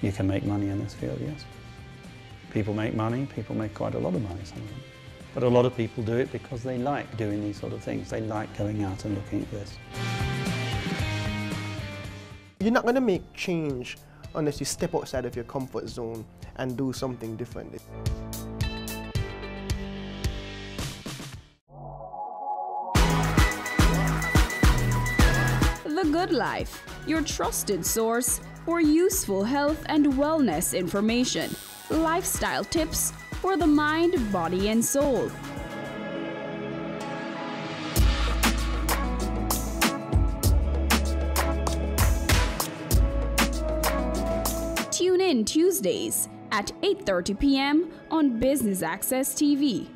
You can make money in this field, yes. People make money, people make quite a lot of money, some of them. But a lot of people do it because they like doing these sort of things. They like going out and looking at this. You're not going to make change unless you step outside of your comfort zone and do something differently. The Good Life, your trusted source for useful health and wellness information, lifestyle tips for the mind, body, and soul. Tune in Tuesdays at 8:30 p.m. on Business Access TV.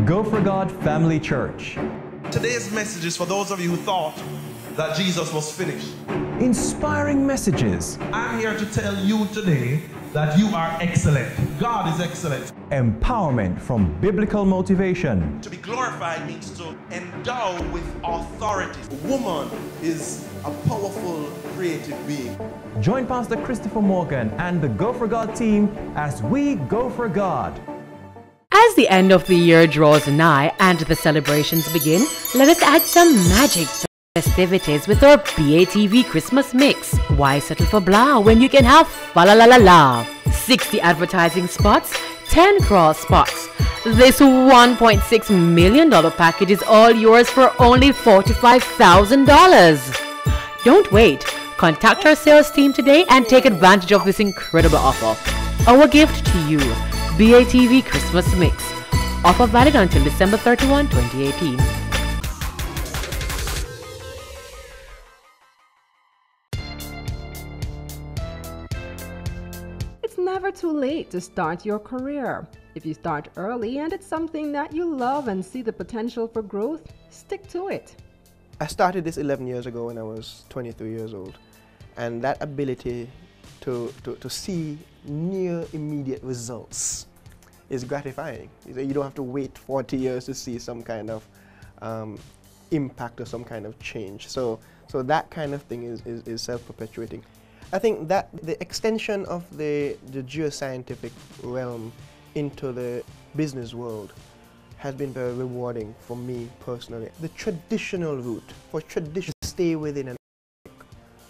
Go for God Family Church. Today's message is for those of you who thought that Jesus was finished. Inspiring messages. I'm here to tell you today that you are excellent. God is excellent. Empowerment from biblical motivation. To be glorified means to endow with authority. A woman is a powerful, creative being. Join Pastor Christopher Morgan and the Go for God team as we go for God. As the end of the year draws nigh and the celebrations begin, let us add some magic to festivities with our BATV Christmas mix. Why settle for blah when you can have fa la la la la? 60 advertising spots, 10 cross spots. This $1.6 million package is all yours for only $45,000. Don't wait. Contact our sales team today and take advantage of this incredible offer. Our gift to you, BATV Christmas Mix. Offer valid until December 31, 2018. It's never too late to start your career. If you start early and it's something that you love and see the potential for growth, stick to it. I started this 11 years ago when I was 23 years old. And that ability to see near immediate results is gratifying. You don't have to wait 40 years to see some kind of impact or some kind of change. So that kind of thing is self-perpetuating. I think that the extension of the geoscientific realm into the business world has been very rewarding for me personally. The traditional route, for tradition, stay within an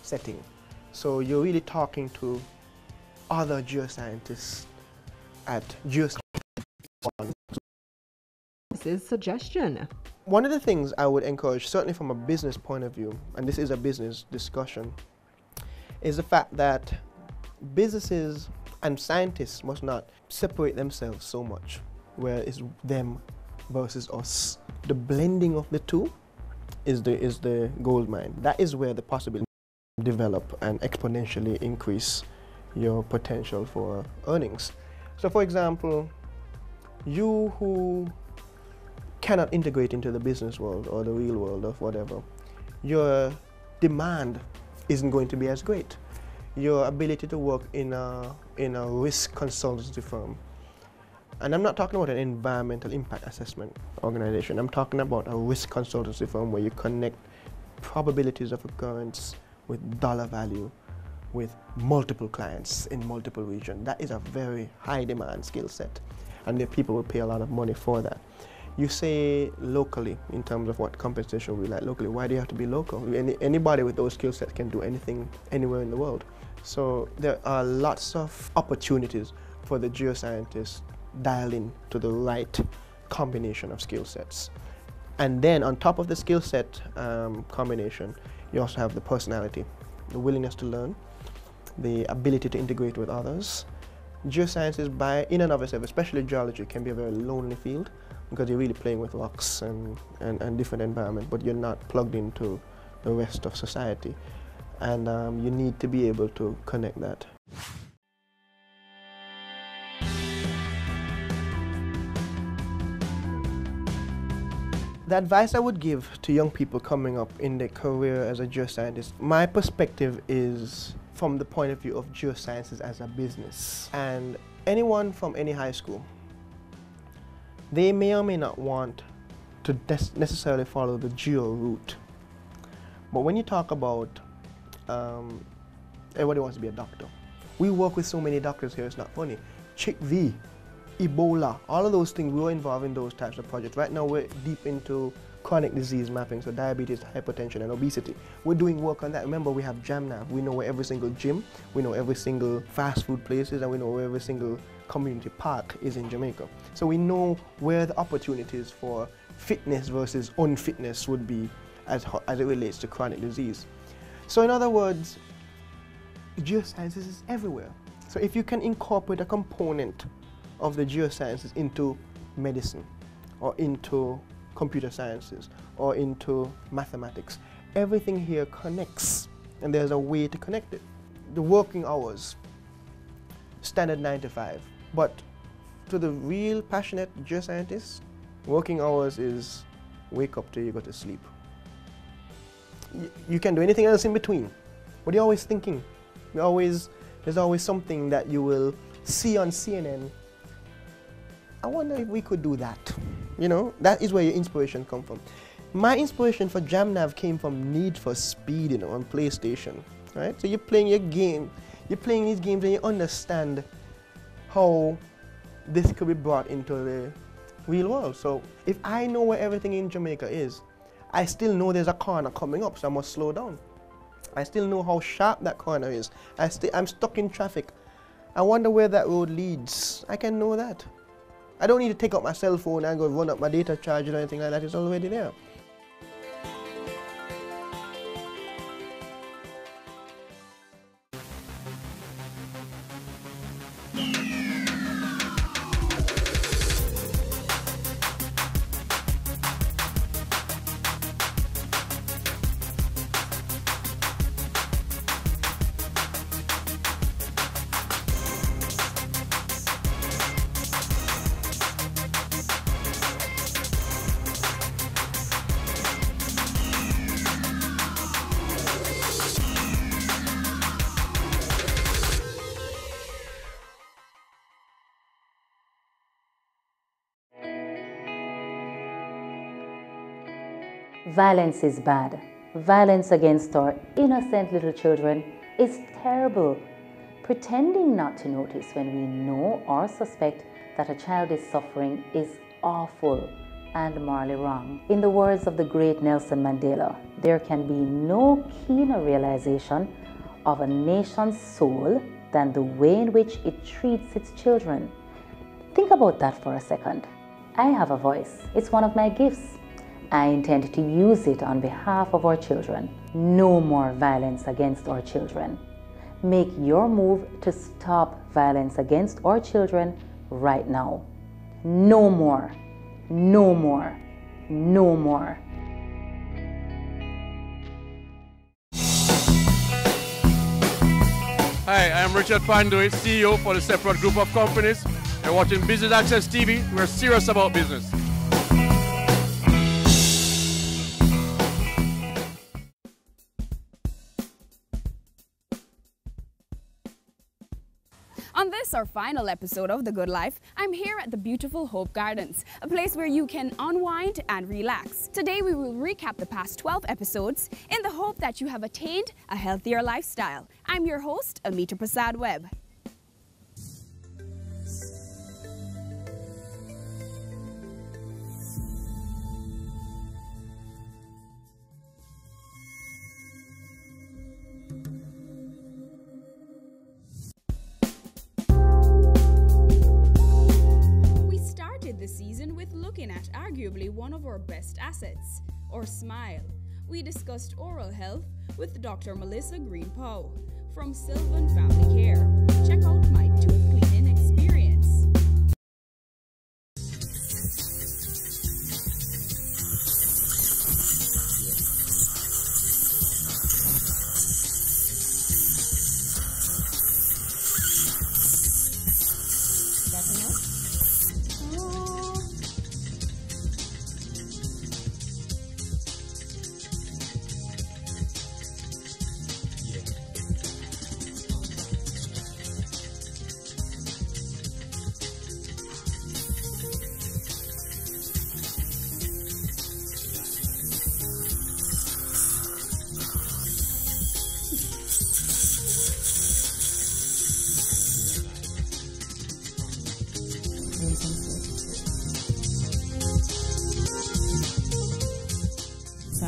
setting. So you're really talking to other geoscientists at geoscience. This is suggestion. One of the things I would encourage, certainly from a business point of view, and this is a business discussion, is the fact that businesses and scientists must not separate themselves so much, where it's them versus us. The blending of the two is the gold mine. That is where the possibilities develop and exponentially increase your potential for earnings. So for example, you who cannot integrate into the business world or the real world of whatever, your demand isn't going to be as great. Your ability to work in a risk consultancy firm, and I'm not talking about an environmental impact assessment organization, I'm talking about a risk consultancy firm where you connect probabilities of occurrence with dollar value with multiple clients in multiple regions. That is a very high demand skill set, and the people will pay a lot of money for that. You say locally, in terms of what compensation we like locally. Why do you have to be local? Anybody with those skill sets can do anything anywhere in the world. So there are lots of opportunities for the geoscientists dial in to the right combination of skill sets. And then on top of the skill set combination, you also have the personality, the willingness to learn, the ability to integrate with others. Geosciences, in and of itself, especially geology, can be a very lonely field because you're really playing with rocks and different environment, but you're not plugged into the rest of society. And you need to be able to connect that. The advice I would give to young people coming up in their career as a geoscientist, my perspective is from the point of view of geosciences as a business. And anyone from any high school, they may or may not want to necessarily follow the geo route. But when you talk about, everybody wants to be a doctor. We work with so many doctors here, it's not funny. Chick-V, Ebola, all of those things, we were involved in those types of projects. Right now we're deep into chronic disease mapping, so diabetes, hypertension, and obesity. We're doing work on that. Remember, we have JamNav. We know where every single gym, we know every single fast food places, and we know where every single community park is in Jamaica. So we know where the opportunities for fitness versus unfitness would be as it relates to chronic disease. So in other words, geosciences is everywhere. So if you can incorporate a component of the geosciences into medicine, or into computer sciences, or into mathematics, everything here connects, and there's a way to connect it. The working hours, standard 9 to 5, but to the real passionate geoscientists, working hours is wake up till you go to sleep. You can do anything else in between, but you're always thinking. There's always something that you will see on CNN. I wonder if we could do that. You know, that is where your inspiration comes from. My inspiration for JamNav came from Need for Speed, you know, on PlayStation, right? So you're playing your game, you're playing these games and you understand how this could be brought into the real world. So if I know where everything in Jamaica is, I still know there's a corner coming up, so I must slow down. I still know how sharp that corner is. I'm stuck in traffic. I wonder where that road leads. I can know that. I don't need to take out my cell phone and go run up my data charger or anything like that. It's already there. Violence is bad. Violence against our innocent little children is terrible. Pretending not to notice when we know or suspect that a child is suffering is awful and morally wrong. In the words of the great Nelson Mandela, there can be no keener realization of a nation's soul than the way in which it treats its children. Think about that for a second. I have a voice. It's one of my gifts. I intend to use it on behalf of our children. No more violence against our children. Make your move to stop violence against our children right now. No more. No more. No more. Hi, I'm Richard Panduit, CEO for the Separate Group of Companies. You're watching Business Access TV. We're serious about business. On this, our final episode of The Good Life, I'm here at the beautiful Hope Gardens, a place where you can unwind and relax. Today, we will recap the past 12 episodes in the hope that you have attained a healthier lifestyle. I'm your host, Amita Prasad Webb. The season with looking at arguably one of our best assets, our smile. We discussed oral health with Dr. Melissa Green-Pow from Sylvan Family Care. Check out my tooth cleaning experience.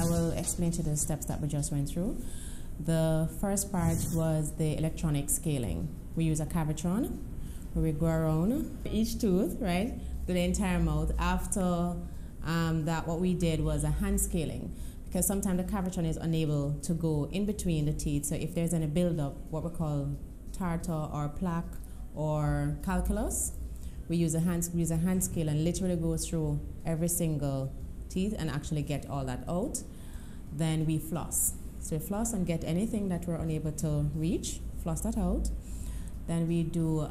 will explain to you the steps that we just went through. The first part was the electronic scaling. We use a Cavitron where we go around each tooth, right, to the entire mouth. After that, what we did was a hand scaling, because sometimes the Cavitron is unable to go in between the teeth. So if there's any buildup, what we call tartar or plaque or calculus, we use a hand scale and literally go through every single teeth and actually get all that out. Then we floss. So we floss and get anything that we're unable to reach, floss that out. Then we do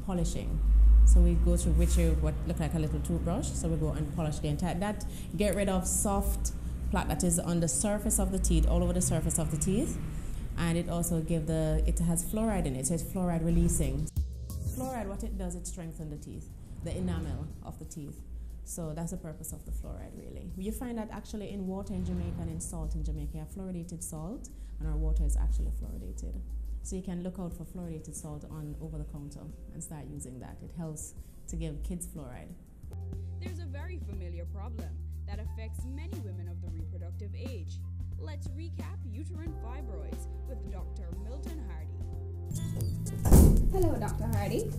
polishing. So we go through what look like a little toothbrush. So we go and polish the entire, that get rid of soft plaque that is on the surface of the teeth, all over the surface of the teeth. And it also it has fluoride in it, so it's fluoride releasing. Fluoride, what it does, it strengthens the teeth, the enamel of the teeth. So that's the purpose of the fluoride, really. You find that actually in water in Jamaica and in salt in Jamaica. You have fluoridated salt, and our water is actually fluoridated. So you can look out for fluoridated salt on over the counter and start using that. It helps to give kids fluoride. There's a very familiar problem that affects many women of the reproductive age. Let's recap uterine fibroids with Dr. Milton Hardy. Hello, Dr. Hardy.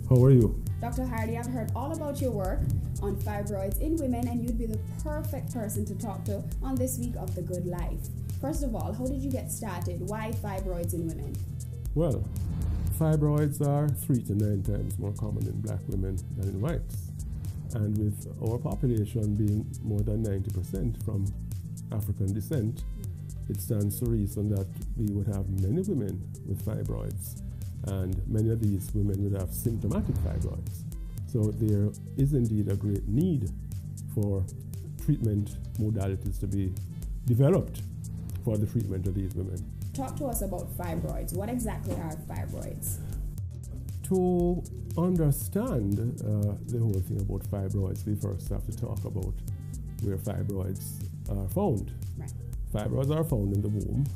How are you? Dr. Hardy, I've heard all about your work on fibroids in women, and you'd be the perfect person to talk to on this week of The Good Life. First of all, how did you get started? Why fibroids in women? Well, fibroids are 3 to 9 times more common in black women than in whites. And with our population being more than 90% from African descent, it stands to reason that we would have many women with fibroids, and many of these women would have symptomatic fibroids. So there is indeed a great need for treatment modalities to be developed for the treatment of these women. Talk to us about fibroids. What exactly are fibroids? To understand the whole thing about fibroids, we first have to talk about where fibroids are found. Right. Fibroids are found in the womb.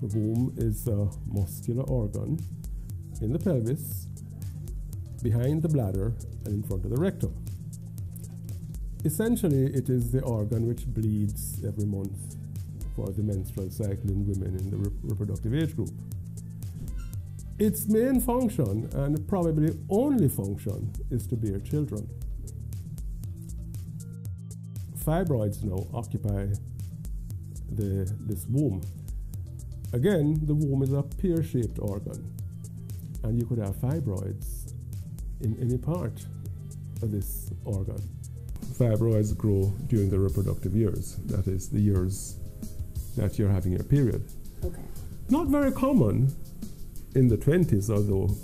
The womb is a muscular organ in the pelvis, behind the bladder, and in front of the rectum. Essentially, it is the organ which bleeds every month for the menstrual cycle in women in the reproductive age group. Its main function, and probably only function, is to bear children. Fibroids now occupy this womb. Again, the womb is a pear-shaped organ, and you could have fibroids in any part of this organ. Fibroids grow during the reproductive years, that is, the years that you're having your period. Okay. Not very common in the 20s, although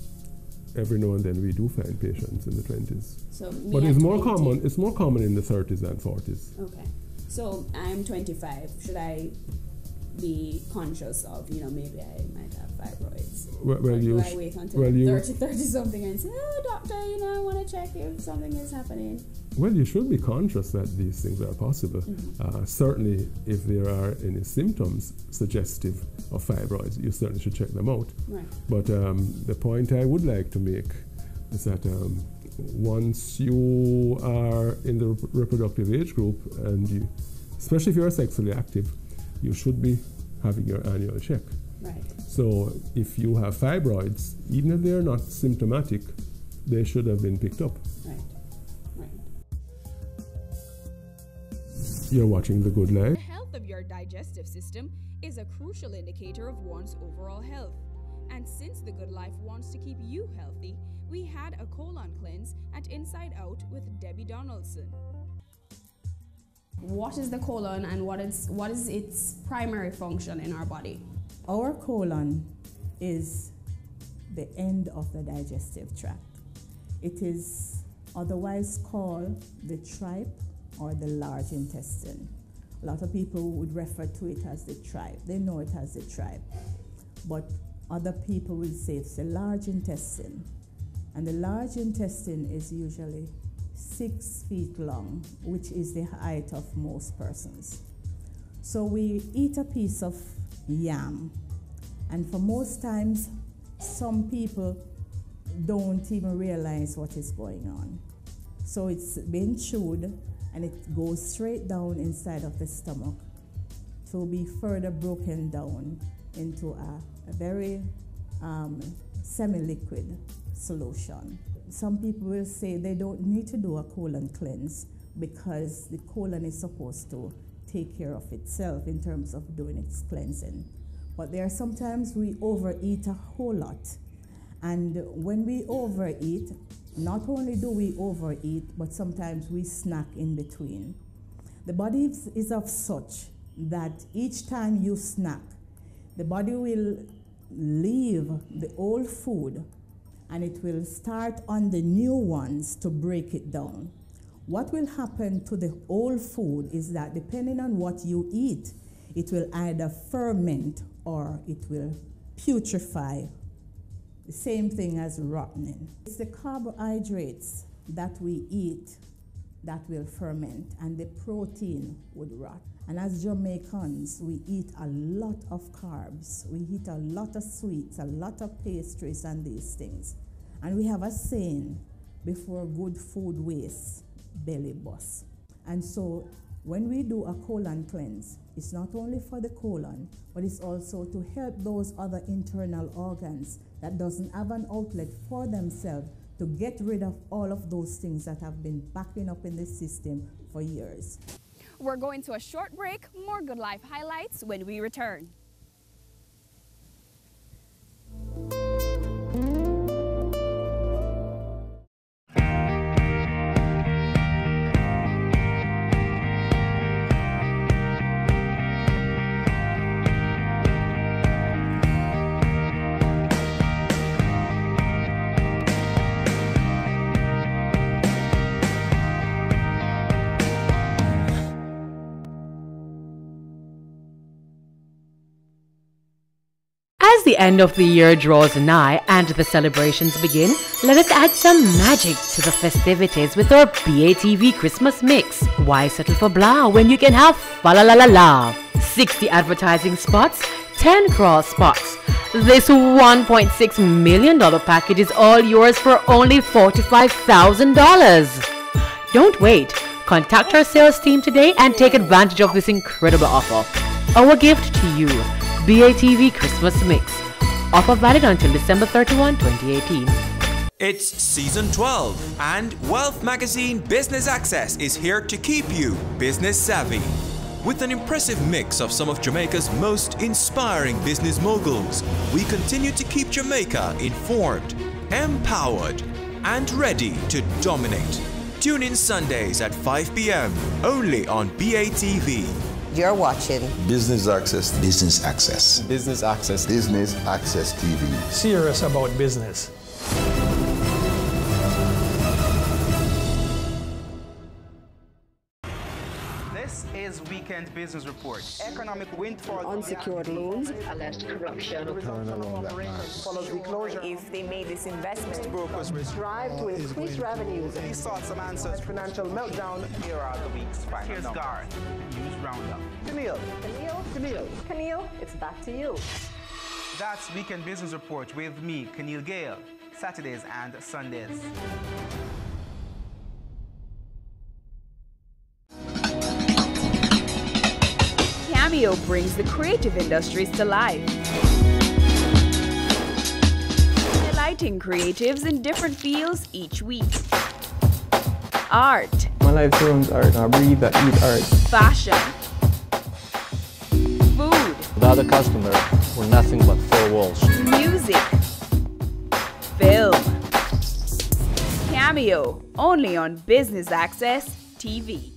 every now and then we do find patients in the 20s. So but it's more common. It's more common in the 30s and 40s. Okay. So I'm 25. Should I be conscious of, maybe I might have fibroids? Well, do I wait until 30 something and say, oh, doctor, I want to check if something is happening? Well, you should be conscious that these things are possible. Mm-hmm. Certainly, if there are any symptoms suggestive of fibroids, you certainly should check them out. Right. But the point I would like to make is that once you are in the reproductive age group, and especially if you're sexually active, you should be having your annual check. Right. So if you have fibroids, even if they're not symptomatic, they should have been picked up. Right. Right. You're watching The Good Life. The health of your digestive system is a crucial indicator of one's overall health. And since The Good Life wants to keep you healthy, we had a colon cleanse at Inside Out with Debbie Donaldson. What is the colon, and what is its primary function in our body? Our colon is the end of the digestive tract. It is otherwise called the tripe or the large intestine. A lot of people would refer to it as the tripe. They know it as the tripe. But other people will say it's the large intestine. And the large intestine is usually 6 feet long, which is the height of most persons. So we eat a piece of yam, and for most times, some people don't even realize what is going on. So it's being chewed, and it goes straight down inside of the stomach, to be further broken down into a very semi-liquid solution. Some people will say they don't need to do a colon cleanse because the colon is supposed to take care of itself in terms of doing its cleansing. But there are sometimes we overeat a whole lot. And when we overeat, not only do we overeat, but sometimes we snack in between. The body is of such that each time you snack, the body will leave the old food and it will start on the new ones to break it down. What will happen to the old food is that depending on what you eat, it will either ferment or it will putrefy. The same thing as rotting. It's the carbohydrates that we eat that will ferment, and the protein would rot. And as Jamaicans, we eat a lot of carbs. We eat a lot of sweets, a lot of pastries and these things. And we have a saying, before good food wastes, belly bust. And so when we do a colon cleanse, it's not only for the colon, but it's also to help those other internal organs that doesn't have an outlet for themselves to get rid of all of those things that have been backing up in the system for years. We're going to a short break. More Good Life highlights when we return. As the end of the year draws nigh and the celebrations begin, let us add some magic to the festivities with our BATV Christmas mix. Why settle for blah when you can have fa la la la la? 60 advertising spots, 10 cross spots. This $1.6 million package is all yours for only $45,000. Don't wait. Contact our sales team today and take advantage of this incredible offer. Our gift to you. BATV Christmas Mix. Offer valid until December 31, 2018. It's season 12 and Wealth Magazine Business Access is here to keep you business savvy. With an impressive mix of some of Jamaica's most inspiring business moguls, we continue to keep Jamaica informed, empowered, and ready to dominate. Tune in Sundays at 5 p.m. only on BATV. You're watching Business Access. Business Access. Business Access. Business Access TV. Serious about business. This is Weekend Business Report. Economic windfall, unsecured loans, alleged corruption, follows the closure. If they made this investment, brokers strive to increase revenues. He sought some answers. Financial meltdown. Here are the week's final numbers. Here's Garth, News Roundup. Camille, it's back to you. That's Weekend Business Report with me, Keneal Gale, Saturdays and Sundays. Cameo brings the creative industries to life, highlighting creatives in different fields each week. Art. My life turns art. I breathe, I eat art. Fashion. Food. Without a customer, we're nothing but four walls. Music. Film. Cameo, only on Business Access TV.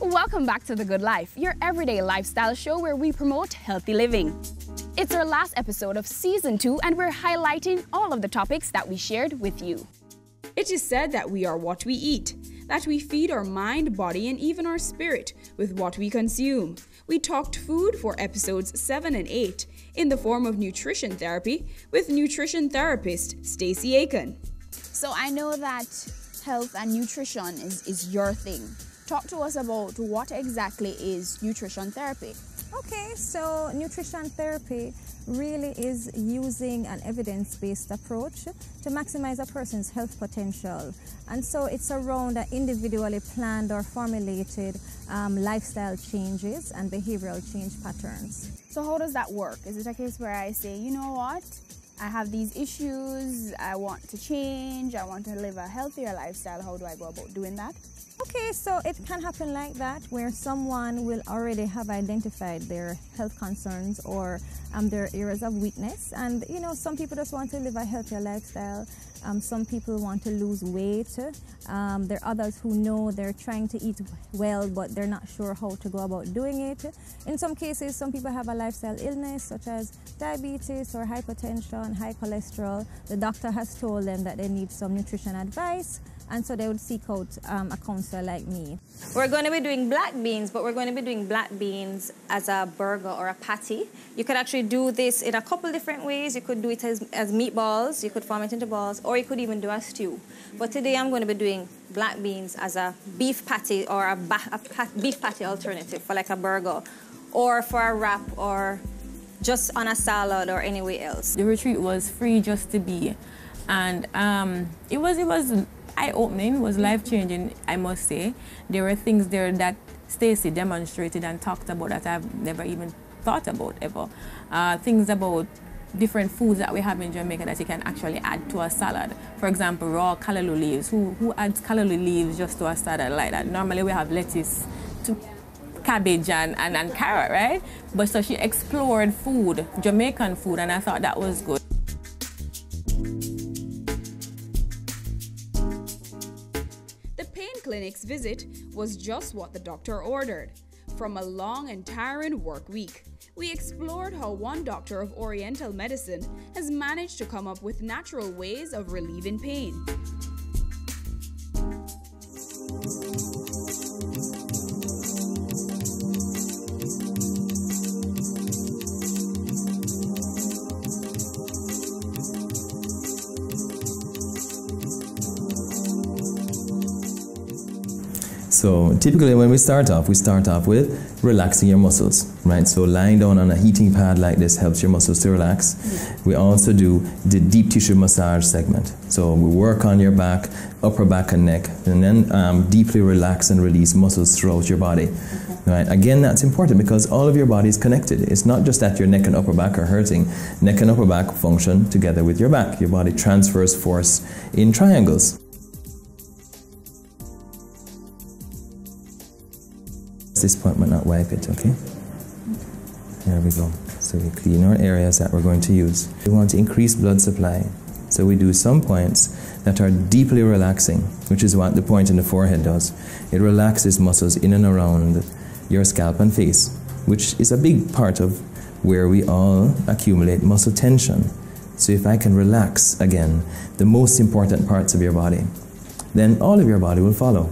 Welcome back to The Good Life, your everyday lifestyle show where we promote healthy living. It's our last episode of Season 2 and we're highlighting all of the topics that we shared with you. It is said that we are what we eat, that we feed our mind, body, and even our spirit with what we consume. We talked food for episodes 7 and 8 in the form of nutrition therapy with nutrition therapist Stacey Aiken. So I know that health and nutrition is your thing. Talk to us about what exactly is nutrition therapy. Okay, so nutrition therapy really is using an evidence-based approach to maximize a person's health potential. And so it's around individually planned or formulated lifestyle changes and behavioral change patterns. So how does that work? Is it a case where I say, you know what, I have these issues, I want to change, I want to live a healthier lifestyle. How do I go about doing that? Okay, so it can happen like that, where someone will already have identified their health concerns or their areas of weakness. And, you know, some people just want to live a healthier lifestyle. Some people want to lose weight. There are others who know they're trying to eat well, but they're not sure how to go about doing it. In some cases, some people have a lifestyle illness, such as diabetes or hypertension, high cholesterol. The doctor has told them that they need some nutrition advice, and so they would seek out a counselor like me. We're going to be doing black beans, but we're going to be doing black beans as a burger or a patty. You could actually do this in a couple different ways. You could do it as meatballs, you could form it into balls, or you could even do a stew. But today I'm going to be doing black beans as a beef patty or a beef patty alternative for like a burger, or for a wrap, or just on a salad or anywhere else. The retreat was free just to be, and it was eye-opening, was life-changing, I must say. There were things there that Stacey demonstrated and talked about that I've never even thought about ever. Things about different foods that we have in Jamaica that you can actually add to a salad. For example, raw callaloo leaves. Who adds callaloo leaves just to a salad like that? Normally we have lettuce, cabbage and carrot, right? But so she explored food, Jamaican food, and I thought that was good. Clinic's visit was just what the doctor ordered. From a long and tiring work week, we explored how one doctor of Oriental medicine has managed to come up with natural ways of relieving pain. So typically when we start off with relaxing your muscles, right? So lying down on a heating pad like this helps your muscles to relax. We also do the deep tissue massage segment. So we work on your back, upper back and neck, and then deeply relax and release muscles throughout your body. Right? Again, that's important because all of your body is connected. It's not just that your neck and upper back are hurting. Neck and upper back function together with your back. Your body transfers force in triangles. At this point, but not wipe it, okay? There we go. So we clean our areas that we're going to use. We want to increase blood supply. So we do some points that are deeply relaxing, which is what the point in the forehead does. It relaxes muscles in and around your scalp and face, which is a big part of where we all accumulate muscle tension. So if I can relax, again, the most important parts of your body, then all of your body will follow.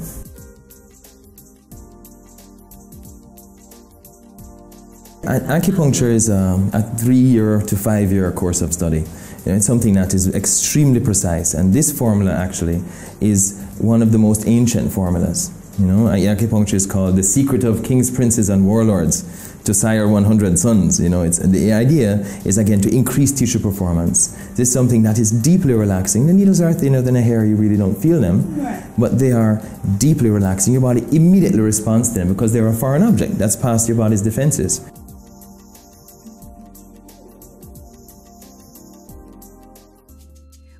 Acupuncture is a 3-year to 5-year course of study. It's something that is extremely precise, and this formula actually is one of the most ancient formulas. You know, acupuncture is called the secret of kings, princes, and warlords to sire 100 sons. You know, the idea is again to increase tissue performance. This is something that is deeply relaxing. The needles are thinner than a hair; you really don't feel them, but they are deeply relaxing. Your body immediately responds to them because they're a foreign object that's past your body's defenses.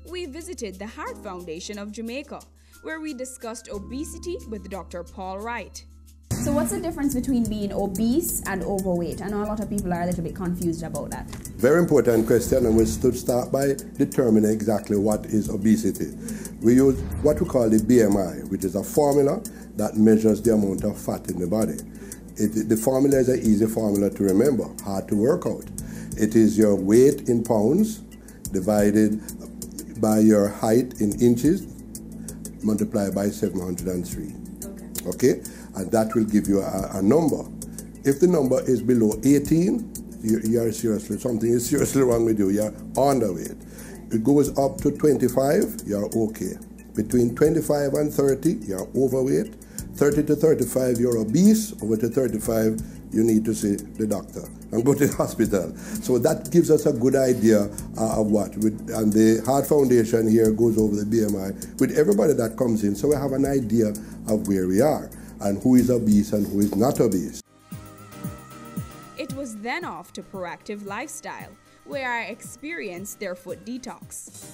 We visited the Heart Foundation of Jamaica, where we discussed obesity with Dr. Paul Wright. So what's the difference between being obese and overweight? I know a lot of people are a little bit confused about that. Very important question, and we should start by determining exactly what is obesity. We use what we call the BMI, which is a formula that measures the amount of fat in the body. The formula is an easy formula to remember, hard to work out. It is your weight in pounds divided by your height in inches multiplied by 703. Okay? And that will give you a number. If the number is below 18, you're seriously, something is seriously wrong with you. You're underweight. It goes up to 25, you're okay. Between 25 and 30, you're overweight. 30 to 35, you're obese. Over to 35, you need to see the doctor and go to the hospital. So that gives us a good idea of what. And the Heart Foundation here goes over the BMI with everybody that comes in, so we have an idea of where we are and who is obese and who is not obese. It was then off to Proactive Lifestyle, where I experienced their foot detox.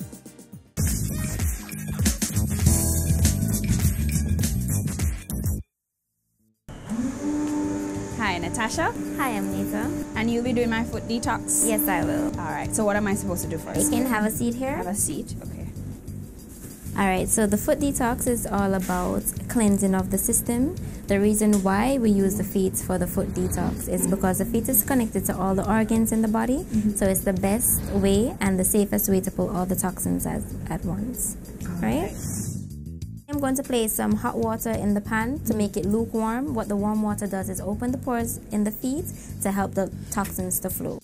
Hi, Natasha. Hi, I'm Nita. And you'll be doing my foot detox? Yes, I will. All right, so what am I supposed to do first? You can have a seat here. Have a seat, okay. All right, so the foot detox is all about cleansing of the system. The reason why we use the feet for the foot detox is because the feet is connected to all the organs in the body. So it's the best way and the safest way to pull all the toxins at once. Right? I'm going to place some hot water in the pan to make it lukewarm. What the warm water does is open the pores in the feet to help the toxins to flow.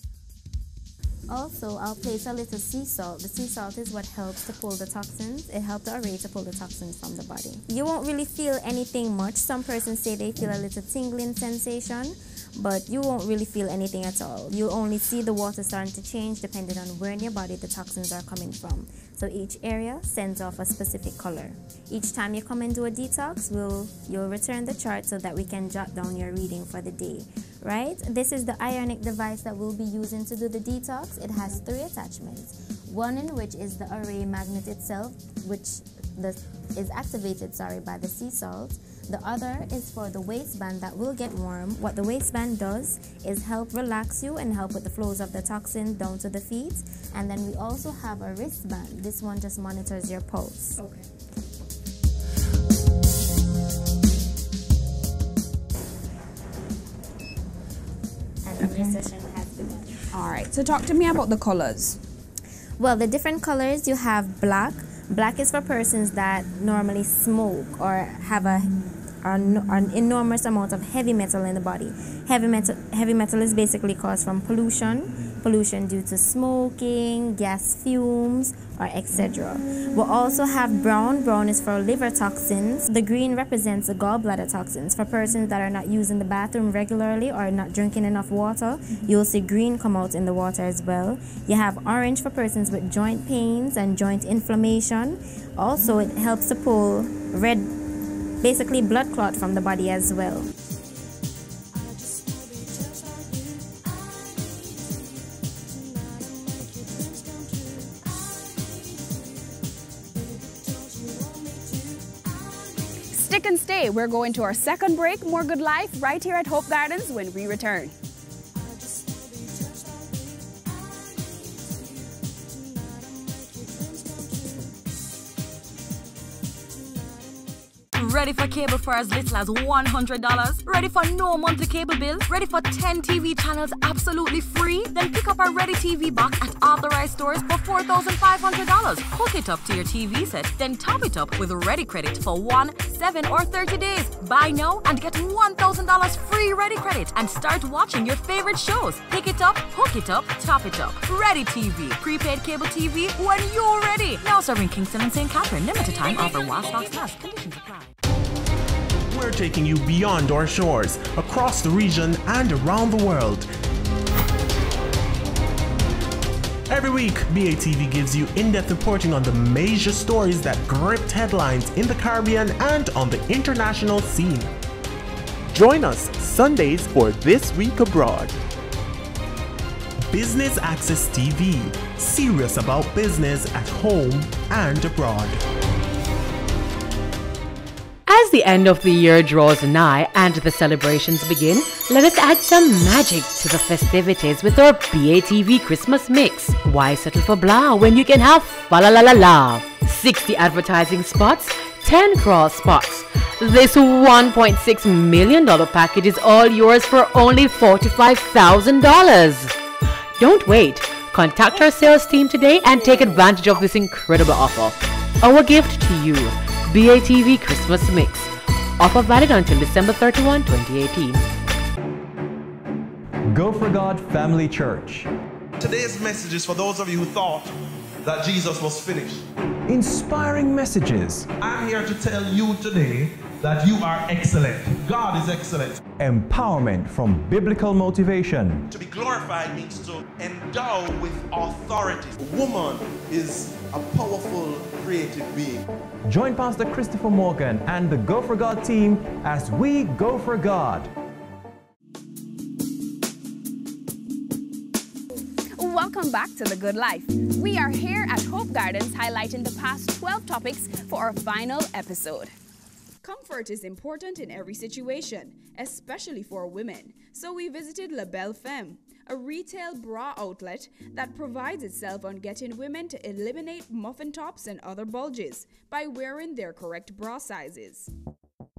Also, I'll place a little sea salt. The sea salt is what helps to pull the toxins. It helps the array to pull the toxins from the body. You won't really feel anything much. Some persons say they feel a little tingling sensation, but you won't really feel anything at all. You'll only see the water starting to change depending on where in your body the toxins are coming from. So each area sends off a specific color. Each time you come and do a detox, you'll return the chart so that we can jot down your reading for the day. Right? This is the ionic device that we'll be using to do the detox. It has 3 attachments. One in which is the array magnet itself, which is activated by the sea salt. The other is for the waistband that will get warm. What the waistband does is help relax you and help with the flows of the toxin down to the feet. And then we also have a wristband. This one just monitors your pulse. Okay. Session has begun. All right, so talk to me about the colors. Well, the different colors, you have black. Black is for persons that normally smoke or have an enormous amount of heavy metal in the body. Heavy metal is basically caused from pollution due to smoking, gas fumes, or etc. We'll also have brown. Brown is for liver toxins. The green represents the gallbladder toxins. For persons that are not using the bathroom regularly or not drinking enough water, you'll see green come out in the water as well. You have orange for persons with joint pains and joint inflammation. Also, it helps to pull red, basically blood clot from the body as well. Stick and stay. We're going to our second break. More Good Life right here at Hope Gardens when we return. Ready for cable for as little as $100? Ready for no monthly cable bill? Ready for 10 TV channels absolutely free? Then pick up our Ready TV box at authorized stores for $4,500. Hook it up to your TV set, then top it up with Ready Credit for 1, 7, or 30 days. Buy now and get $1,000 free Ready Credit and start watching your favorite shows. Pick it up, hook it up, top it up. Ready TV. Prepaid cable TV when you're ready. Now serving Kingston and St. Catherine. Limited time offer while stocks last. Conditions apply. We're taking you beyond our shores, across the region and around the world. Every week, BATV gives you in-depth reporting on the major stories that gripped headlines in the Caribbean and on the international scene. Join us Sundays for This Week Abroad. Business Access TV, serious about business at home and abroad. As the end of the year draws nigh and the celebrations begin, let us add some magic to the festivities with our BATV Christmas mix. Why settle for blah when you can have fa la la la la? 60 advertising spots, 10 cross spots. This $1.6 million package is all yours for only $45,000. Don't wait. Contact our sales team today and take advantage of this incredible offer. Our gift to you. BATV Christmas Mix. Offer valid until December 31, 2018. Go for God Family Church. Today's message is for those of you who thought that Jesus was finished. Inspiring messages. I'm here to tell you today that you are excellent. God is excellent. empowerment from biblical motivation. To be glorified means to endow with authority. A woman is a powerful, creative being. Join Pastor Christopher Morgan and the Go For God team as we go for God. Welcome back to The Good Life. We are here at Hope Gardens highlighting the past 12 topics for our final episode. Comfort is important in every situation, especially for women. So we visited La Belle Femme, a retail bra outlet that provides itself on getting women to eliminate muffin tops and other bulges by wearing their correct bra sizes.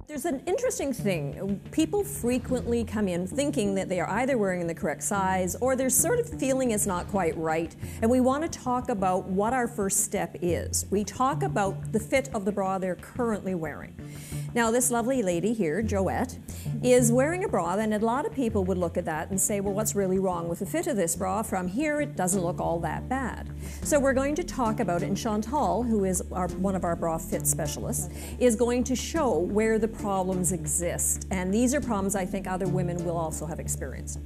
There's an interesting thing. People frequently come in thinking that they are either wearing the correct size or they're sort of feeling it's not quite right. And we want to talk about what our first step is. We talk about the fit of the bra they're currently wearing. Now, this lovely lady here, Joette, is wearing a bra, and a lot of people would look at that and say, well, what's really wrong with the fit of this bra? From here, it doesn't look all that bad. So we're going to talk about it, and Chantal, who is one of our bra fit specialists, is going to show where the problems exist. And these are problems I think other women will also have experienced.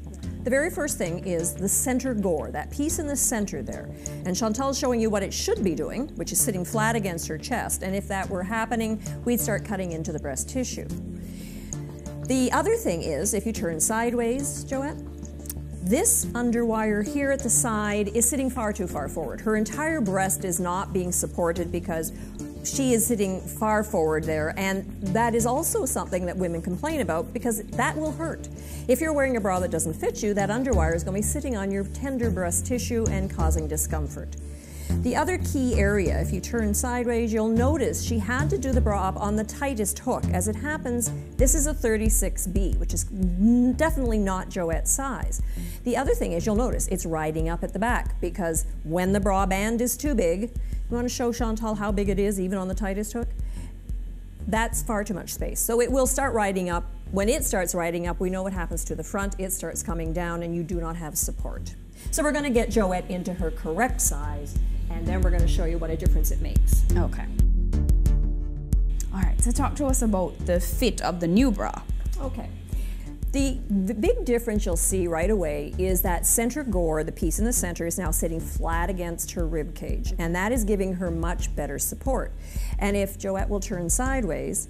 The very first thing is the center gore, that piece in the center there. And Chantal's showing you what it should be doing, which is sitting flat against her chest. And if that were happening, we'd start cutting into the breast tissue. The other thing is, if you turn sideways, Joette, this underwire here at the side is sitting far too far forward. Her entire breast is not being supported because she is sitting far forward there, and that is also something that women complain about because that will hurt. If you're wearing a bra that doesn't fit you, that underwire is going to be sitting on your tender breast tissue and causing discomfort. The other key area, if you turn sideways, you'll notice she had to do the bra up on the tightest hook. As it happens, this is a 36B, which is definitely not Joette's size. The other thing is you'll notice it's riding up at the back because when the bra band is too big, you want to show Chantal how big it is even on the tightest hook? That's far too much space. So it will start riding up. When it starts riding up, we know what happens to the front. It starts coming down and you do not have support. So we're going to get Joette into her correct size, and then we're going to show you what a difference it makes. Okay. All right, so talk to us about the fit of the new bra. Okay. The big difference you'll see right away is that center gore, the piece in the center, is now sitting flat against her rib cage, and that is giving her much better support. And if Joette will turn sideways,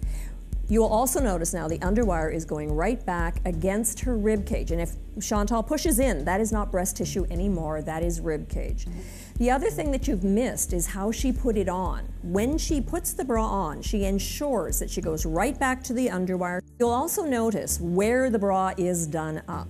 you will also notice now the underwire is going right back against her rib cage. And if Chantal pushes in, that is not breast tissue anymore, that is rib cage. The other thing that you've missed is how she put it on. When she puts the bra on, she ensures that she goes right back to the underwire. You'll also notice where the bra is done up.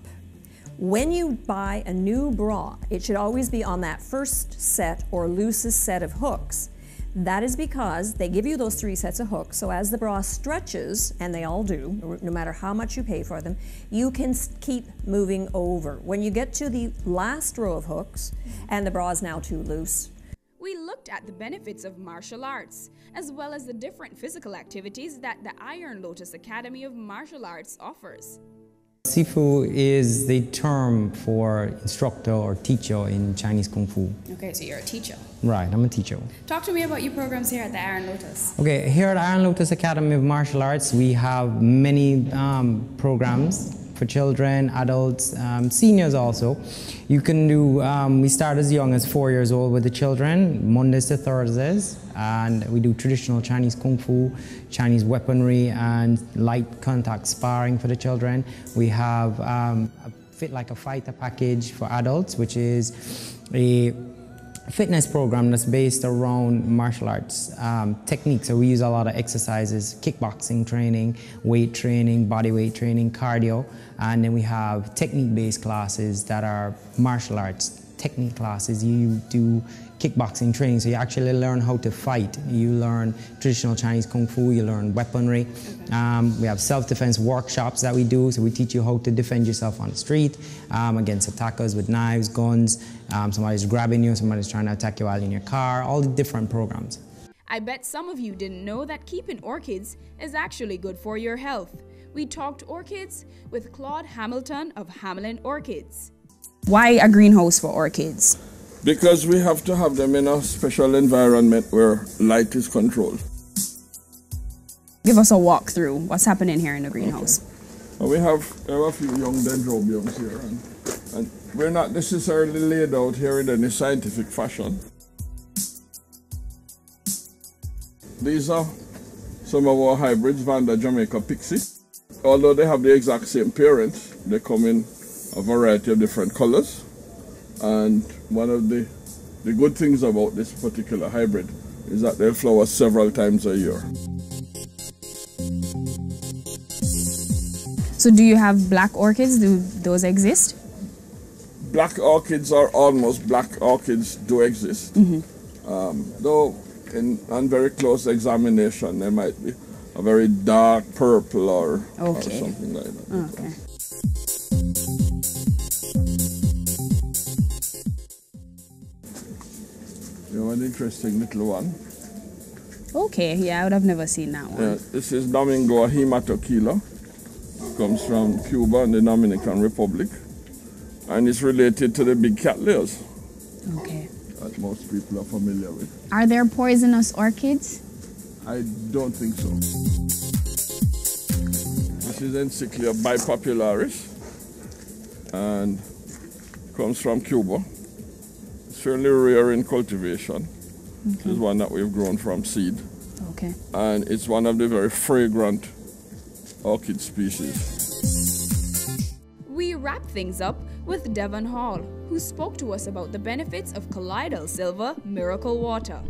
When you buy a new bra, it should always be on that first set or loosest set of hooks. That is because they give you those 3 sets of hooks, so as the bra stretches, and they all do, no matter how much you pay for them, you can keep moving over. When you get to the last row of hooks, and the bra is now too loose. We looked at the benefits of martial arts, as well as the different physical activities that the Iron Lotus Academy of Martial Arts offers. Sifu is the term for instructor or teacher in Chinese Kung Fu. Okay, so you're a teacher. Right, I'm a teacher. Talk to me about your programs here at the Iron Lotus. Okay, here at Iron Lotus Academy of Martial Arts, we have many programs for children, adults, seniors also. You can do, we start as young as 4 years old with the children, Mondays to Thursdays, and we do traditional Chinese Kung Fu, Chinese weaponry, and light contact sparring for the children. We have a Fit Like a Fighter package for adults, which is a fitness program that's based around martial arts techniques. So we use a lot of exercises, kickboxing training, weight training, body weight training, cardio, and then we have technique-based classes that are martial arts technique classes. You do kickboxing training, so you actually learn how to fight. You learn traditional Chinese Kung Fu, you learn weaponry. We have self-defense workshops that we do, so we teach you how to defend yourself on the street against attackers with knives, guns, somebody's grabbing you, somebody's trying to attack you while in your car, all the different programs. I bet some of you didn't know that keeping orchids is actually good for your health. We talked orchids with Claude Hamilton of Hamlin Orchids. Why a greenhouse for orchids? Because we have to have them in a special environment where light is controlled. Give us a walkthrough. What's happening here in the greenhouse? Okay. We have a few young dendrobiums here, and we're not necessarily laid out here in any scientific fashion. These are some of our hybrids, Vanda Jamaica Pixie. Although they have the exact same parents, they come in a variety of different colors. And one of the good things about this particular hybrid is that they'll flower several times a year. So do you have black orchids? Do those exist? Black orchids or almost black orchids do exist. Though on very close examination there might be a very dark purple or something like that. Okay. You know, an interesting little one. Okay, yeah, I would have never seen that one. Yeah, this is Domingo hematochila. Comes from Cuba and the Dominican Republic. And it's related to the big cattleyas. Okay. That most people are familiar with. Are there poisonous orchids? I don't think so. This is Encyclia bipopularis and comes from Cuba. It's fairly rare in cultivation. This is one that we've grown from seed. Okay. And it's one of the very fragrant orchid species. We wrap things up with Devon Hall, who spoke to us about the benefits of Colloidal Silver Miracle Water.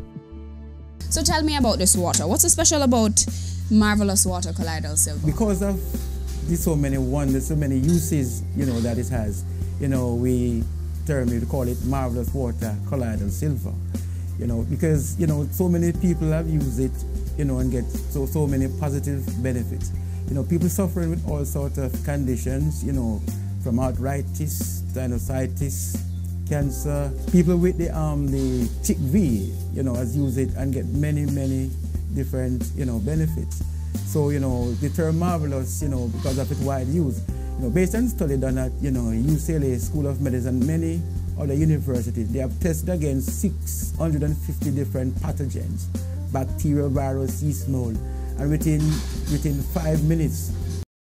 So tell me about this water. What's so special about Marvelous Water Colloidal Silver? Because of so many wonders, so many uses, that it has, we call it Marvelous Water Colloidal Silver. Because, so many people have used it, and get so many positive benefits. People suffering with all sorts of conditions, from arthritis, sinusitis, cancer. People with the Chick V, has used it and get many, many different, benefits. So, the term marvelous, because of its wide use, based on study done at, UCLA School of Medicine, many other universities, they have tested against 650 different pathogens, bacterial, virus, yeast, mold. And within 5 minutes,